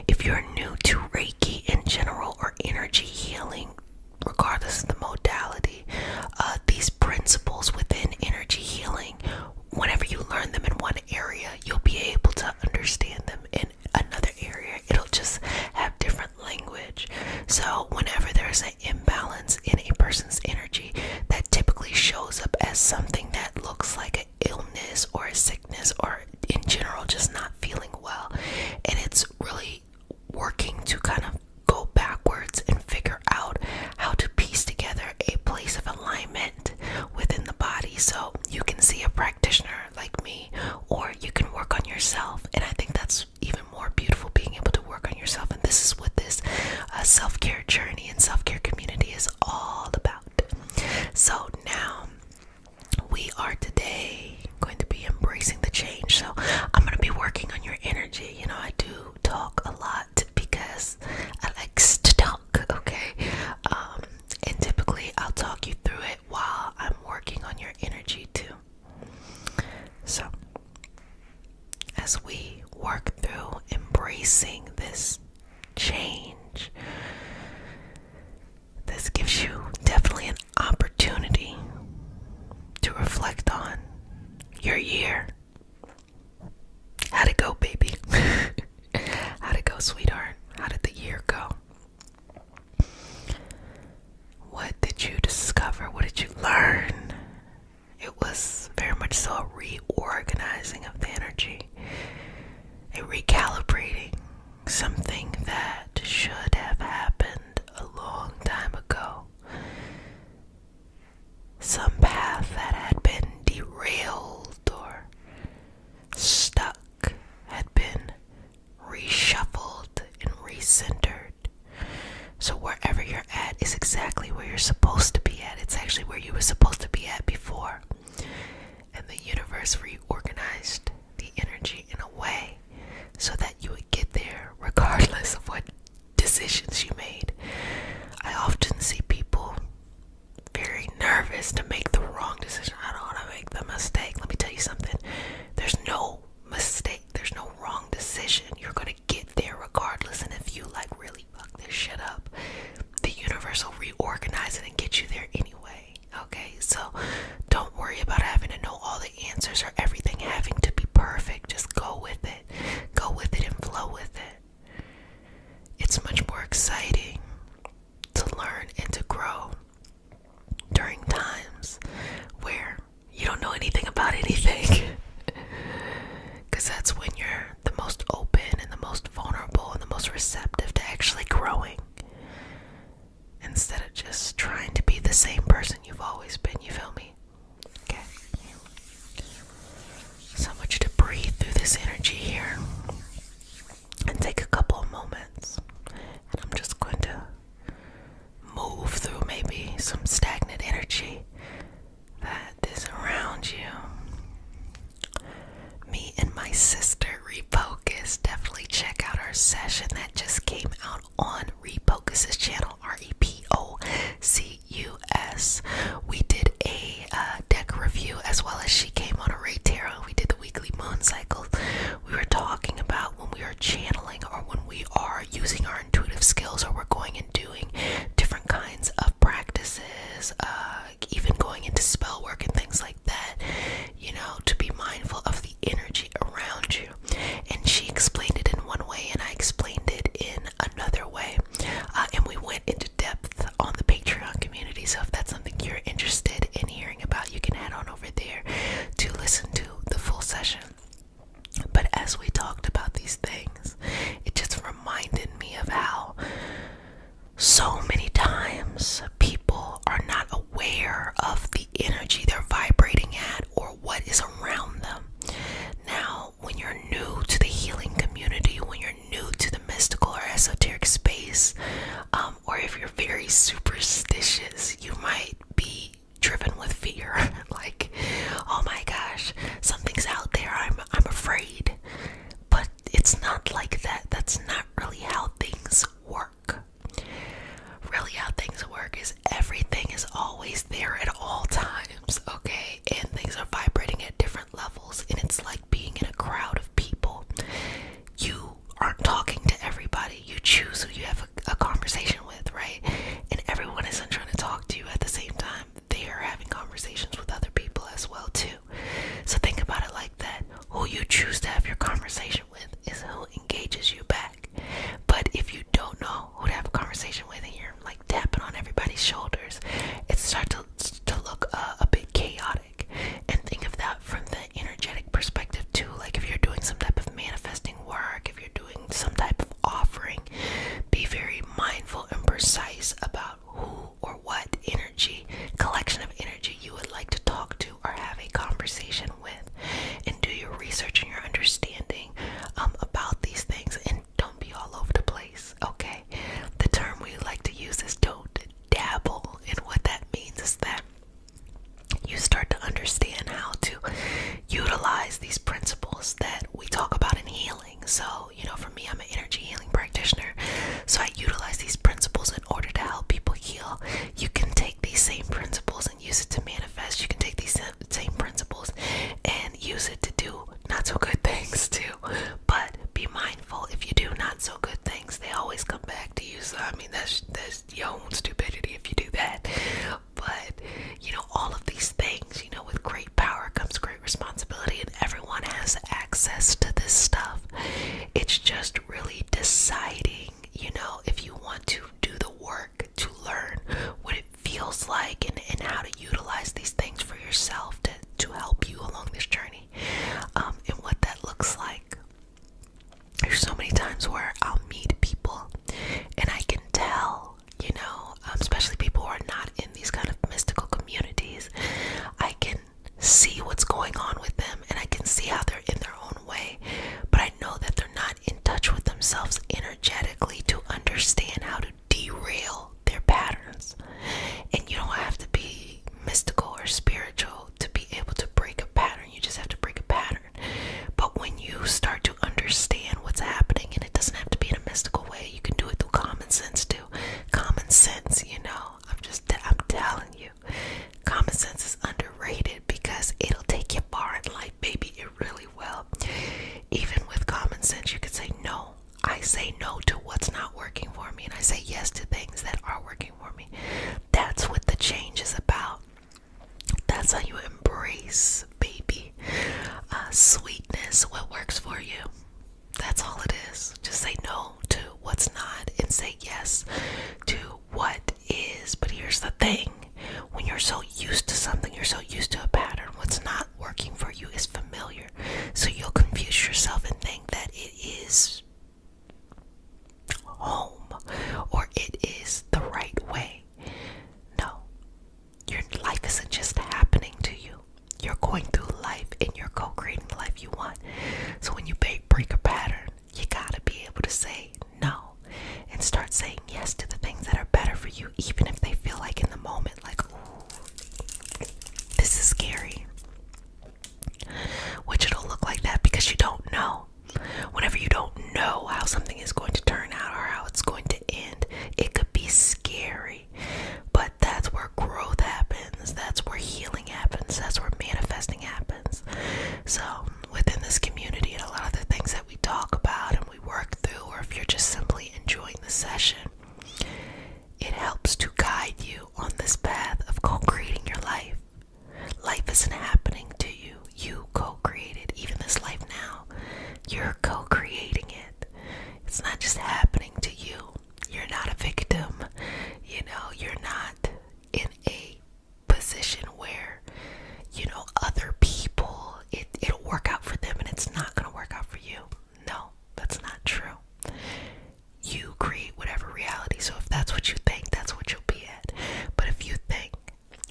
If you're new to Reiki in general or energy healing, regardless of the modality, these principles within energy healing, whenever you learn them in one area, you'll be able to understand them in another area. It'll just have different language. So whenever there's an imbalance in a person's energy, that typically shows up as something that looks like an illness or a sickness, or in general just not feeling well. And it's really working to kind of go backwards and figure out how to piece together a place of alignment within the body. So you can see a practitioner like me, or you can work on yourself. And I think that's even more beautiful, being able to work on yourself. And this is what this self-care journey and self-care community is all about. So now we are today going to be embracing the change. So I'm going to be working on your energy. I do talk a lot because I like to talk, okay? And typically I'll talk you through it while I'm working on your energy too. So as we work through embracing this change, this gives you definitely an opportunity to reflect on your year. How'd it go, baby? How'd it go, sweetheart? How did the year go? What did you discover? What did you learn? It was very much so a reorganizing of the energy, a recalibrating, something that should have happened a long time ago. Some path that had been derailed or stuck had been reshuffled and recentered. So wherever you're at is exactly where you're supposed to be at. It's actually where you were supposed to be at before. And the universe reorganized the energy in a way so that you would get there regardless of what decisions you made. is to make the wrong decision. I don't want to make the mistake. Let me tell you something. There's no mistake. There's no wrong decision. You're going to get there regardless. And if you like really fuck this shit up, the universe will reorganize it and get you there anyway. Okay, so don't worry about having to know all the answers or everything having to be perfect. Just go with it. Go with it and flow with it. It's much more exciting to learn and to grow during times where you don't know anything about anything. Because that's when you're the most open and the most vulnerable and the most receptive to actually growing. Instead of just trying to be the same person you've always been, you feel me? Okay. So I want you to breathe through this energy here and take a couple of moments. And I'm just going to move through maybe some stagnant energy that is around you. Me and my sister Refocus, definitely check out our session that just came out on Refocus's channel, REPOCUS. We did a deck review as well as she came on a Ray Tarot. We did the weekly moon cycles. We were talking about when we are channeling or when we are using our intuitive skills, or we're going and doing different kinds of practices, even going into spell work and things like that, you know, to be mindful of the energy around you. And she explained it in one way and I explained it in another way, and we went into depth on the Patreon community. So if that's something you're interested in hearing about, you can head on over there to listen to the full session. But as we talked about these things, it just reminded me of how so many times people are not aware of the energy they're vibrating at or what is around them. Now, when you're new to the healing community, when you're new to the mystical or esoteric space, or if you're very superstitious, you might be driven with fear. Like, oh my gosh, something's out there, I'm afraid. But it's not like that. That's not really how things work. Really how things work is everything is always there at all times, okay? And things are vibrating at different levels, and it's like being in a crowd of people. You aren't talking to everybody. You choose who you have a conversation with, right? And everyone isn't trying to talk to you at the same time. They are having conversations with other people as well too. So think about it like that. Who you choose to have your conversation with is who engages you back. But if you don't know who to have a conversation with and you're like tapping on everybody's shoulders, it starts to look a bit chaotic. And think of that from the energetic perspective too. Like if you're doing some type of manifesting work, if you're doing some type of offering, be very mindful and precise about who or what energy, collection of energy you would like to talk to or have a conversation with, and do your research and your understanding about these things, and don't be all over the place, okay? The term we like to use is don't dabble, and what that means is that you start to understand how to utilize these principles that we talk about in healing. So, you know, for me, I'm an energy healing practitioner, so I utilize these principles in order to help people heal. You can take these same principles and use it to manifest. You can take these same principles and use it to do not so good things too. But be mindful, if you do not so good things, they always come back to you. So I mean, that's your own stupidity if you do that. But you know, all of these things, you know, with great power comes great responsibility, and everyone has access to this stuff. It's just really deciding, you know, if you want to do the work to learn what it feels like and how to utilize these things for yourself to help you along this journey, and what that looks like. There's so many times where I'll meet people and I can tell, you know, especially people who are not yes to things that are working for me. That's what the change is about. That's how you embrace, baby, sweetness, what works for you. That's all it is. Just say no to what's not and say yes to what is. But here's the thing. When you're so used to something, you're so used to a pattern, what's not working for you is familiar. So you'll confuse yourself and think that it is home or it is the right way. No. Your life isn't just happening to you. You're going through life and you're co-creating the life you want. So when you break a pattern, you gotta be able to say no and start saying yes to the things that are better for you, even if they feel like in the moment, like, ooh, this is scary. Which it'll look like that because you don't know. Whenever you don't know how something is going to turn out or how it's going to end, it could be scary. But that's where growth happens. That's where healing happens. That's where manifesting happens. So within this community and a lot of the things that we talk about and we work through, or if you're just simply enjoying the session, it helps to guide you on this path of co-creating your life. Life isn't happening to you. You co-create it. Even this life now, you're co-creating it. It's not just happening to you. You're not a victim. You know, you're not in a position where, you know, other people, it'll work out for them and it's not going to work out for you. No, that's not true. You create whatever reality. So if that's what you think, that's what you'll be at. But if you think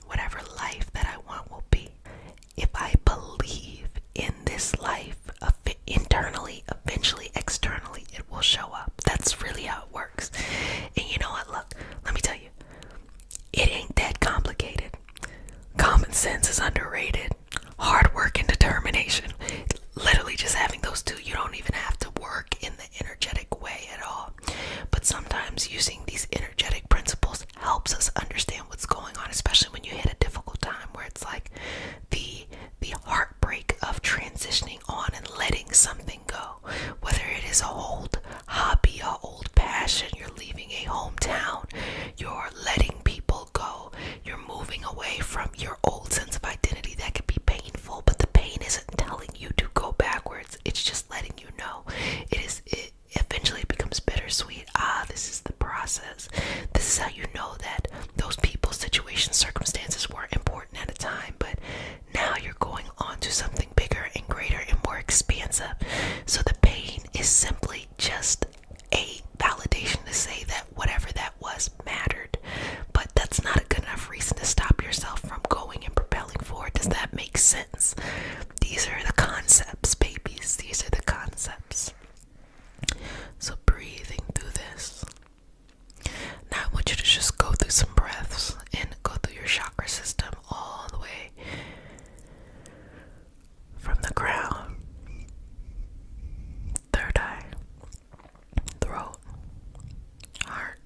whatever life that I want will be, if I believe in this life internally, eventually externally, it will show up. That's really how it works. And you know what? Look, let me tell you, it ain't that complicated. Common sense is underrated. Hard work and determination. Literally just having those two. You don't even have to work in the energetic way at all. But sometimes using these energetic principles helps us understand what's going on, especially when you hit a difficult time where it's like the heartbreak of transitioning on and letting something go. Whether it is an old hobby, an old passion, you're leaving a hometown, you're letting people go, you're moving away from your old sense of identity. That could be painful, but the pain isn't telling you to go backwards. It's just letting you know. It eventually becomes bittersweet. This is the process. This is how you know that those people, situations, circumstances were important at a time, but now you're going on to something bigger and greater and more expansive. So the pain is simply just a validation to say that whatever that was mattered. But that's not a good enough reason to stop yourself from going and propelling forward. Does that make sense? These are the concepts, babies. These are the concepts. So breathing through this. Now I want you to just go through some breaths and go through your chakra system all the way from the crown, third eye, throat, heart,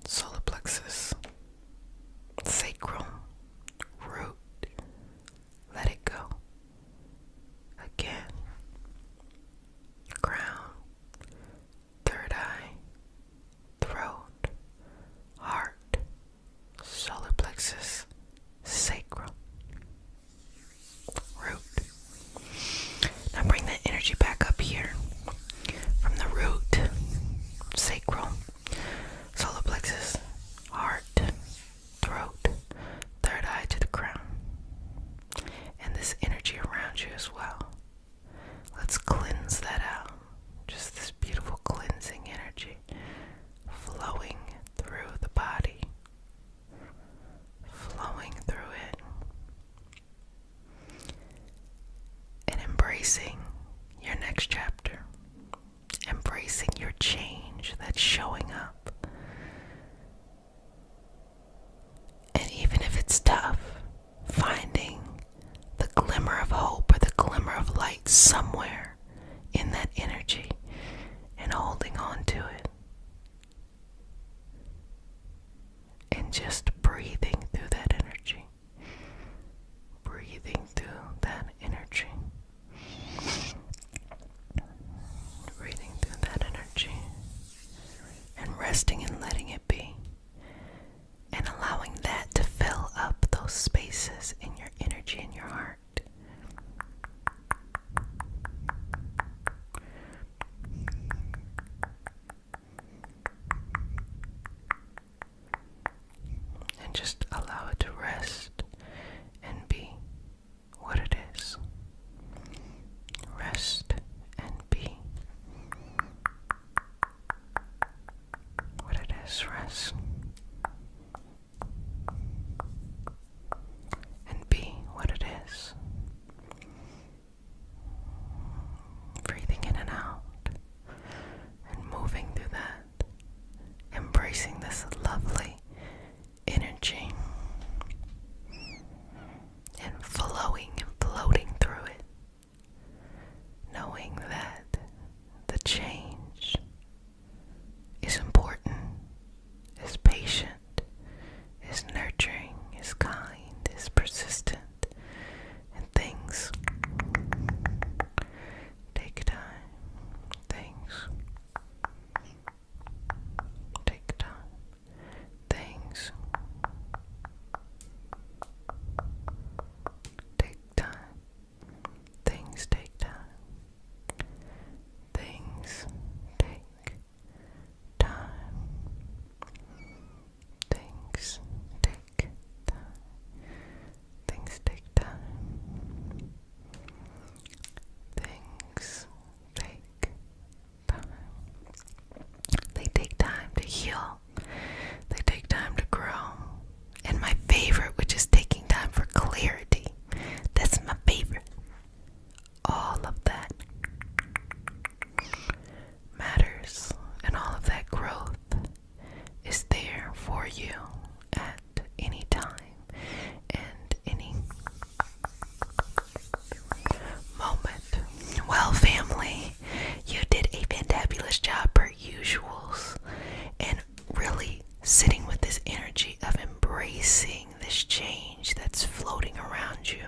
solar plexus, sacrum, root. Let it go. Again. Crown, third eye, throat, heart, solar plexus, sacrum, root. Now bring that energy back up here from the root, sacrum, solar plexus, heart, throat, third eye to the crown. And this energy around you as well. Let's cleanse that out. Just this beautiful cleansing energy flowing through the body, flowing through it, and embracing your next chapter, embracing your change that's showing up. And even if it's tough, finding the glimmer of hope or the glimmer of light somewhere in that energy and holding on to it and just breathing through that energy, breathing through that energy, breathing through that energy, and resting and letting just allow it to rest and be what it is. Rest and be what it is. Rest and be what it is. Breathing in and out and moving through that, embracing this lovely energy and flowing and floating through it, knowing that the change is important, is patient, is nurturing, is kind, is persistent, and things take time. Things take time. Things take time. Things take time. Things take time. Things take time. Things take time. Things take time. They take time to heal. They take time to grow. And my favorite, which is taking time for clarity. That's my favorite. All of that matters, and all of that growth is there for you at any time and any moment. Well, family, you did a fantabulous job per usuals, and really sitting with this energy of embracing this change that's floating around you.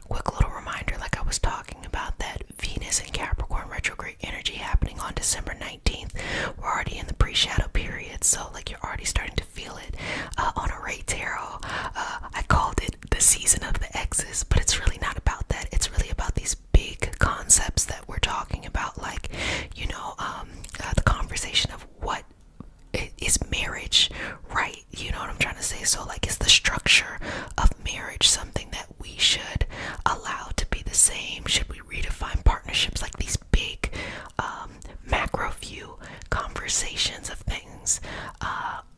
Quick little reminder, like I was talking about, that Venus and Capricorn retrograde energy happening on December 19th. We're already in the pre-shadow period, so like you're already starting to feel it. On a Ray Tarot, I called it the season of the X's, but it's really not about that. It's really about these big concepts that we're talking about, like, the conversation of what is marriage, right? You know what I'm trying to say? So like, is the structure of marriage something that we should allow to be the same? Should we redefine partnerships? Like these big macro view conversations of things.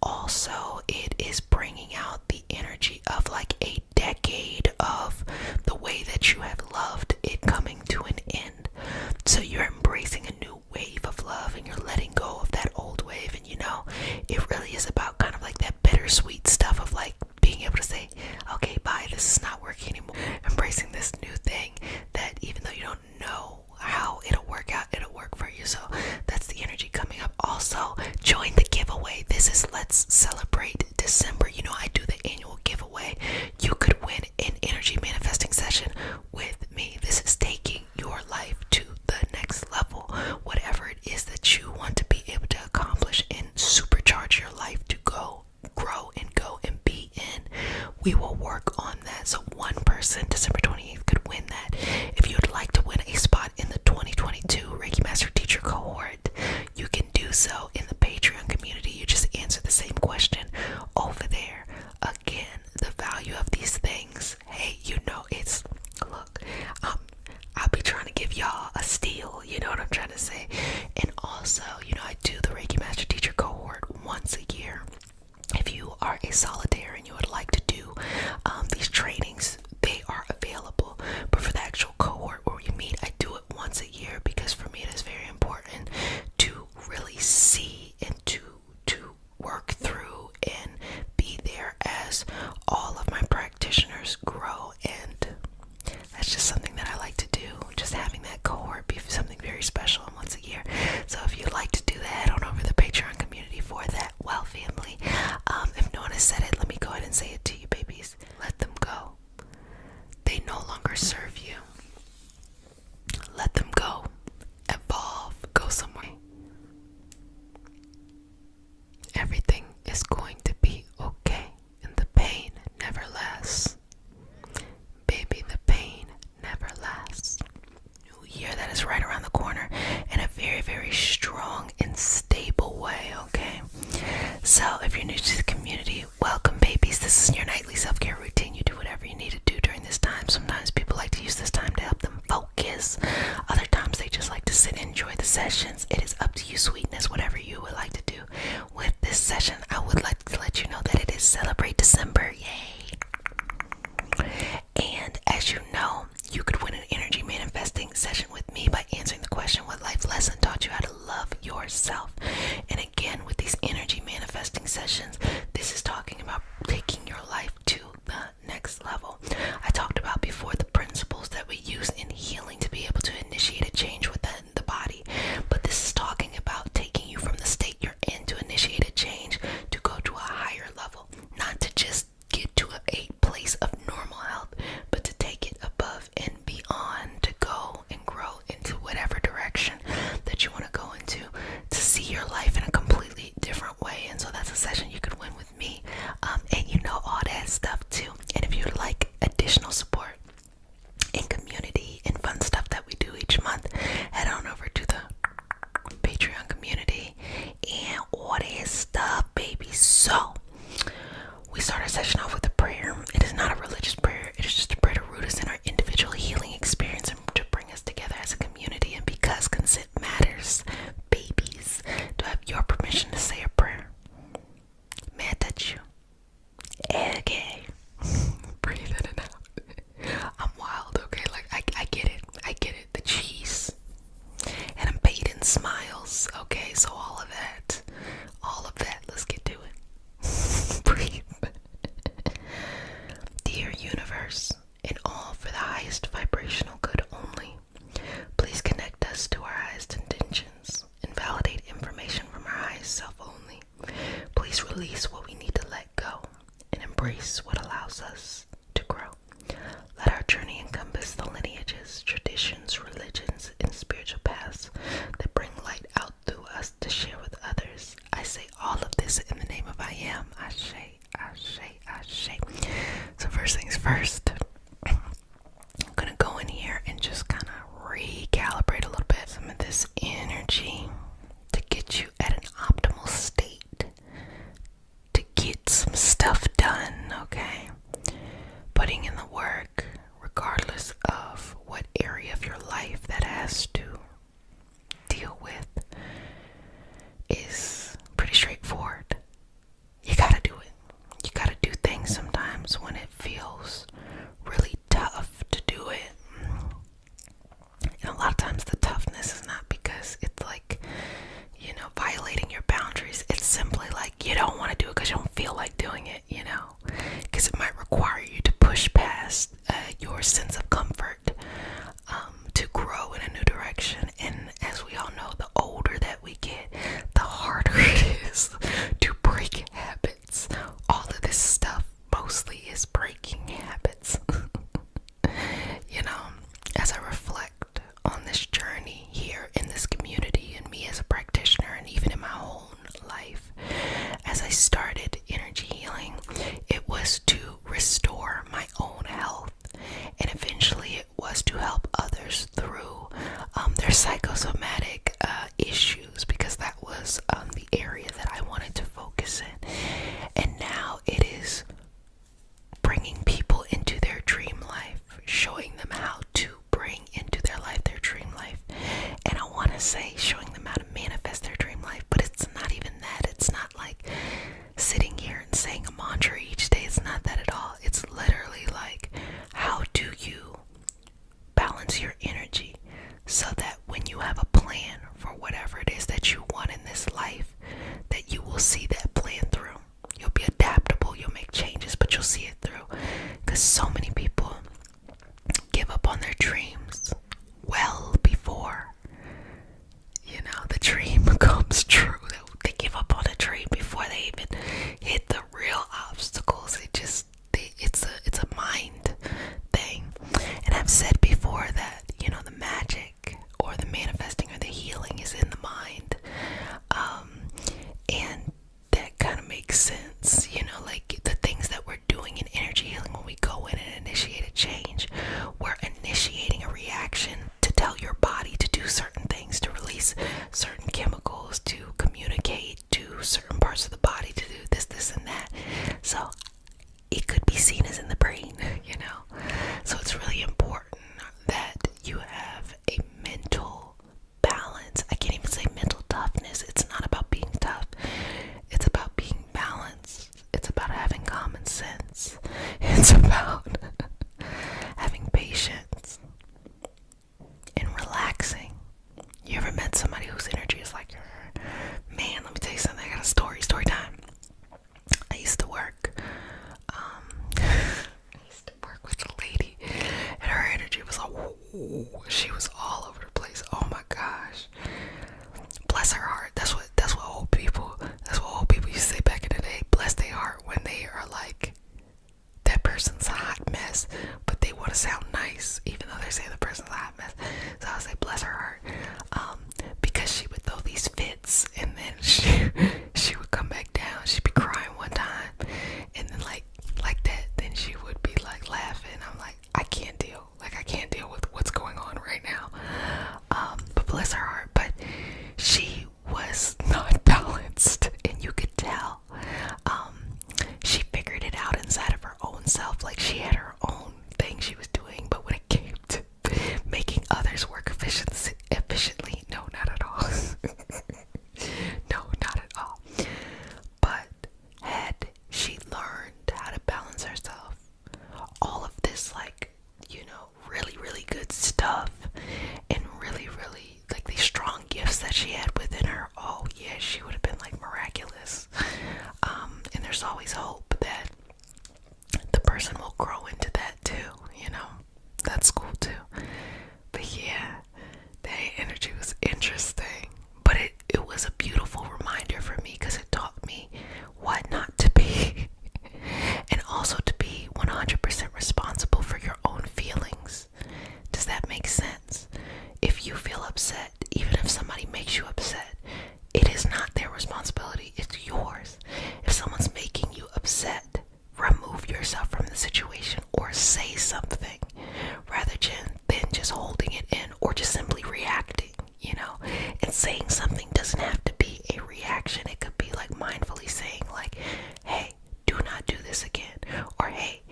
Also, it is bringing out the energy of like a decade of the way that you have loved it coming to an end. So you're embracing a new wave of love, and you're letting go of that old wave. And it really is about kind of like that bittersweet stuff of like being able to say, okay, bye, this is not working anymore. Embracing this new thing that even though you don't know how it'll work out, it'll work for you. So that's the energy coming up. Also, join the giveaway. This is Let's Celebrate December. I do the annual giveaway. You could win an energy manifesting session with me. This is taking your life to the next level. Whatever it is that you want to be able to accomplish and supercharge your life to go, grow, and be in, we will work on that. So one person, December 28th, could win that. If you would like to win a spot in the 2022 Reiki Master Teacher Cohort, you can do so in the Patreon community. You just answer the same question over there. Again, the value of these things, hey, look, I'll be trying to give y'all a steal, you know what I'm trying to say? And also, I do the Reiki Master Teacher Cohort once a year. If you are a solitaire and you would like to do these trainings, they are available. But for the actual cohort where we meet, I do it once a year, because for me it is very important to really see and to work through and be there as all of my practitioners grow. And that's just something that I like to do, just having that cohort be something very special and once a year. So if you'd like to do that, head on over to the Patreon community for that. Well, family, if no one has said it, let me go ahead and say it to you, babies. Let them go. They no longer serve you. Let them go. Evolve. Go somewhere. Everything is going to be okay, and the pain never lasts. Baby, the pain never lasts. New year that is right around the corner in a very, very strong and stable way, okay? So if if you're new to the community, welcome, babies. This is your nightly self-care routine. You do whatever you need to do during this time. Sometimes people like to use this time to help them focus. Other times they just like to sit and enjoy the sessions. It is up to you, sweetness, whatever you would like to do. With this session, I would like to let you know that it is Celebrate December. Yay! And as you know, you could win an energy manifesting session with me by answering the question, what life lesson taught you how to love yourself? And again, with these energy manifesting sessions, this is talking about taking your life to the next level. I talked about before the principles that we use in healing to be able to initiate a change within the body. But this is talking about taking you from the state you're in to initiate a change to go to a higher level. Not to just get to a place of normal health, but to take it above and beyond, to go and grow into whatever direction that you want to go into, to see your life in a completely different way. And so that's a session you could win with me, and you know, all that stuff too. And if you would like additional support and community and fun stuff that we do each month, head on over to the Patreon community and all that stuff, baby. So we start our session off with a prayer. It is not a religious prayer. It is just a prayer to root us in our individual healing experience and to bring us together as a community. And because consent matters, babies, do I have your permission to say a prayer? May I touch you? Okay. Breathe in and out. I'm wild, okay? Like, I get it. I get it. The cheese. And I'm paid in smiles, okay? So all of that, let's get to it. Breathe. Dear universe, and all for the highest vibrational good only, please connect us to our highest intentions and validate information from our highest self only. Please release what we need to let go and embrace what allows us to grow. Let our journey encompass the lineages, traditions, religions, and spiritual paths that bring light out through us to share with others. I say all of this in the name of I Am. Ashe, Ashe, Ashe. So first things first, I'm gonna go in here and just kind of recalibrate a little bit some of this energy to get you at an optimal state to get some stuff done, okay? Putting in the work, regardless of what area of your life that has to deal with, is pretty straightforward. You gotta do it. You gotta do things sometimes when it feels really tough to do it. And a lot of times the toughness is not because it's like, you know, violating your boundaries. It's simply like you don't want to do it because you don't feel like doing it, you know, because it might require you to push past your sense of comfort to grow in a new direction. And as we all know, the older that we get, the harder it is to break habits. All of this stuff mostly is breaking habits. You know, as I reflect on this journey here in this community and me as a practitioner and even in my own life, as I started energy healing, it was to restore my own health, and eventually it was to help others through their psychosomatic issues, because that was the area that I wanted to focus in. And now it is bringing people into their dream life, showing them how to bring into their life their dream life. And I want to say showing them how to manifest their dream life, but it's not even that. It's not like sitting here and saying a mantra each day. It's not that at all. It's literally like, how do you balance your energy so that when you have a plan for whatever it is that you want in this life, that you will see that plan through. You'll be adaptable, you'll make changes, but you'll see it through. Because so many people give up on their dreams well before, you know, the dream comes true. They give up on a dream before they even hit the real obstacles. It's a mind thing. And I've said before that, you know, the magic or the manifesting or the healing is in the mind. And that kind of makes sense, you know, like the things that we're doing in energy healing when we go in and initiate a change, we're initiating a reaction to tell your body to do certain things, to release certain chemicals, to communicate to certain parts of the body to do this, it's about having patience and relaxing. You ever met somebody whose energy is like, man, let me tell you something. I got a story time. I used to work with a lady, and her energy was like, whoa, she was all over the place. Oh my gosh, bless her heart. That's what old people used to say back in the day. Bless their heart when they are like, that person's a hot mess, but they want to sound nice, even though they're saying the person's a hot mess. So I would say, bless her heart, because she would throw these fits, and then she would come back down. She'd be crying one time, and then like that, then she would be like laughing. I'm like, I can't deal with what's going on right now. But bless her heart, but she was not balanced, and you could tell. She figured it out inside of her own self. Like, she had her own thing she was doing, but when it came to making others work efficiently, no, not at all. No, not at all. But had she learned how to balance herself, all of this, like, really, really good stuff, and really, really, like, these strong gifts that she had within her, oh yeah, she would have been like miraculous. And there's always hope that the person will grow into that too, that's cool too. But yeah, that energy was interesting, but it was a beautiful reminder for me, because it taught me what not to be and also to be 100% responsible for your own feelings. Does that make sense? If you feel upset, even if somebody makes you upset, it is not their responsibility, it's yours. If someone's making you upset, remove yourself from the situation or say something, rather than just holding it in or just simply reacting, And saying something doesn't have to be a reaction. It could be like mindfully saying, like, hey, do not do this again, or hey,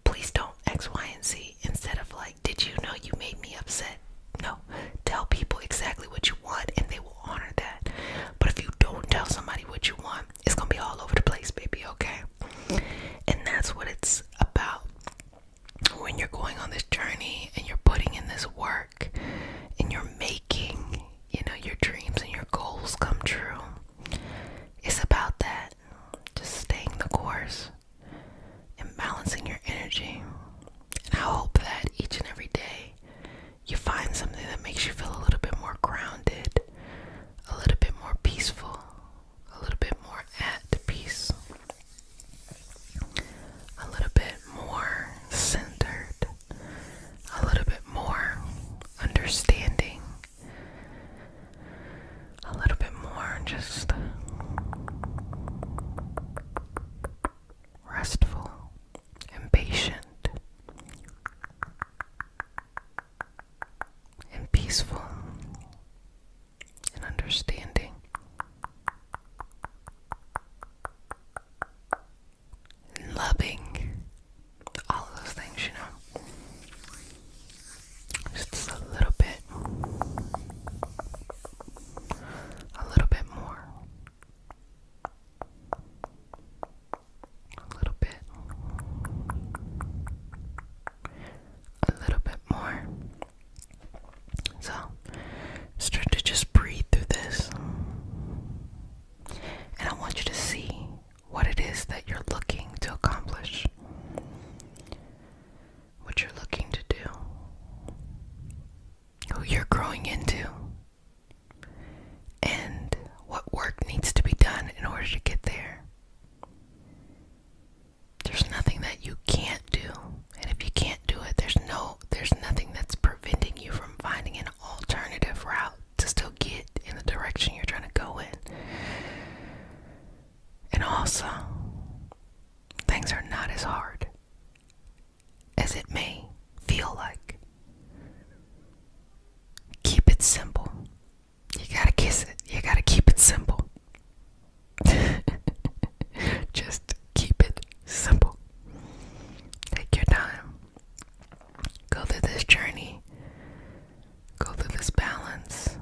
please don't X, Y, and Z, instead of like, did you know you made me upset? No, tell people exactly what you want and they will honor that. But if you don't tell somebody what you want, it's gonna be all over the place, baby, okay? And that's what it's about when you're going on this journey and you're putting in this work and you're making, your dreams and your goals come true. It's about that. Just staying the course and balancing your energy. And I hope that each and every day you find something that makes you feel a little bit more grounded, a little bit more peaceful, a little bit more at peace, a little bit more centered, a little bit more understanding, a little bit more just restful and patient and peaceful and understanding and loving. All of those things, just a little bit more, a little bit more. So start to just breathe through this, and I want you to see what it is that you're looking to accomplish, what you're looking to do, who you're growing into, and what work needs to be done in order to get there. There's nothing that you can't do, and if you can't do it, there's nothing that's preventing you from finding an alternative route to still get in the direction you're trying to go in. And also, things are not as hard as it may feel like. Keep it simple. You gotta kiss it. You gotta keep it simple. Just keep it simple. Take your time. Go through this journey. Go through this balance.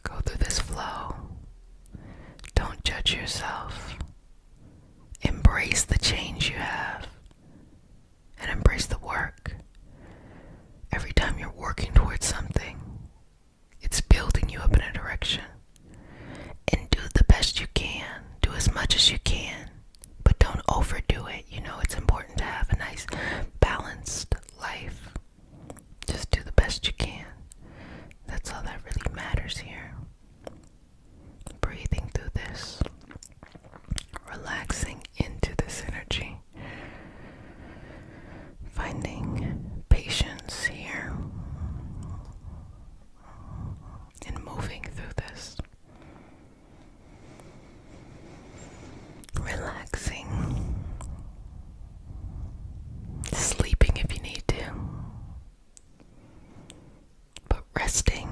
Go through this flow. Don't judge yourself. Embrace the change you have. overdo it. You know, it's important to have a nice balanced life. Just do the best you can. That's all that really matters here. Breathing through this, relaxing into this energy, finding patience here, and moving through this. Relaxing, sleeping if you need to, but resting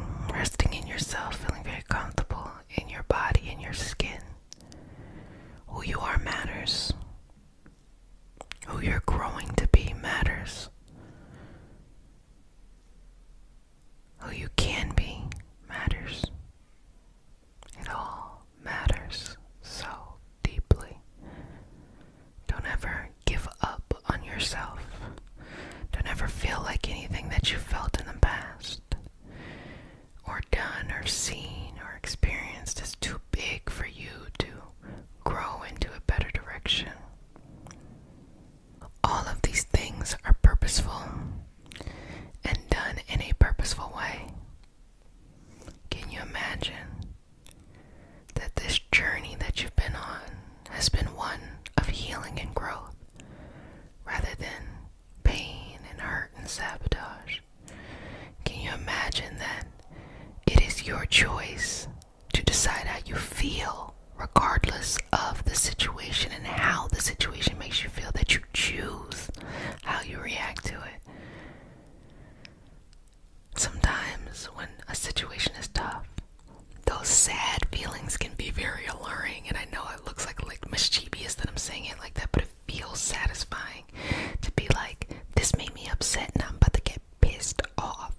in yourself, feeling very comfortable in your body, in your skin. Who you are matters. Who you're growing to be matters. Who you can be matters. It all matters so deeply. Don't ever give up on yourself. Don't ever feel like anything that you felt in the past, or done, or seen, or experienced is too big for you to grow into a better direction. All of these things are purposeful and done in a purposeful way. Can you imagine that this journey that you've been on has been one of healing and growth rather than pain and hurt and sabotage? Can you imagine that it is your choice to decide how you feel regardless of the situation and how the situation makes you feel, that you choose how you react to it? Sometimes when a situation is tough, those sad feelings can be very alluring, and I know it looks like mischievous that I'm saying it like that, but it feels satisfying to be like, this made me upset and I'm about to get pissed off,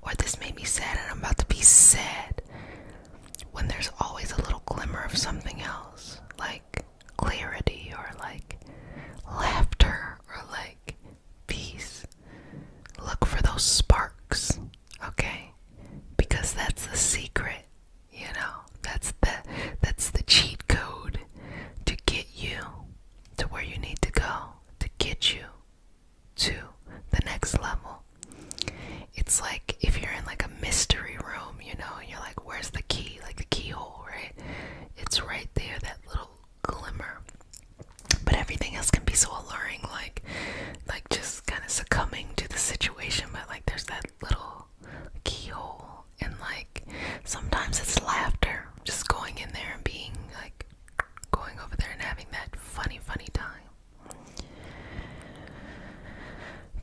or this made me sad and I'm about to be sad, when there's always a little glimmer of something else, like clarity, or like laughter, or like peace. Look for those sparks, okay? Because that's the secret, you know? That's the cheat code to get you to where you need to go, to get you to the next level. It's like if you're in like a mystery room, you know, and you're like, where's the key? Like the keyhole, right? It's right there, that little glimmer. But everything else can be so alluring, like just kind of succumbing to the situation, but like there's that little keyhole, and like sometimes it's laughter, just going in there and being like, going over there and having that funny time.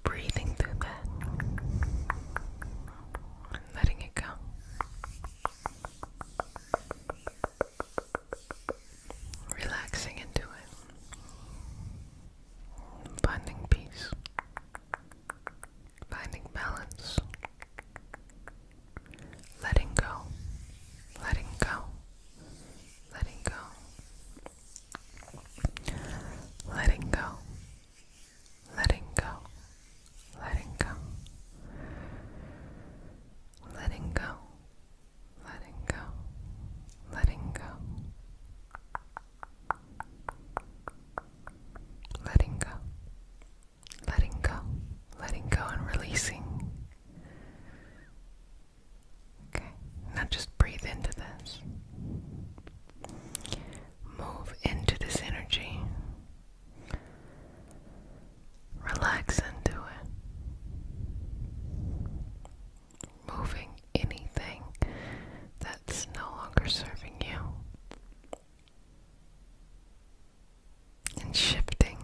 Breathing through that and letting it go. Relaxing into it. Finding peace. Finding balance. Letting go. Letting go. Letting go. Letting go. Letting go. Letting go. Letting go. Letting go. Letting go. Letting go. Letting go. Letting go and releasing. Okay, now just breathe into this. Move into this energy. Relax into it. Moving anything that's no longer serving you. And shifting.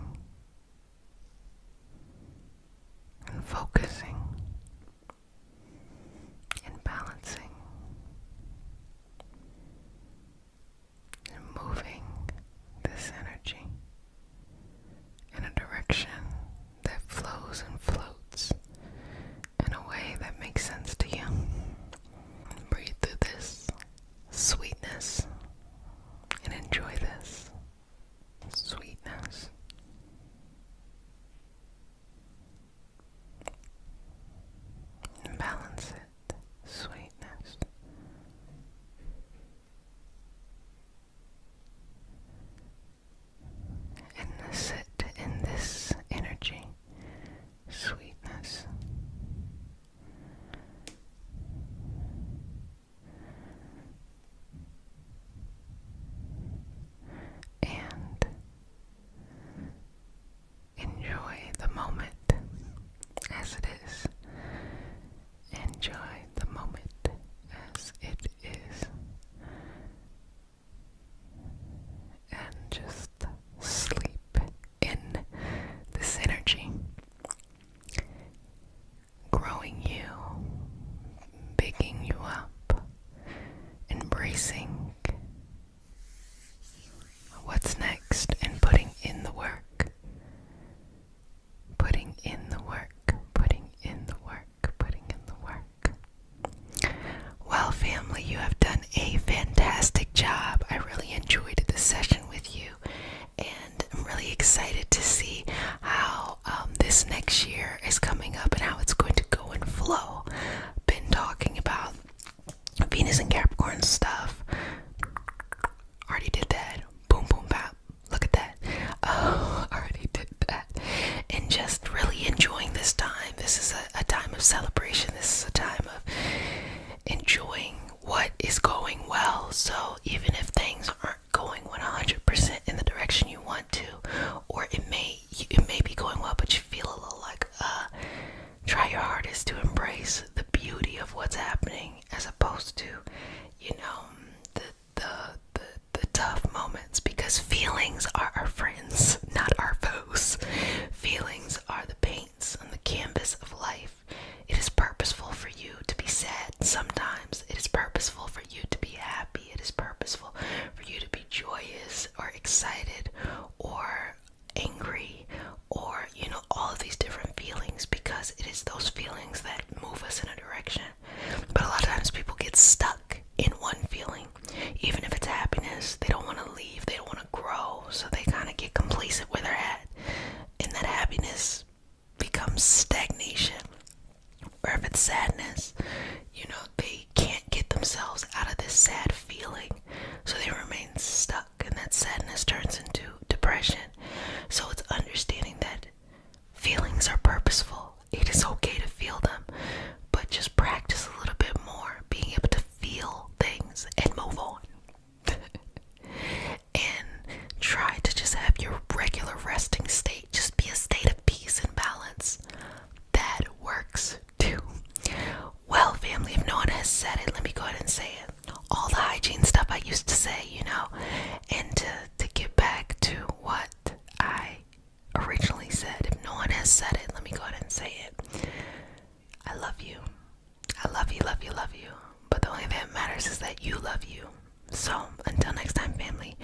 And focusing. And balancing. And moving this energy in a direction that flows and floats in a way that makes sense to you. Breathe through this sweetness and enjoy this sweetness. And balance it, sweetness. And sit moment as it is. Enjoy the moment as it is. And just sleep in this energy, growing you, bigging you up, embracing what's next, and putting in the work. Putting in the work, putting in the work, putting in the work. Well, family, you have done a fantastic job. I really enjoyed this session with you, and I'm really excited to see how this next year is coming up and how it's going to go and flow. Been talking about Venus and Capricorn stuff. Already did that. Boom, boom, bap. Look at that. Oh, already did that. And just really enjoying this time. This is a time of celebration. This is a time of enjoying what is going well. So even if things aren't going 100% in the direction you want to, or it may be going well, but you feel a little like, try your hardest to embrace the beauty of what's happening, as opposed to, the tough moments, because feelings are our friends, not our foes. Feelings are the paints on the canvas of life. It is purposeful for you to be sad sometimes. It is purposeful for you to be happy. It is purposeful for you to be joyous or excited or angry, or all of these different feelings, because it is those feelings that move us in a direction. But a lot of times people get stuck in one feeling. Even if it's happiness, they don't want to leave, they don't want to grow, so they kind of get complacent where they're at, and that happiness becomes stagnation. Or if it's sadness, they can't get themselves out of this sad feeling, so they remain stuck, and that sadness turns into depression. So it's understanding that feelings are purposeful. It is okay to feel them, but just practice a little bit more being able to feel things and move on. And try to just have your regular resting state just be a state of peace and balance. That works too. Well, family, if no one has said it, let me go ahead and say it. All the hygiene stuff I used to say, and to get back to what I originally said. If no one has said it, let me go ahead and say it. I love you. I love you, love you, love you. But the only thing that matters is that you love you. So, until next time, family,